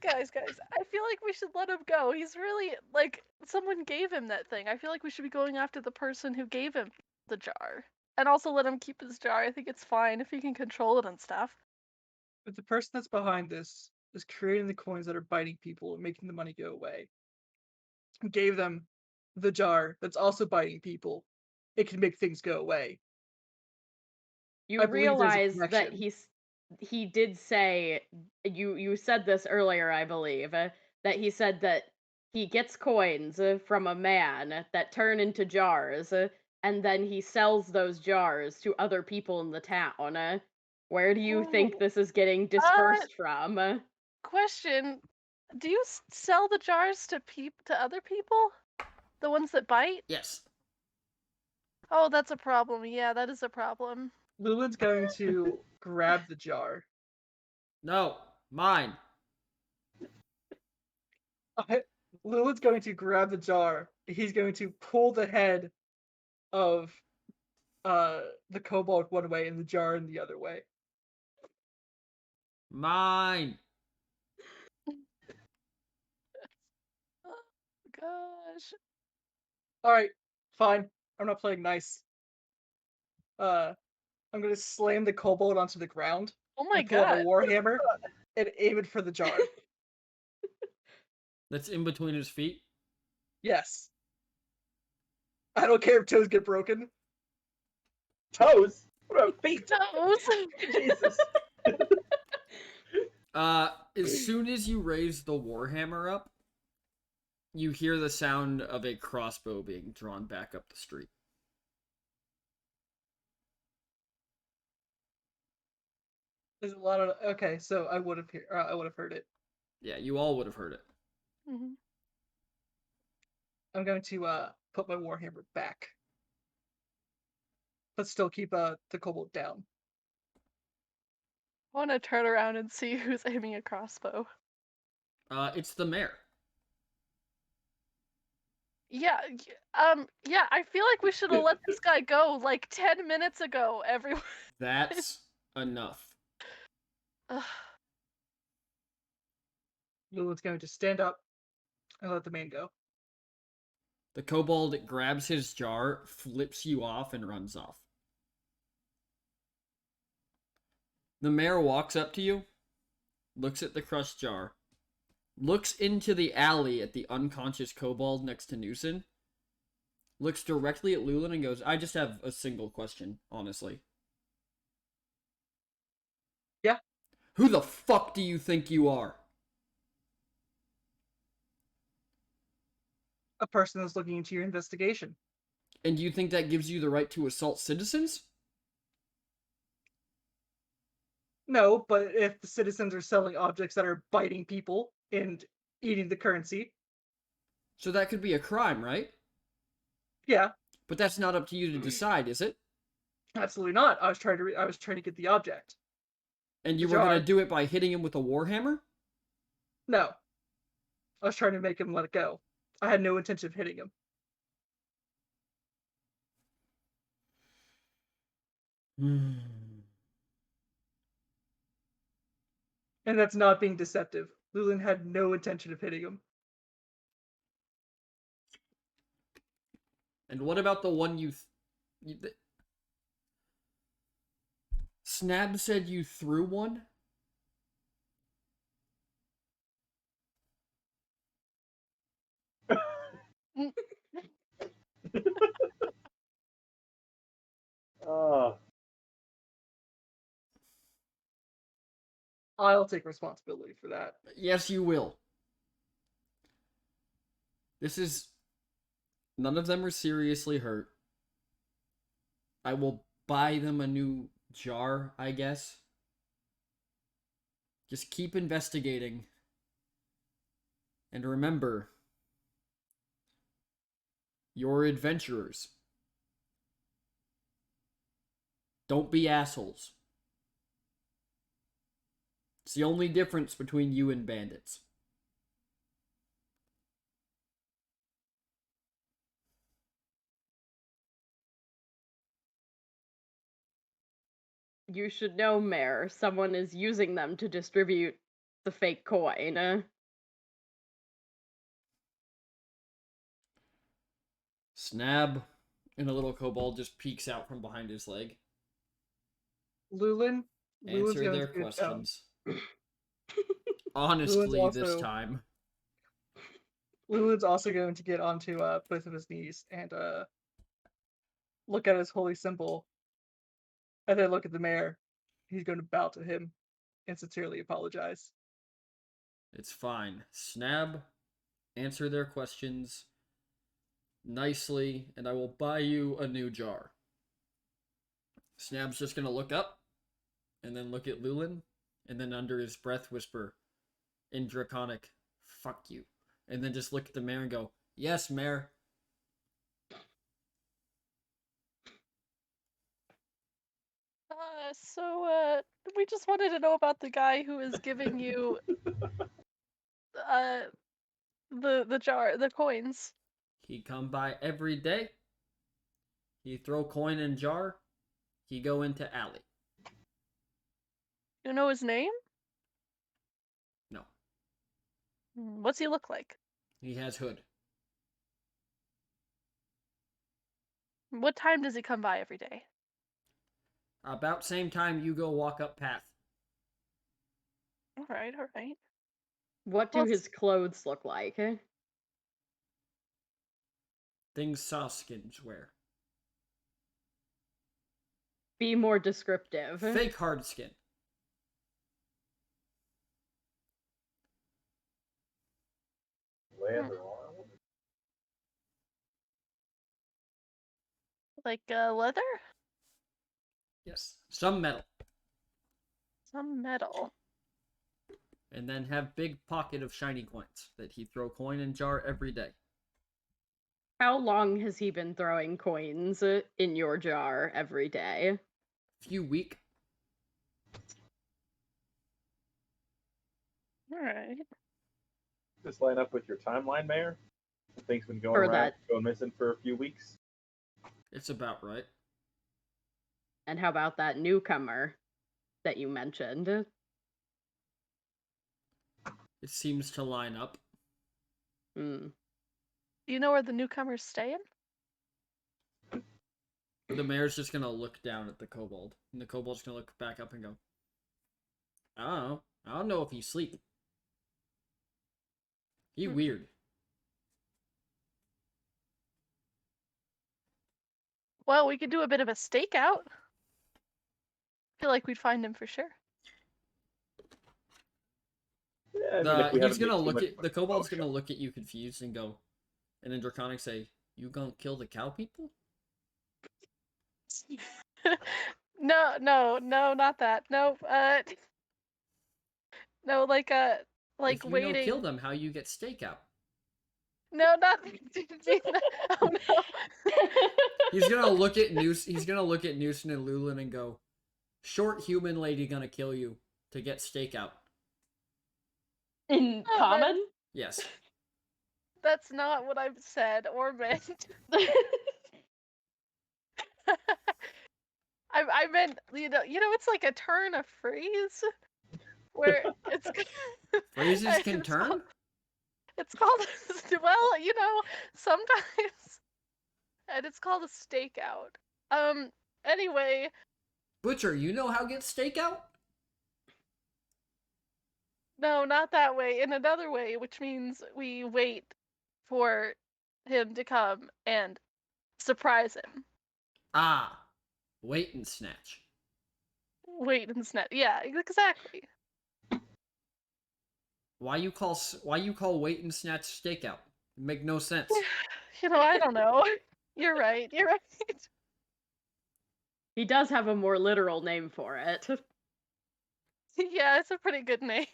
Guys, I feel like we should let him go. He's really, like, someone gave him that thing. I feel like we should be going after the person who gave him the jar. And also let him keep his jar. I think it's fine if he can control it and stuff. But the person that's behind this is creating the coins that are biting people and making the money go away. Gave them the jar that's also biting people. It can make things go away. You I believe there's a realize that connection. he did say, you said this earlier, I believe, that he said that he gets coins from a man that turn into jars, and then he sells those jars to other people in the town. Where do you think Ooh. this is getting dispersed from? Question, do you sell the jars to other people? The ones that bite? Yes. Oh, that's a problem. Yeah, that is a problem. Lulin's going to grab the jar. No, mine. Lulin's going to grab the jar. He's going to pull the head of the kobold one way and the jar in the other way. Mine. Gosh. Alright, fine. I'm not playing nice. I'm gonna slam the kobold onto the ground Oh my and pull out my god. warhammer and aim it for the jar. That's in between his feet. Yes. I don't care if toes get broken. Toes? What about feet? Toes. Jesus. As soon as you raise the warhammer up, you hear the sound of a crossbow being drawn back up the street. There's a lot of okay, so I would have heard it. Yeah, you all would have heard it. Mhm. I'm going to put my warhammer back, but still keep the kobold down. I want to turn around and see who's aiming a crossbow. It's the mayor. Yeah, yeah, I feel like we should have let this guy go like 10 minutes ago, everyone. That's enough. Ugh. Lulin's going to stand up and let the man go. The kobold grabs his jar, flips you off, and runs off. The mayor walks up to you, looks at the crushed jar, looks into the alley at the unconscious kobold next to Newson, looks directly at Lulin and goes, I just have a single question, honestly. Yeah. Who the fuck do you think you are? A person that's looking into your investigation. And do you think that gives you the right to assault citizens? No, but if the citizens are selling objects that are biting people and eating the currency, So that could be a crime, right? yeah, But that's not up to you to decide, is it? absolutely not. I was trying to get the object. And you The were gonna jar. do it by hitting him with a warhammer? No, I was trying to make him let it go. I had no intention of hitting him. And that's not being deceptive. Lulin had no intention of hitting him. And what about the one Snab said you threw one? Ah, I'll take responsibility for that. Yes, you will. This is... None of them are seriously hurt. I will buy them a new jar, I guess. Just keep investigating. And remember, you're adventurers. Don't be assholes. It's the only difference between you and bandits. You should know, Mayor, someone is using them to distribute the fake coin. Snab and a little kobold just peeks out from behind his leg. Lulin's Answer going their to get questions. Honestly, this also- time. Lulin's also going to get onto both of his knees and look at his holy symbol, and then look at the mayor. He's going to bow to him and sincerely apologize. It's fine. Snab, answer their questions nicely, and I will buy you a new jar. Snab's just gonna look up, and then look at Lulin, and then under his breath whisper, in Draconic, fuck you. And then just look at the mayor and go, yes, mayor. We just wanted to know about the guy who is giving you the coins. He come by every day. He throw coin in jar. He go into alley. You know his name? No. What's he look like? He has hood. What time does he come by every day? About same time you go walk up path. All right, all right. What do Well, his clothes look like? Things Soskins wear. Be more descriptive. Fake hard skin. leather armor. Like leather? Yes. Some metal. Some metal. And then have big pocket of shiny coins that he throw coin in jar every day. How long has he been throwing coins in your jar every day? Few week. All right. Just line up with your timeline, Mayor. Things been going For around, that. going missing for a few weeks. It's about right. And how about that newcomer that you mentioned? It seems to line up. Hmm. Do you know where the newcomer's staying? The mayor's just gonna look down at the kobold. And the kobold's gonna look back up and go, I don't know. I don't know if he's asleep. He weird. Well, we could do a bit of a stakeout. Feel like we'd find him for sure. Yeah, I mean, if we He's haven't gonna made too look much at the kobold's commotion. gonna look at you confused and go, and then Draconic say, "You gonna kill the cow people?" No, not that. No, no, like If you waiting. no kill them, how you get stakeout? No, not. Oh no. He's gonna look at He's gonna look at Newson and Lulin and go, "Short human lady gonna kill you to get stakeout." In Oh, common? Yes. That's not what I've said or meant. I meant, it's like a turn of phrase where it's Phrases can it's turn? called, it's called well, sometimes, and it's called a stakeout. Anyway, Butcher, you know how get stakeout? no, not that way. In another way, which means we wait for him to come and surprise him. Ah. Wait and snatch. Wait and snap. Yeah, exactly. Why you call wait and snatch stakeout? It make no sense. I don't know. You're right. You're right. He does have a more literal name for it. Yeah, it's a pretty good name.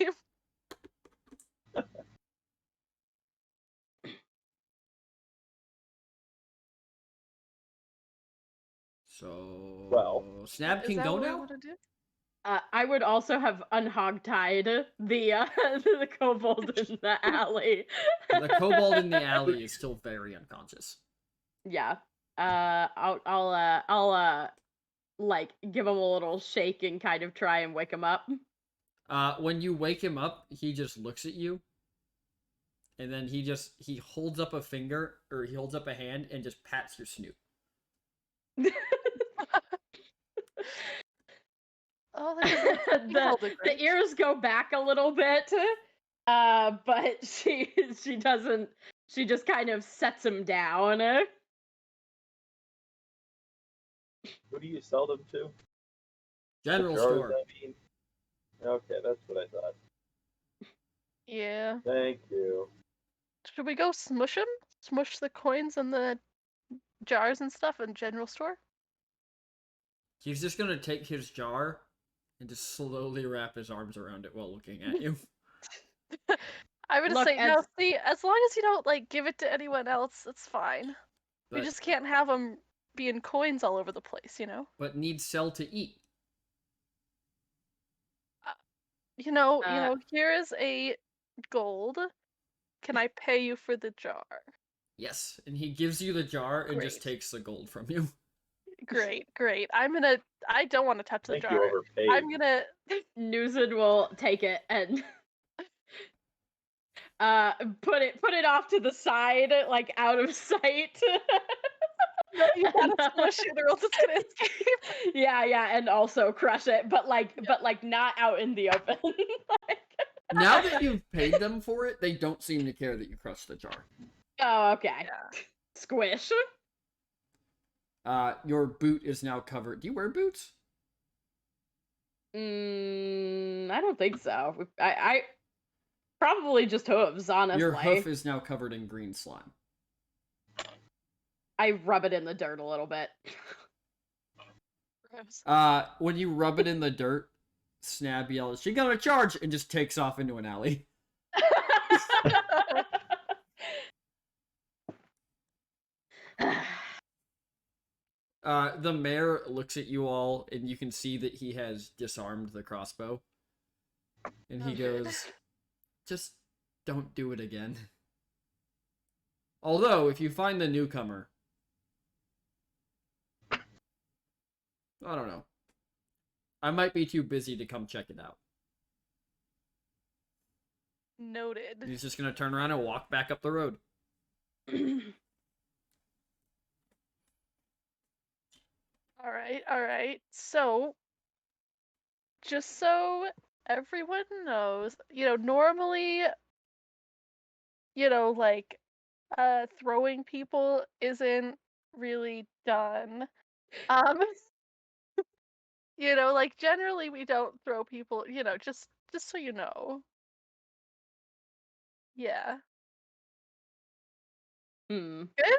So Well, Snap Is can that go what we now? want to do? I would also have unhogtied the kobold in the alley. The kobold in the alley is still very unconscious. Yeah. I'll like give him a little shake and kind of try and wake him up. When you wake him up, he just looks at you. And then he holds up a finger, or he holds up a hand and just pats your snoot. Oh, that doesn't the ears go back a little bit, but she doesn't. She just kind of sets him down. who do you sell them to? General The jars, store. I mean. Okay, that's what I thought. Yeah. Thank you. Should we go smush him? Smush the coins and the jars and stuff in general store? He's just gonna take his jar and just slowly wrap his arms around it while looking at you. I would Look, say as- no. See, as long as you don't give it to anyone else, it's fine. We But, just can't have them being coins all over the place, but needs sell to eat. Here is a gold. Can I pay you for the jar? Yes, and he gives you the jar and just Great. takes the gold from you. Great. I don't want to touch I the think you jar. overpaid. I'm gonna. Newsed will take it and put it off to the side, like out of sight. No, you gotta smush it or else it's gonna escape. yeah, and also crush it, but not out in the open. Now that you've paid them for it, they don't seem to care that you crushed the jar. Oh, okay. Yeah. Squish. Your boot is now covered. Do you wear boots? I don't think so. I probably just hooves, honestly. Your hoof is now covered in green slime. I rub it in the dirt a little bit. Gross. When you rub it in the dirt, Snab yells, "She got a charge!" and just takes off into an alley. The mayor looks at you all, and you can see that he has disarmed the crossbow. And he Oh, goes, "Just don't do it again." Although, if you find the newcomer, I don't know. I might be too busy to come check it out. Noted. He's just gonna turn around and walk back up the road. All right. So, just so everyone knows, normally like throwing people isn't really done. Like generally we don't throw people, just so you know. Yeah. Hmm. Good?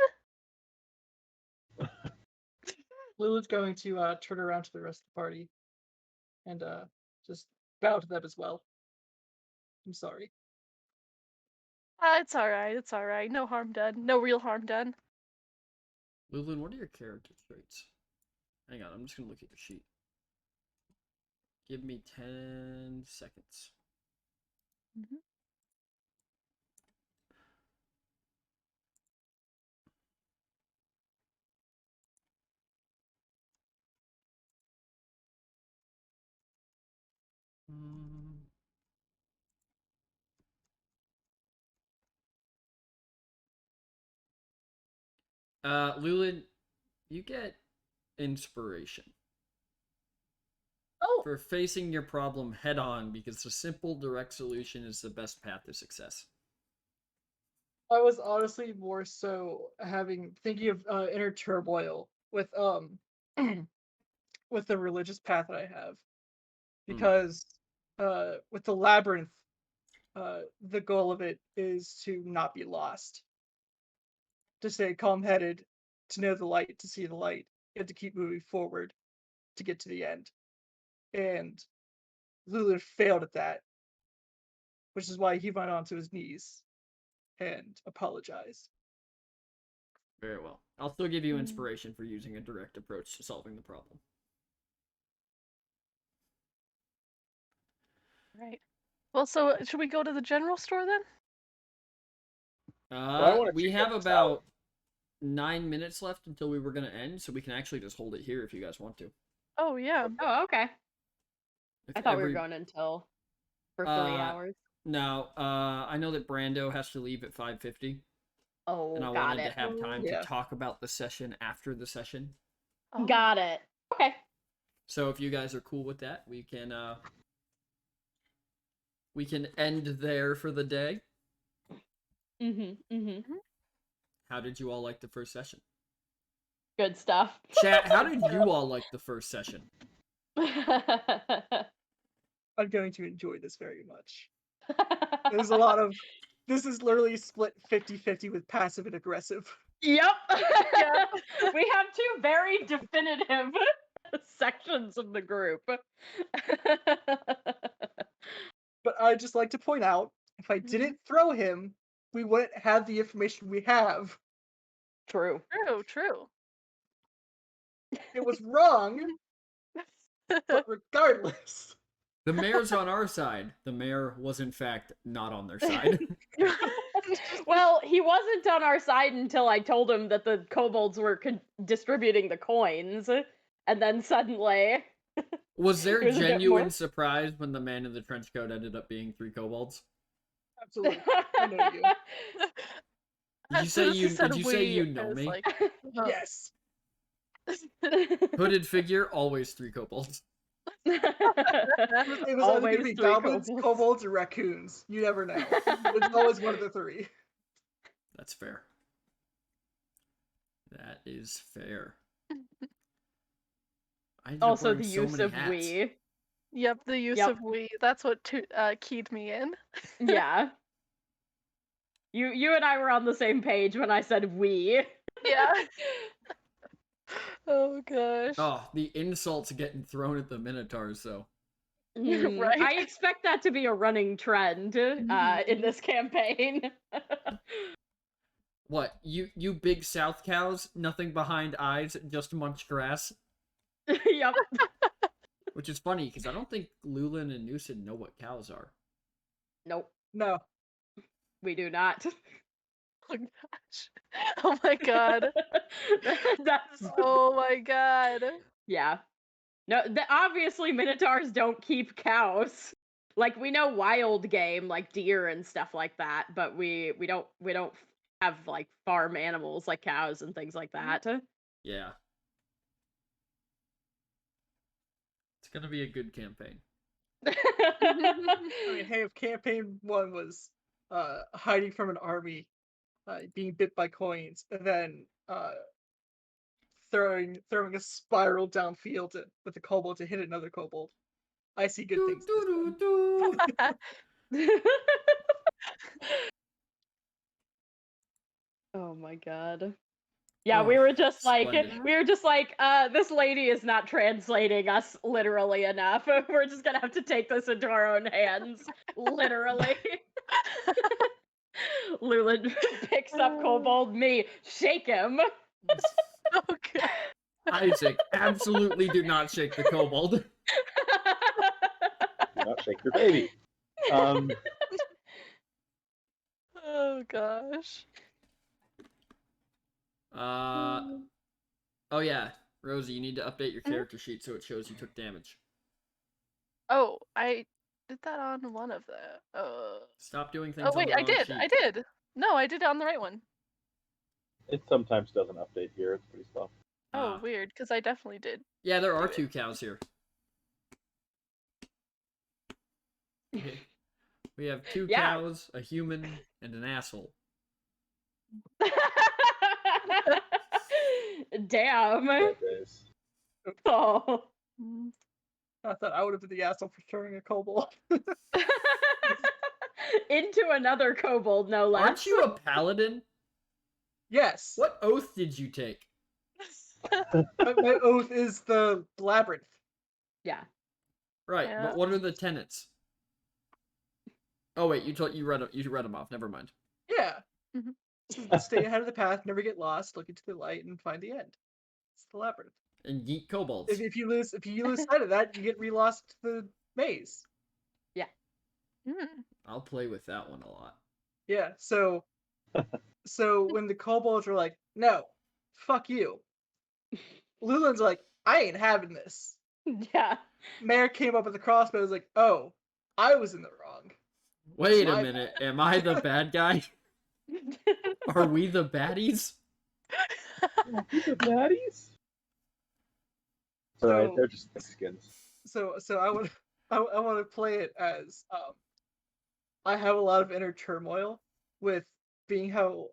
Lulu's going to turn around to the rest of the party and just bow to them as well. I'm sorry. It's alright, it's alright. No harm done. No real harm done. Lulin, what are your character traits? Hang on, I'm just gonna look at your sheet. Give me 10 seconds. Mhm. Mm. Lulin, you get inspiration Oh, for facing your problem head on because the simple, direct solution is the best path to success. I was honestly more so thinking of inner turmoil with with the religious path that I have, because with the labyrinth, the goal of it is to not be lost, to stay calm-headed, to know the light, to see the light, and to keep moving forward to get to the end. And Lulu failed at that, which is why he went onto his knees and apologized. Very well. I'll still give you Mm. inspiration for using a direct approach to solving the problem. Right. Well, so should we go to the general store then? I wanna We check have out the about 9 minutes left until we were gonna end, so we can actually just hold it here if you guys want to. Oh yeah. Oh, okay. If I thought we were going until for 3 hours. No, I know that Brando has to leave at 5:50, Oh, and I got wanted it. to have time Yeah. to talk about the session after the session. Oh. Got it. Okay. So if you guys are cool with that, we can end there for the day. How did you all like the first session? Good stuff. Chat, how did you all like the first session? I'm going to enjoy this very much. There's a lot of. This is literally split 50-50 with passive and aggressive. Yep. Yep. We have two very definitive sections of the group. But I'd just like to point out, if I didn't throw him, we wouldn't have the information we have. True. True. It was wrong, but regardless. The mayor's on our side. The mayor was, in fact, not on their side. Well, he wasn't on our side until I told him that the kobolds were distributing the coins, and then suddenly. Was there It was a bit genuine more- surprise when the man in the trench coat ended up being 3 kobolds? Absolutely. I know you. Did you say you know I was me? like, huh. Yes. Hooded figure, always 3 kobolds. It was either Always going to be 3 goblins, kobolds. kobolds, or raccoons. You never know. It's always one of the three. That's fair. That is fair. I ended up Also, wearing the so use many of hats. we. Yep, the use Yep. of we. That's what keyed me in. Yeah. You and I were on the same page when I said we. Yeah. Oh gosh. Oh, the insults getting thrown at the Minotaurs, though. Right. I expect that to be a running trend in this campaign. What, you big South cows, nothing behind eyes, just munch grass? Yep. Which is funny, because I don't think Lulin and Newson know what cows are. Nope, No. we do not. Oh gosh. Oh my god. That's Oh my god. yeah. No, obviously minotaurs don't keep cows. Like we know wild game like deer and stuff like that, but we don't have like farm animals like cows and things like that. Yeah. It's gonna be a good campaign. I mean, hey, if campaign 1 was hiding from an army, being bit by coins, and then throwing a spiral downfield with a kobold to hit another kobold. I see good things. This time. Oh my god. Yeah, Oh, we were just splendid. like, this lady is not translating us literally enough. We're just gonna have to take this into our own hands, literally. Lulin picks up Kobold, me, shake him. Oh god. Isaac, absolutely do not shake the kobold. Do not shake your baby. Oh gosh. Oh yeah, Rosie, you need to update your character sheet so it shows you took damage. Oh, I did that on one of the. Stop doing things Oh wait, on the I wrong did. sheet. I did. No, I did it on the right one. It sometimes doesn't update here. It's pretty slow. Oh, weird, because I definitely did. Yeah, there are do it. 2 cows here. We have 2 Yeah. cows, a human, and an asshole. Damn. Bad days. Oh. Mm. I thought I would have been the asshole for throwing a kobold. Into another kobold, no less. Aren't you a paladin? Yes. What oath did you take? My oath is the labyrinth. Yeah. Right, Yeah. but what are the tenets? Oh wait, you read them off. Never mind. Yeah. Mhm. Stay ahead of the path, never get lost, look into the light, and find the end. It's the labyrinth. And yeet kobolds. If you lose sight of that, you get relost to the maze. Mm. I'll play with that one a lot. Yeah. So when the kobolds were like, "No, fuck you," Lulin's like, "I ain't having this." Yeah. Mayor came up with the crossbow. Was like, "Oh, I was in the wrong." Wait a My minute, am I the bad guy? Are we the baddies? These are baddies. It's alright, So- they're just skins. So I want to play it as I have a lot of inner turmoil with being how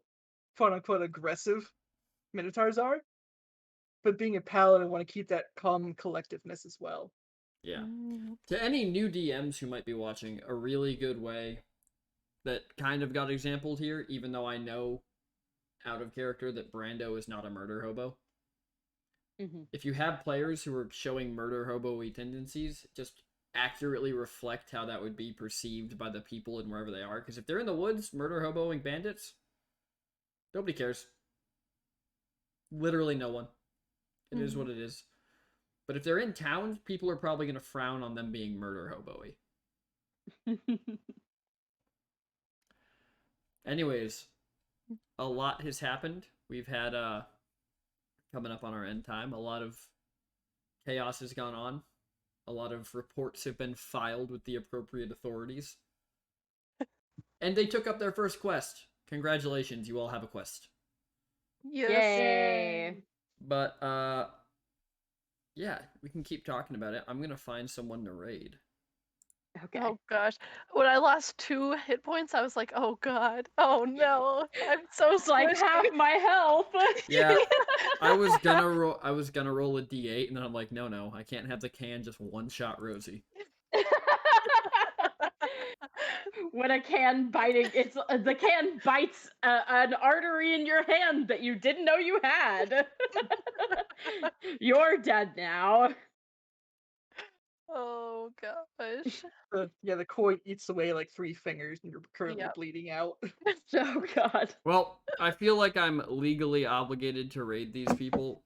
quote unquote aggressive minotaurs are, but being a paladin, I want to keep that calm collectiveness as well. Yeah. Mm. To any new DMs who might be watching, a really good way that kind of got exampled here, even though I know out of character that Brando is not a murder hobo. Mhm. If you have players who are showing murder hobo-y tendencies, just accurately reflect how that would be perceived by the people and wherever they are. Because if they're in the woods murder hoboing bandits, nobody cares. Literally no one. It is what it is. But if they're in town, people are probably going to frown on them being murder hobo-y. Anyways, a lot has happened. We've had, coming up on our end time, a lot of chaos has gone on. A lot of reports have been filed with the appropriate authorities. And they took up their first quest. Congratulations, you all have a quest. Yes. Yay. But, yeah, we can keep talking about it. I'm gonna find someone to raid. Okay. Oh gosh. When I lost 2 hit points, I was like, oh god. Oh no. I'm so It's like squishy. half my health. Yeah, I was gonna roll a d8, and then I'm like, no, I can't have the can just one-shot Rosie. When a can biting, it's the can bites an artery in your hand that you didn't know you had. You're dead now. Oh gosh. The coin eats away like 3 fingers, and you're currently Yep. bleeding out. Oh god. Well, I feel like I'm legally obligated to raid these people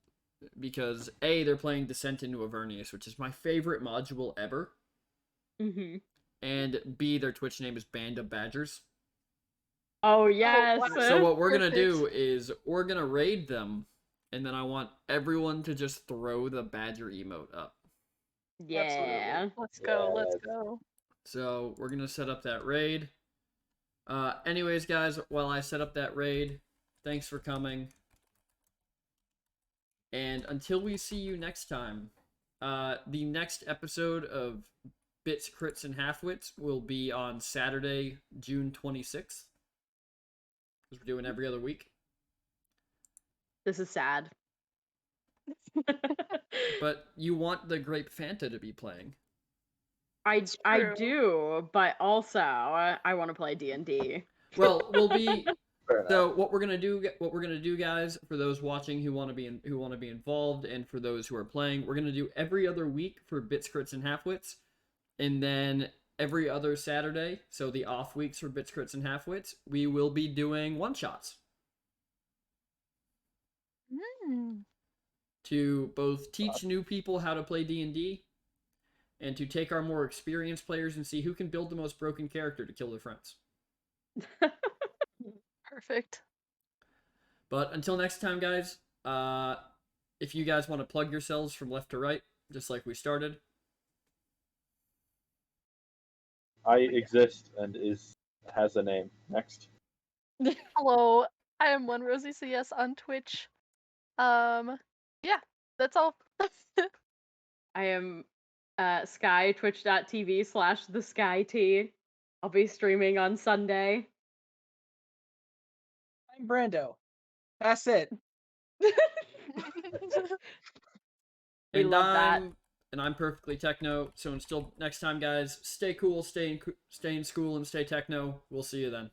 because A, they're playing Descent into Avernius, which is my favorite module ever, Mm-hmm. and B, their Twitch name is Band of Badgers. Oh yes. wow. So what we're gonna Perfect. do is we're gonna raid them, and then I want everyone to just throw the badger emote up. Yeah. Let's go. Let's Yes. go. So we're gonna set up that raid. Anyways, guys, while I set up that raid, thanks for coming. And until we see you next time, the next episode of Bits, Crits, and Halfwits will be on Saturday, June 26th. Because we're doing every other week. This is sad. But you want the Grape Fanta to be playing. I true. do, but also I want to play D&D. Well, we'll be Fair enough. so what we're gonna do, guys, for those watching who want to be involved, and for those who are playing, we're gonna do every other week for Bits, Crits, and Halfwits, and then every other Saturday, so the off weeks for Bits, Crits, and Halfwits, we will be doing one shots Mm. to both teach new people how to play D&D, and to take our more experienced players and see who can build the most broken character to kill their friends. Perfect. But until next time, guys, if you guys want to plug yourselves from left to right, just like we started. I exist and has a name. Next. Hello, I am One Rosie CS on Twitch. Yeah, that's all. I am Sky, twitch.tv/theskyt. I'll be streaming on Sunday. I'm Brando. That's it. We love that. And I'm perfectly techno. So until next time, guys, stay cool, stay in school, and stay techno. We'll see you then.